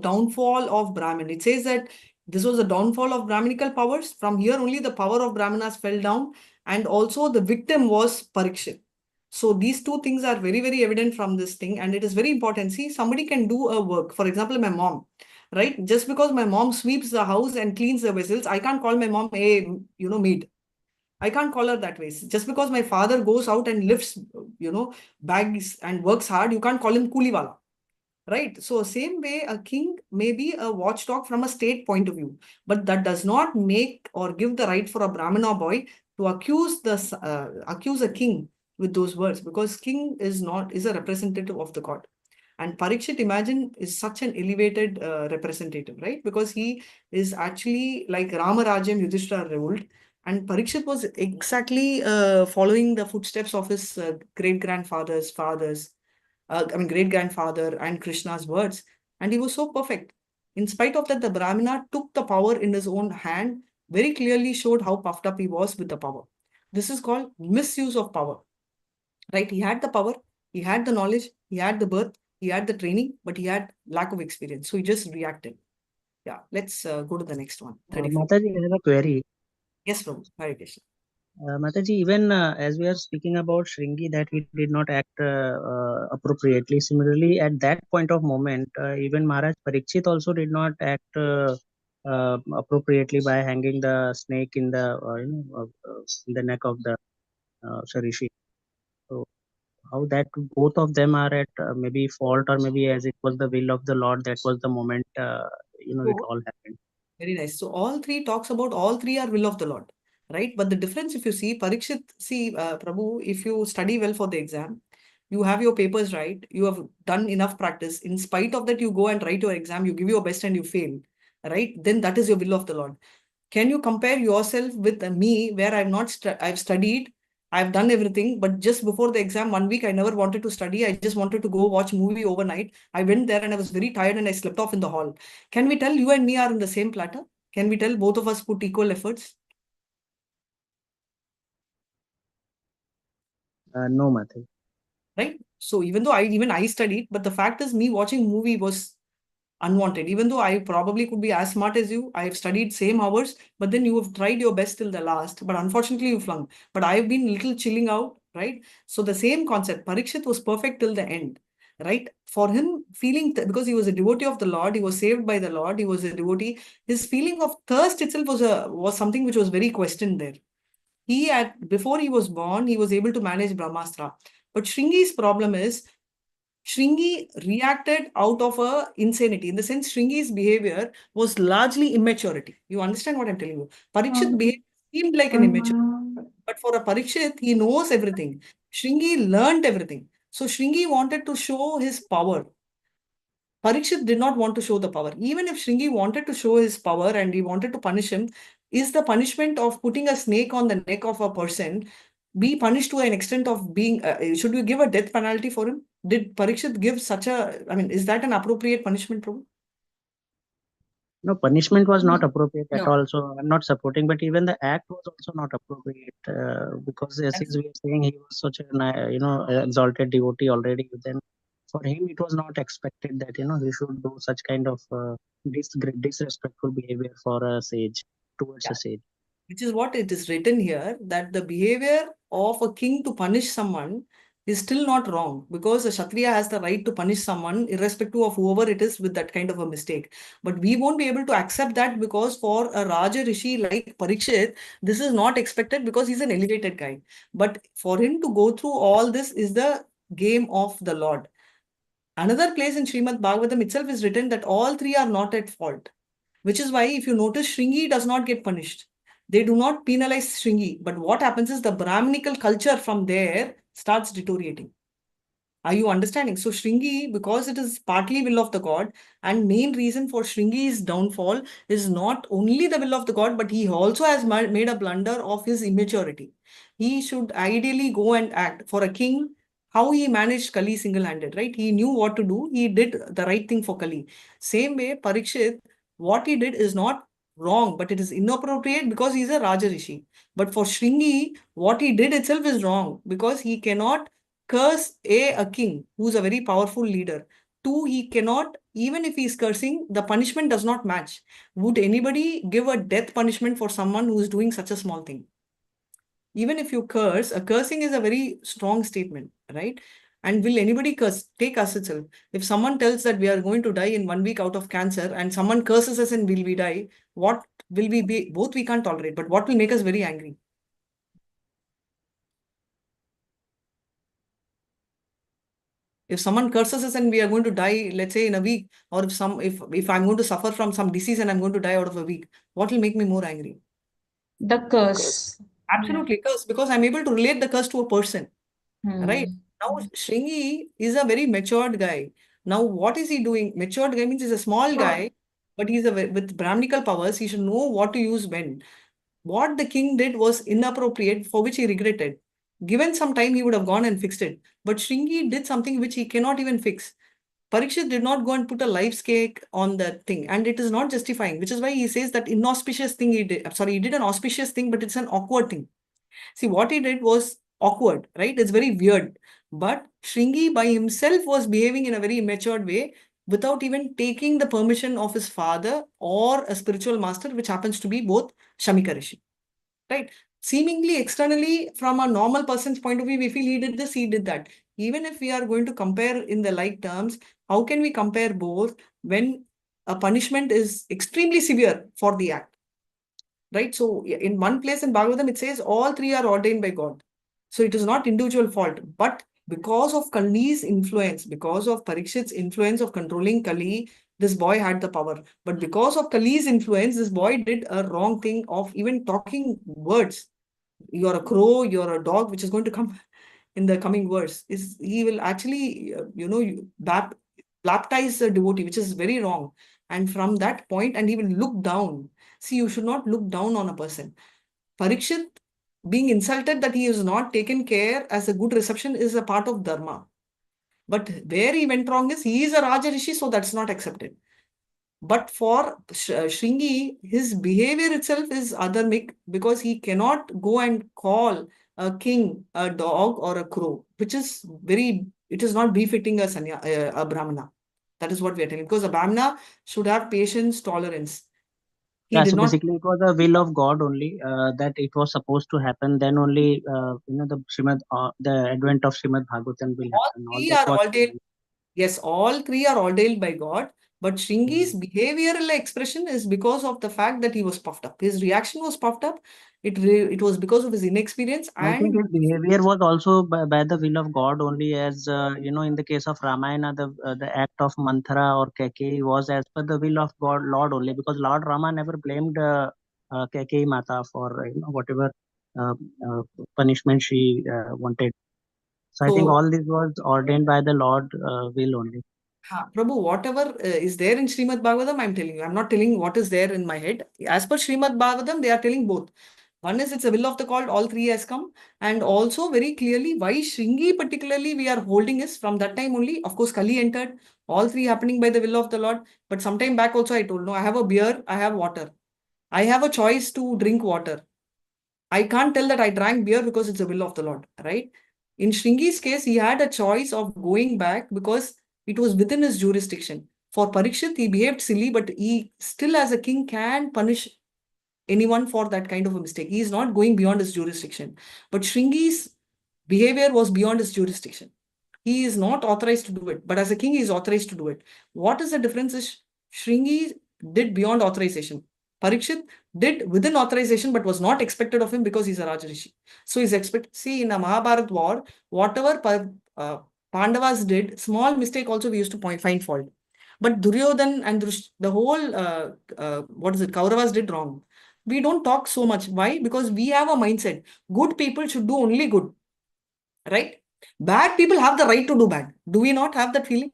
downfall of Brahmin. It says that this was the downfall of Brahminical powers. From here only the power of Brahmanas fell down. And also the victim was Parikshit. So these 2 things are very, very evident from this thing, and it is very important. See, somebody can do a work. For example, my mom, right? Just because my mom sweeps the house and cleans the vessels, I can't call my mom a, maid. I can't call her that way. Just because my father goes out and lifts, bags and works hard, you can't call him kuliwala. Right. So same way, a king may be a watchdog from a state point of view, but that does not make or give the right for a Brahmana boy to accuse a king with those words, because king is a representative of the god. And Parikshit, imagine, is such an elevated representative, right? Because he is actually like Ramarajam Yudhishthira ruled, and Parikshit was exactly following the footsteps of his great-grandfather's fathers. great-grandfather and Krishna's words, and he was so perfect. In spite of that, the Brahmana took the power in his own hand, very clearly showed how puffed up he was with the power. This is called misuse of power, right? He had the power, he had the knowledge, he had the birth, he had the training, but he had lack of experience. So he just reacted. Yeah, let's go to the next one. 34. Mataji, I have a query. Yes, Prabhu. Hare Krishna. Mataji, even as we are speaking about Shringi, that he did not act appropriately. Similarly, at that point of moment, even Maharaj Parikshit also did not act appropriately by hanging the snake in the in the neck of the Rishi. So, how that both of them are at maybe fault, or maybe as it was the will of the Lord, that was the moment it So, all happened. very nice. So all three talks about all three are will of the Lord, right? But the difference, if you see, Parikshit, Prabhu, if you study well for the exam, you have your papers right, you have done enough practice. In spite of that, you go and write your exam, you give your best and you fail, right? Then that is your will of the Lord. Can you compare yourself with me, where I've studied, I've done everything, but just before the exam, 1 week, I never wanted to study. I just wanted to go watch movie overnight. I went there and I was very tired and I slept off in the hall. Can we tell you and me are in the same platter? Can we tell both of us put equal efforts? No, Mataji. Right? So even though I studied, but the fact is me watching movie was unwanted. Even though I probably could be as smart as you, I have studied same hours, but then you have tried your best till the last, but unfortunately you flung. But I've been little chilling out, right? So the same concept, Parikshit was perfect till the end, right? For him, feeling, because he was a devotee of the Lord, he was saved by the Lord, he was a devotee, his feeling of thirst itself was something which was very questioned there. Before he was born, he was able to manage Brahmastra. But Shringi's problem is, Shringi reacted out of a insanity. In the sense, Shringi's behavior was largely immaturity. You understand what I'm telling you? Parikshit behavior seemed like an immature, but for a Parikshit, he knows everything. Shringi learned everything. So Shringi wanted to show his power. Parikshit did not want to show the power. Even if Shringi wanted to show his power and he wanted to punish him, is the punishment of putting a snake on the neck of a person be punished to an extent of being, should we give a death penalty for him? Did Parikshit give such a, is that an appropriate punishment, Prabhu? No, punishment was not appropriate at No. all. So I'm not supporting, but even the act was also not appropriate because as we are saying, he was such an exalted devotee already. Then for him, it was not expected that he should do such kind of disrespectful behavior for a sage towards a sage. Which is what it is written here, that the behavior of a king to punish someone is still not wrong, because a Kshatriya has the right to punish someone irrespective of whoever it is with that kind of a mistake. But we won't be able to accept that, because for a Raja Rishi like Parikshit, this is not expected because he's an elevated guy. But for him to go through all this is the game of the Lord. Another place in Srimad Bhagavatam itself is written that all three are not at fault, which is why if you notice, Shringi does not get punished. They do not penalize Shringi. But what happens is the Brahminical culture from there starts deteriorating. Are you understanding? So Shringi, because it is partly will of the God, and main reason for Shringi's downfall is not only the will of the God, but he also has made a blunder of his immaturity. He should ideally go and act. For a king, how he managed Kali single-handed, right? He knew what to do. He did the right thing for Kali. Same way, Parikshit, what he did is not wrong, but it is inappropriate because he's a Raja Rishi. But for Shringi, what he did itself is wrong, because he cannot curse a king who's a very powerful leader. Two, he cannot, even if he's cursing, the punishment does not match. Would anybody give a death punishment for someone who's doing such a small thing? Even if you curse, a cursing is a very strong statement, right? And will anybody curse? Take us itself. If someone tells that we are going to die in 1 week out of cancer, and someone curses us and will we die, what will we be? Both we can't tolerate, but what will make us very angry? If someone curses us and we are going to die, let's say in a week, or if I'm going to suffer from some disease and I'm going to die out of a week, what will make me more angry? The curse. Absolutely, curse, because I'm able to relate the curse to a person, right? Now, Shringi is a very matured guy. Now, what is he doing? Matured guy means he's a small guy, but he's with Brahminical powers. He should know what to use when. What the king did was inappropriate, for which he regretted. Given some time, he would have gone and fixed it. But Shringi did something which he cannot even fix. Parikshit did not go and put a life's cake on that thing, and it is not justifying, which is why he says that inauspicious thing he did. Sorry, he did an auspicious thing, but it's an awkward thing. See, what he did was awkward, right? It's very weird. But Shringi by himself was behaving in a very immature way without even taking the permission of his father or a spiritual master, which happens to be both Shamika Rishi, right? Seemingly externally, from a normal person's point of view, we feel he did this, he did that. Even if we are going to compare in the like terms, how can we compare both when a punishment is extremely severe for the act? Right? So in one place in Bhagavatam, it says all three are ordained by God. So it is not individual fault, but because of Kali's influence, because of Parikshit's influence of controlling Kali, this boy had the power. But because of Kali's influence, this boy did a wrong thing of even talking words. You're a crow, you're a dog, which is going to come in the coming verse. Is he will actually, baptize the devotee, which is very wrong. And from that point, and he will look down. See, you should not look down on a person. Parikshit being insulted that he is not taken care as a good reception is a part of dharma. But where he went wrong is he is a Raja Rishi, so that's not accepted. But for Shringi, his behavior itself is adharmic because he cannot go and call a king a dog or a crow, which is it is not befitting a Brahmana. That is what we are telling. Because a Brahmana should have patience, tolerance. He Yeah, did so not. basically it was the will of God only that it was supposed to happen. Then only the advent of Srimad Bhagavatam will All happen. All three that are was ordained. Yes, all three are ordained by God. But Shringi's Mhm. behavioral expression is because of the fact that he was puffed up. His reaction was puffed up. It was because of his inexperience I think and his behavior was also by the will of God only, as in the case of Ramayana, the act of Manthara or Kaikeyi was as per the will of God, Lord only, because Lord Rama never blamed Kaikeyi Mata for whatever uh, uh, punishment she wanted. So I think so all this was ordained by the Lord will only. Prabhu, whatever is there in Srimad Bhagavatam, I'm telling you. I'm not telling what is there in my head. As per Srimad Bhagavatam, they are telling both. One is it's a will of the called, all three has come. And also very clearly why Shringi particularly we are holding is from that time only. Of course, Kali entered, all three happening by the will of the Lord. But sometime back also I told, no, I have a beer, I have water. I have a choice to drink water. I can't tell that I drank beer because it's the will of the Lord, right? In Shringi's case, he had a choice of going back because it was within his jurisdiction. For Parikshit, he behaved silly, but he still, as a king, can punish anyone for that kind of a mistake. He is not going beyond his jurisdiction. But Shringi's behavior was beyond his jurisdiction. He is not authorized to do it, but as a king, he is authorized to do it. What is the difference is Shringi did beyond authorization. Parikshit did within authorization, but was not expected of him because he's a Rajarishi. So he's expected. See, in a Mahabharat war, whatever Pandavas did, small mistake also we used to find fault. But Duryodhan and the whole, Kauravas did wrong. We don't talk so much. Why? Because we have a mindset. Good people should do only good. Right? Bad people have the right to do bad. Do we not have that feeling?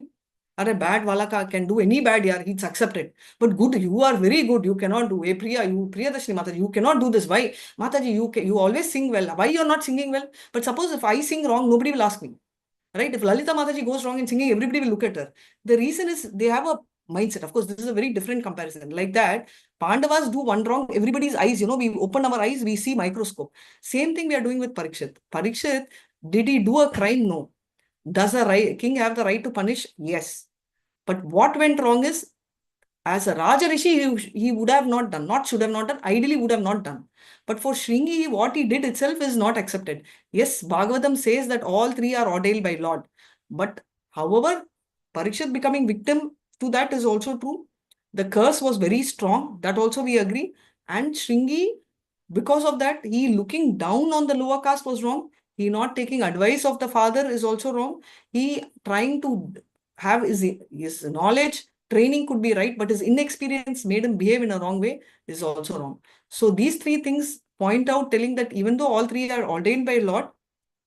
A bad walaka can do any bad, yeah, it's accepted. But good, you are very good. You cannot do. Hey, Priyadashini Mataji, you cannot do this. Why? Mataji, you always sing well. Why you're not singing well? But suppose if I sing wrong, nobody will ask me. Right? If Lalita Mataji goes wrong in singing, everybody will look at her. The reason is they have a mindset. Of course, this is a very different comparison. Like that, Pandavas do one wrong, everybody's eyes, we open our eyes, we see microscope. Same thing we are doing with Parikshit. Parikshit, did he do a crime? No. Does a king have the right to punish? Yes. But what went wrong is, as a Raja Rishi, he would have not done, not should have not done, ideally would have not done. But for Shringi, what he did itself is not accepted. Yes, Bhagavatam says that all three are ordained by Lord. But however, Parikshit becoming victim to that is also true. The curse was very strong. That also we agree. And Shringi, because of that, he looking down on the lower caste was wrong. He not taking advice of the father is also wrong. He trying to have his knowledge, training could be right, but his inexperience made him behave in a wrong way is also wrong. So these three things point out, telling that even though all three are ordained by Lord,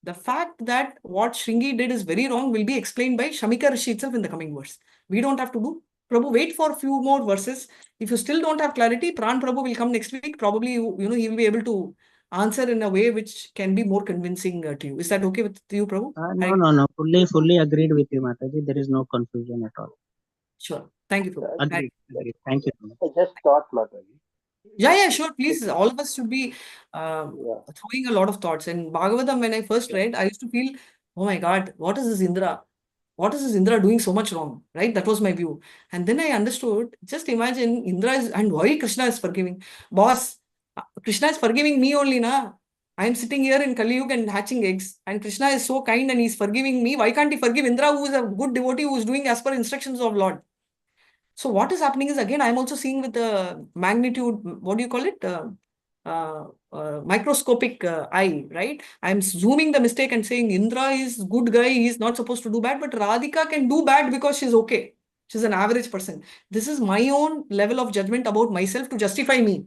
the fact that what Shringi did is very wrong will be explained by Shamika Rishi itself in the coming verse. We don't have to do. Prabhu, wait for a few more verses. If you still don't have clarity, Pran Prabhu will come next week. Probably, he will be able to answer in a way which can be more convincing to you. Is that okay with you, Prabhu? No. Fully agreed with you, Mataji. There is no confusion at all. Sure. Thank you, Prabhu. Agreed. Thank you. I just thought, Mataji. Yeah, sure. Please, all of us should be throwing a lot of thoughts. And Bhagavatam, when I first read, I used to feel, oh my God, what is this Indra? What is this Indra doing so much wrong? Right? That was my view. And then I understood, just imagine Indra is, and why Krishna is forgiving. Boss, Krishna is forgiving me only, na? I am sitting here in Kali Yuga and hatching eggs. And Krishna is so kind and he's forgiving me. Why can't he forgive Indra, who is a good devotee, who is doing as per instructions of Lord? So what is happening is, again, I'm also seeing with the magnitude, what do you call it? Microscopic eye, right? I'm zooming the mistake and saying Indra is good guy, he's not supposed to do bad, but Radhika can do bad because she's okay. She's an average person. This is my own level of judgment about myself to justify me.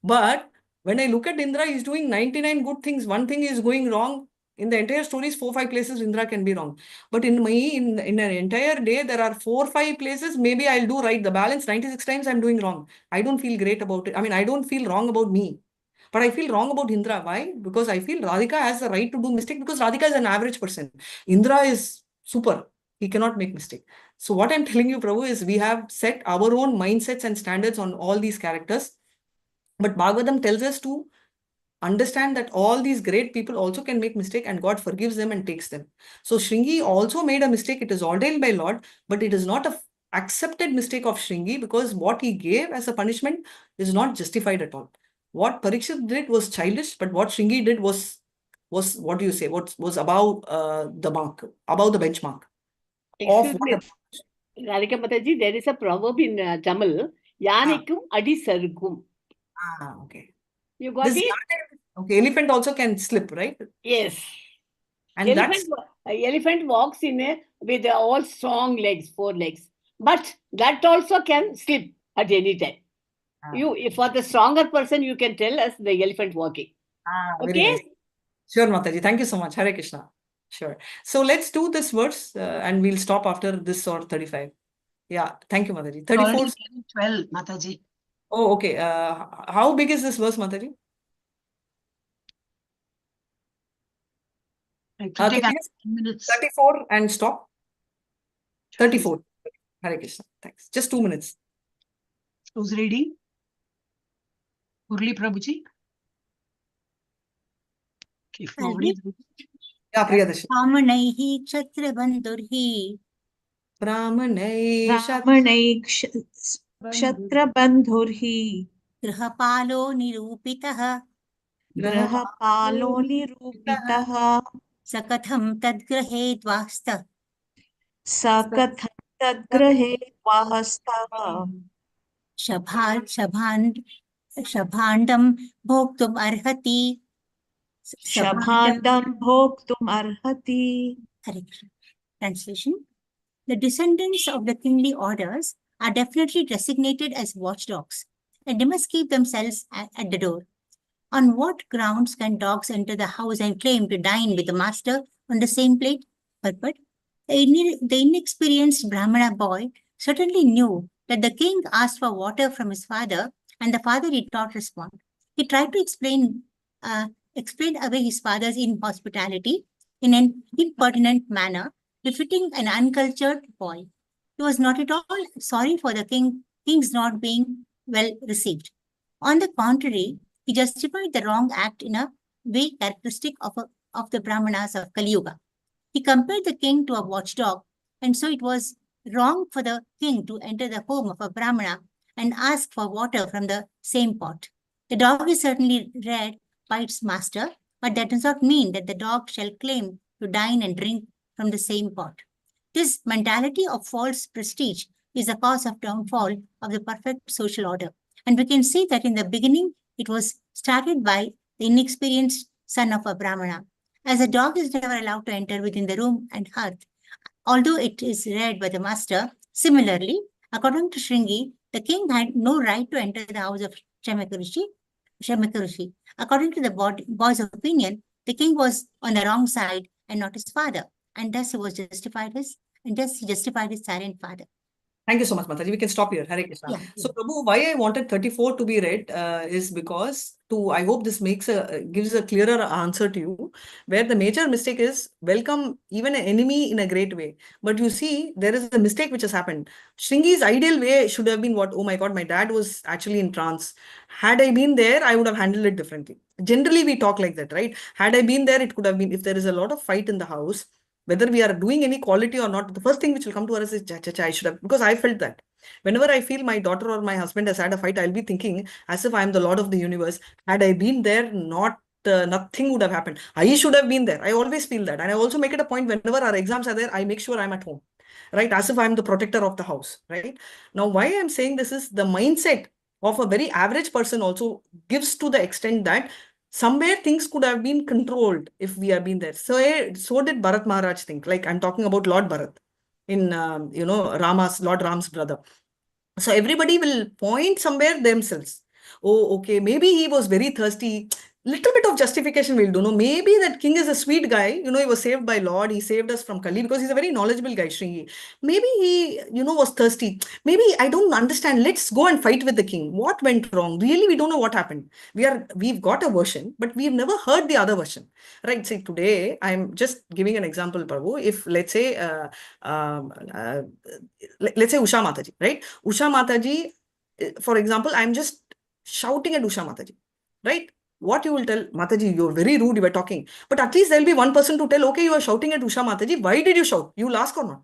But when I look at Indra, he's doing 99 good things. One thing is going wrong. In the entire stories, 4-5 places Indra can be wrong. But in an entire day, there are 4-5 places, maybe I'll do right. The balance, 96 times I'm doing wrong. I don't feel great about it. I mean, I don't feel wrong about me. But I feel wrong about Indra. Why? Because I feel Radhika has the right to do mistake because Radhika is an average person. Indra is super. He cannot make mistake. So what I'm telling you, Prabhu, is we have set our own mindsets and standards on all these characters. But Bhagavatam tells us to understand that all these great people also can make mistake and God forgives them and takes them. So Shringi also made a mistake. It is ordained by Lord, but it is not a accepted mistake of Shringi because what he gave as a punishment is not justified at all. What Parikshit did was childish, but what Shringi did was what do you say? What was above the mark, above the benchmark. Excuse me, Radhika Mataji, there is a proverb in Tamil, Yanikum Adi Sarugum. Okay. You got it? Okay, elephant also can slip, right? Yes. And elephant walks with all strong legs, 4 legs. But that also can slip at any time. For the stronger person, you can tell us the elephant walking. Very nice. Sure, Mataji. Thank you so much. Hare Krishna. Sure. So let's do this verse and we'll stop after this or 35. Yeah. Thank you, Mataji. 34. 12, Mataji. Oh, okay. How big is this verse, Mataji? Take 10 minutes. 34 and stop. 34. Hare Krishna. Thanks. Just 2 minutes. Who's reading? Murli Prabhuji? Okay, nobody is reading. Yeah, Priyadarshan. Pramanaihi Kshatrabandhurhi. Pramanai Kshatrabandhurhi. Grihapalo Nirupitaha. Grihapalo Nirupitaha. Sakatham Tadgrahe Dvasta. Sakatham Tadgrahe Dvasta. Shabhandam Bhoktum Arhati. Shabhandam Bhoktum Arhati. Translation. The descendants of the kingly orders are definitely designated as watchdogs, and they must keep themselves at the door. On what grounds can dogs enter the house and claim to dine with the master on the same plate? But the inexperienced Brahmana boy certainly knew that the king asked for water from his father, and the father did not respond. He tried to explain away his father's inhospitality in an impertinent manner, befitting an uncultured boy. He was not at all sorry for the king's not being well received. On the contrary, he justified the wrong act in a way characteristic of the Brahmanas of Kali Yuga. He compared the king to a watchdog, and so it was wrong for the king to enter the home of a Brahmana and ask for water from the same pot. The dog is certainly reared by its master, but that does not mean that the dog shall claim to dine and drink from the same pot. This mentality of false prestige is the cause of downfall of the perfect social order. And we can see that in the beginning, it was started by the inexperienced son of a Brahmana. As a dog is never allowed to enter within the room and hearth, although it is reared by the master. Similarly, according to Shringi, the king had no right to enter the house of Shamaka Rishi. According to the boy's opinion, the king was on the wrong side and not his father, and thus he justified his silent father. Thank you so much, Mataji. We can stop here. Hare Krishna. Yeah, So, Prabhu, why I wanted 34 to be read is because I hope this gives a clearer answer to you, where the major mistake is welcome even an enemy in a great way. But you see, there is a mistake which has happened. Shringi's ideal way should have been what? Oh my God, my dad was actually in trance. Had I been there, I would have handled it differently. Generally, we talk like that, right? Had I been there, it could have been, if there is a lot of fight in the house, whether we are doing any quality or not, the first thing which will come to us is, I should have, because I felt that. Whenever I feel my daughter or my husband has had a fight, I'll be thinking as if I'm the Lord of the universe. Had I been there, nothing would have happened. I should have been there. I always feel that. And I also make it a point whenever our exams are there, I make sure I'm at home, right? As if I'm the protector of the house, right? Now, why I'm saying this is the mindset of a very average person also gives to the extent that somewhere things could have been controlled if we have been there. So did Bharat Maharaj think. Like I'm talking about Lord Bharat in, Lord Ram's brother. So everybody will point somewhere themselves. Oh, okay, maybe he was very thirsty. Little bit of justification we'll do. No, maybe that king is a sweet guy. He was saved by Lord. He saved us from Kali because he's a very knowledgeable guy, Shringi. Maybe he, was thirsty. Maybe I don't understand. Let's go and fight with the king. What went wrong? Really, we don't know what happened. We've got a version, but we've never heard the other version. Right. See, today I'm just giving an example, Prabhu. If let's say, let's say Usha Mataji, right? Usha Mataji, for example, I'm just shouting at Usha Mataji, right? What you will tell, Mataji, you're very rude, you were talking. But at least there'll be one person to tell, okay, you are shouting at Usha Mataji. Why did you shout? You will ask or not?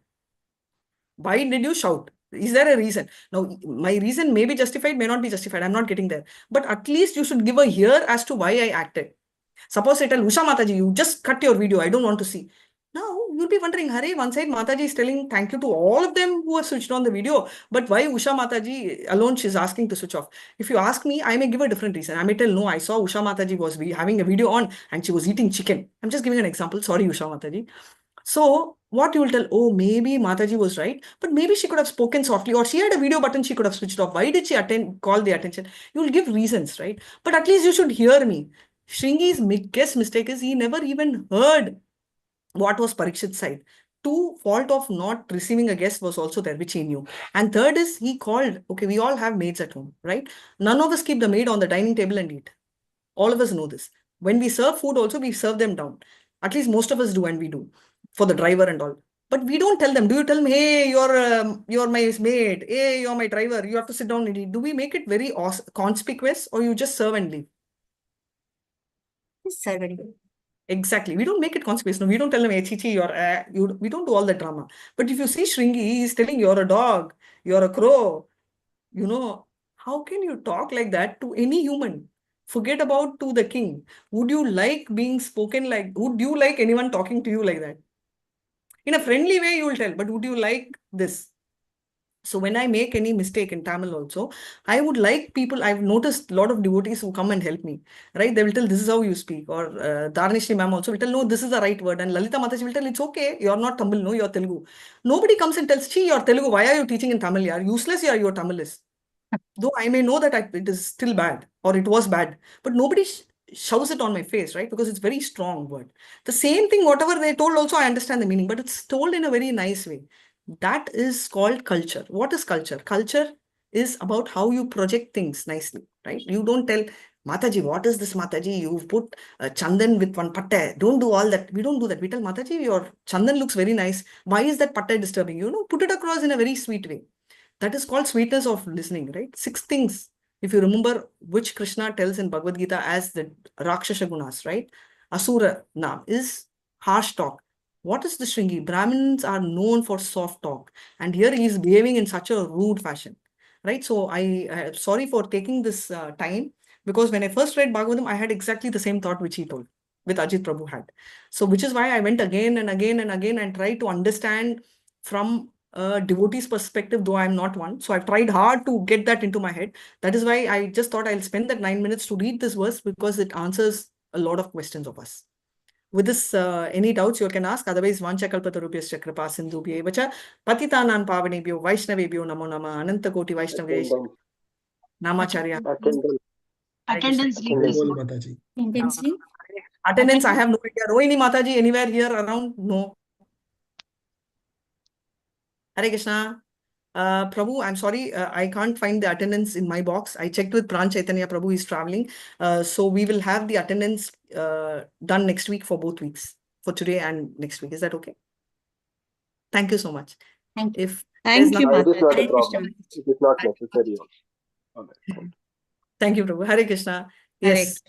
Why did you shout? Is there a reason? Now, my reason may be justified, may not be justified. I'm not getting there. But at least you should give a hear as to why I acted. Suppose I tell Usha Mataji, you just cut your video. I don't want to see. Now, you'll be wondering, Hare, one side Mataji is telling thank you to all of them who have switched on the video. But why Usha Mataji alone she's asking to switch off? If you ask me, I may give a different reason. I may tell, no, I saw Usha Mataji was having a video on and she was eating chicken. I'm just giving an example. Sorry, Usha Mataji. So what you will tell, oh, maybe Mataji was right, but maybe she could have spoken softly, or she had a video button she could have switched off. Why did she call the attention? You will give reasons, right? But at least you should hear me. Shringi's biggest mistake is he never even heard what was Parikshit's side. Two, fault of not receiving a guest was also there, which he knew. And third is he called, okay, we all have maids at home, right? None of us keep the maid on the dining table and eat. All of us know this. When we serve food also, we serve them down. At least most of us do, and we do for the driver and all. But we don't tell them. Do you tell them, hey, you're my maid. Hey, you're my driver. You have to sit down and eat. Do we make it very conspicuous, or you just serve and leave? serve and leave. Exactly. We don't make it conspicuous. No, we don't tell them, hey, chichi, we don't do all that drama. But if you see Shringi, he's telling you're a dog, you're a crow. How can you talk like that to any human? Forget about to the king. Would you like being spoken like, would you like anyone talking to you like that? In a friendly way, you will tell, but would you like this? So when I make any mistake in Tamil also, I would like people, I've noticed a lot of devotees who come and help me, right? They will tell, this is how you speak. Or Dharnishri ma'am also will tell, no, this is the right word. And Lalita Mataji will tell, it's okay, you're not Tamil, no, you're Telugu. Nobody comes and tells, you're Telugu, why are you teaching in Tamil? You're useless, you're Tamil. Though I may know that it is still bad, or it was bad, but nobody shows it on my face, right? Because it's very strong word. The same thing, whatever they told also, I understand the meaning, but it's told in a very nice way. That is called culture. What is culture? Culture is about how you project things nicely, right? You don't tell, Mataji, what is this, Mataji? You've put chandan with one patte. Don't do all that. We don't do that. We tell, Mataji, your chandan looks very nice. Why is that patte disturbing you? Put it across in a very sweet way. That is called sweetness of listening, right? 6 things, if you remember, which Krishna tells in Bhagavad Gita as the Rakshasa gunas, right? Asura Nam is harsh talk. What is the Shringi? Brahmins are known for soft talk. And here he is behaving in such a rude fashion, right? So I'm sorry for taking this time, because when I first read Bhagavatam, I had exactly the same thought which he told, with Ajit Prabhu had. So which is why I went again and again and again and tried to understand from a devotee's perspective, though I'm not one. So I've tried hard to get that into my head. That is why I just thought I'll spend that 9 minutes to read this verse, because it answers a lot of questions of us. With this, any doubts you can ask. Otherwise, vanchakalpatarubhyascha kripa sindhubhye vacha patitanan pavanebhyo vaishnavebhyo namo nama ananta koti vaishnavesh namacharya. Attendance leave is Bol Mataji. Intensely. Attendance, I have no idea. Rohini Mataji, anywhere here around? No. Hare Krishna. Prabhu, I'm sorry, I can't find the attendance in my box. I checked with Pran Chaitanya Prabhu, he's traveling. So we will have the attendance done next week for both weeks, for today and next week. Is that okay? Thank you so much. Thank you. If Thank you, there's It is not a Hare Krishna. problem. It is not necessary also. Okay. Thank you, Prabhu. Hare Krishna. Hare Yes.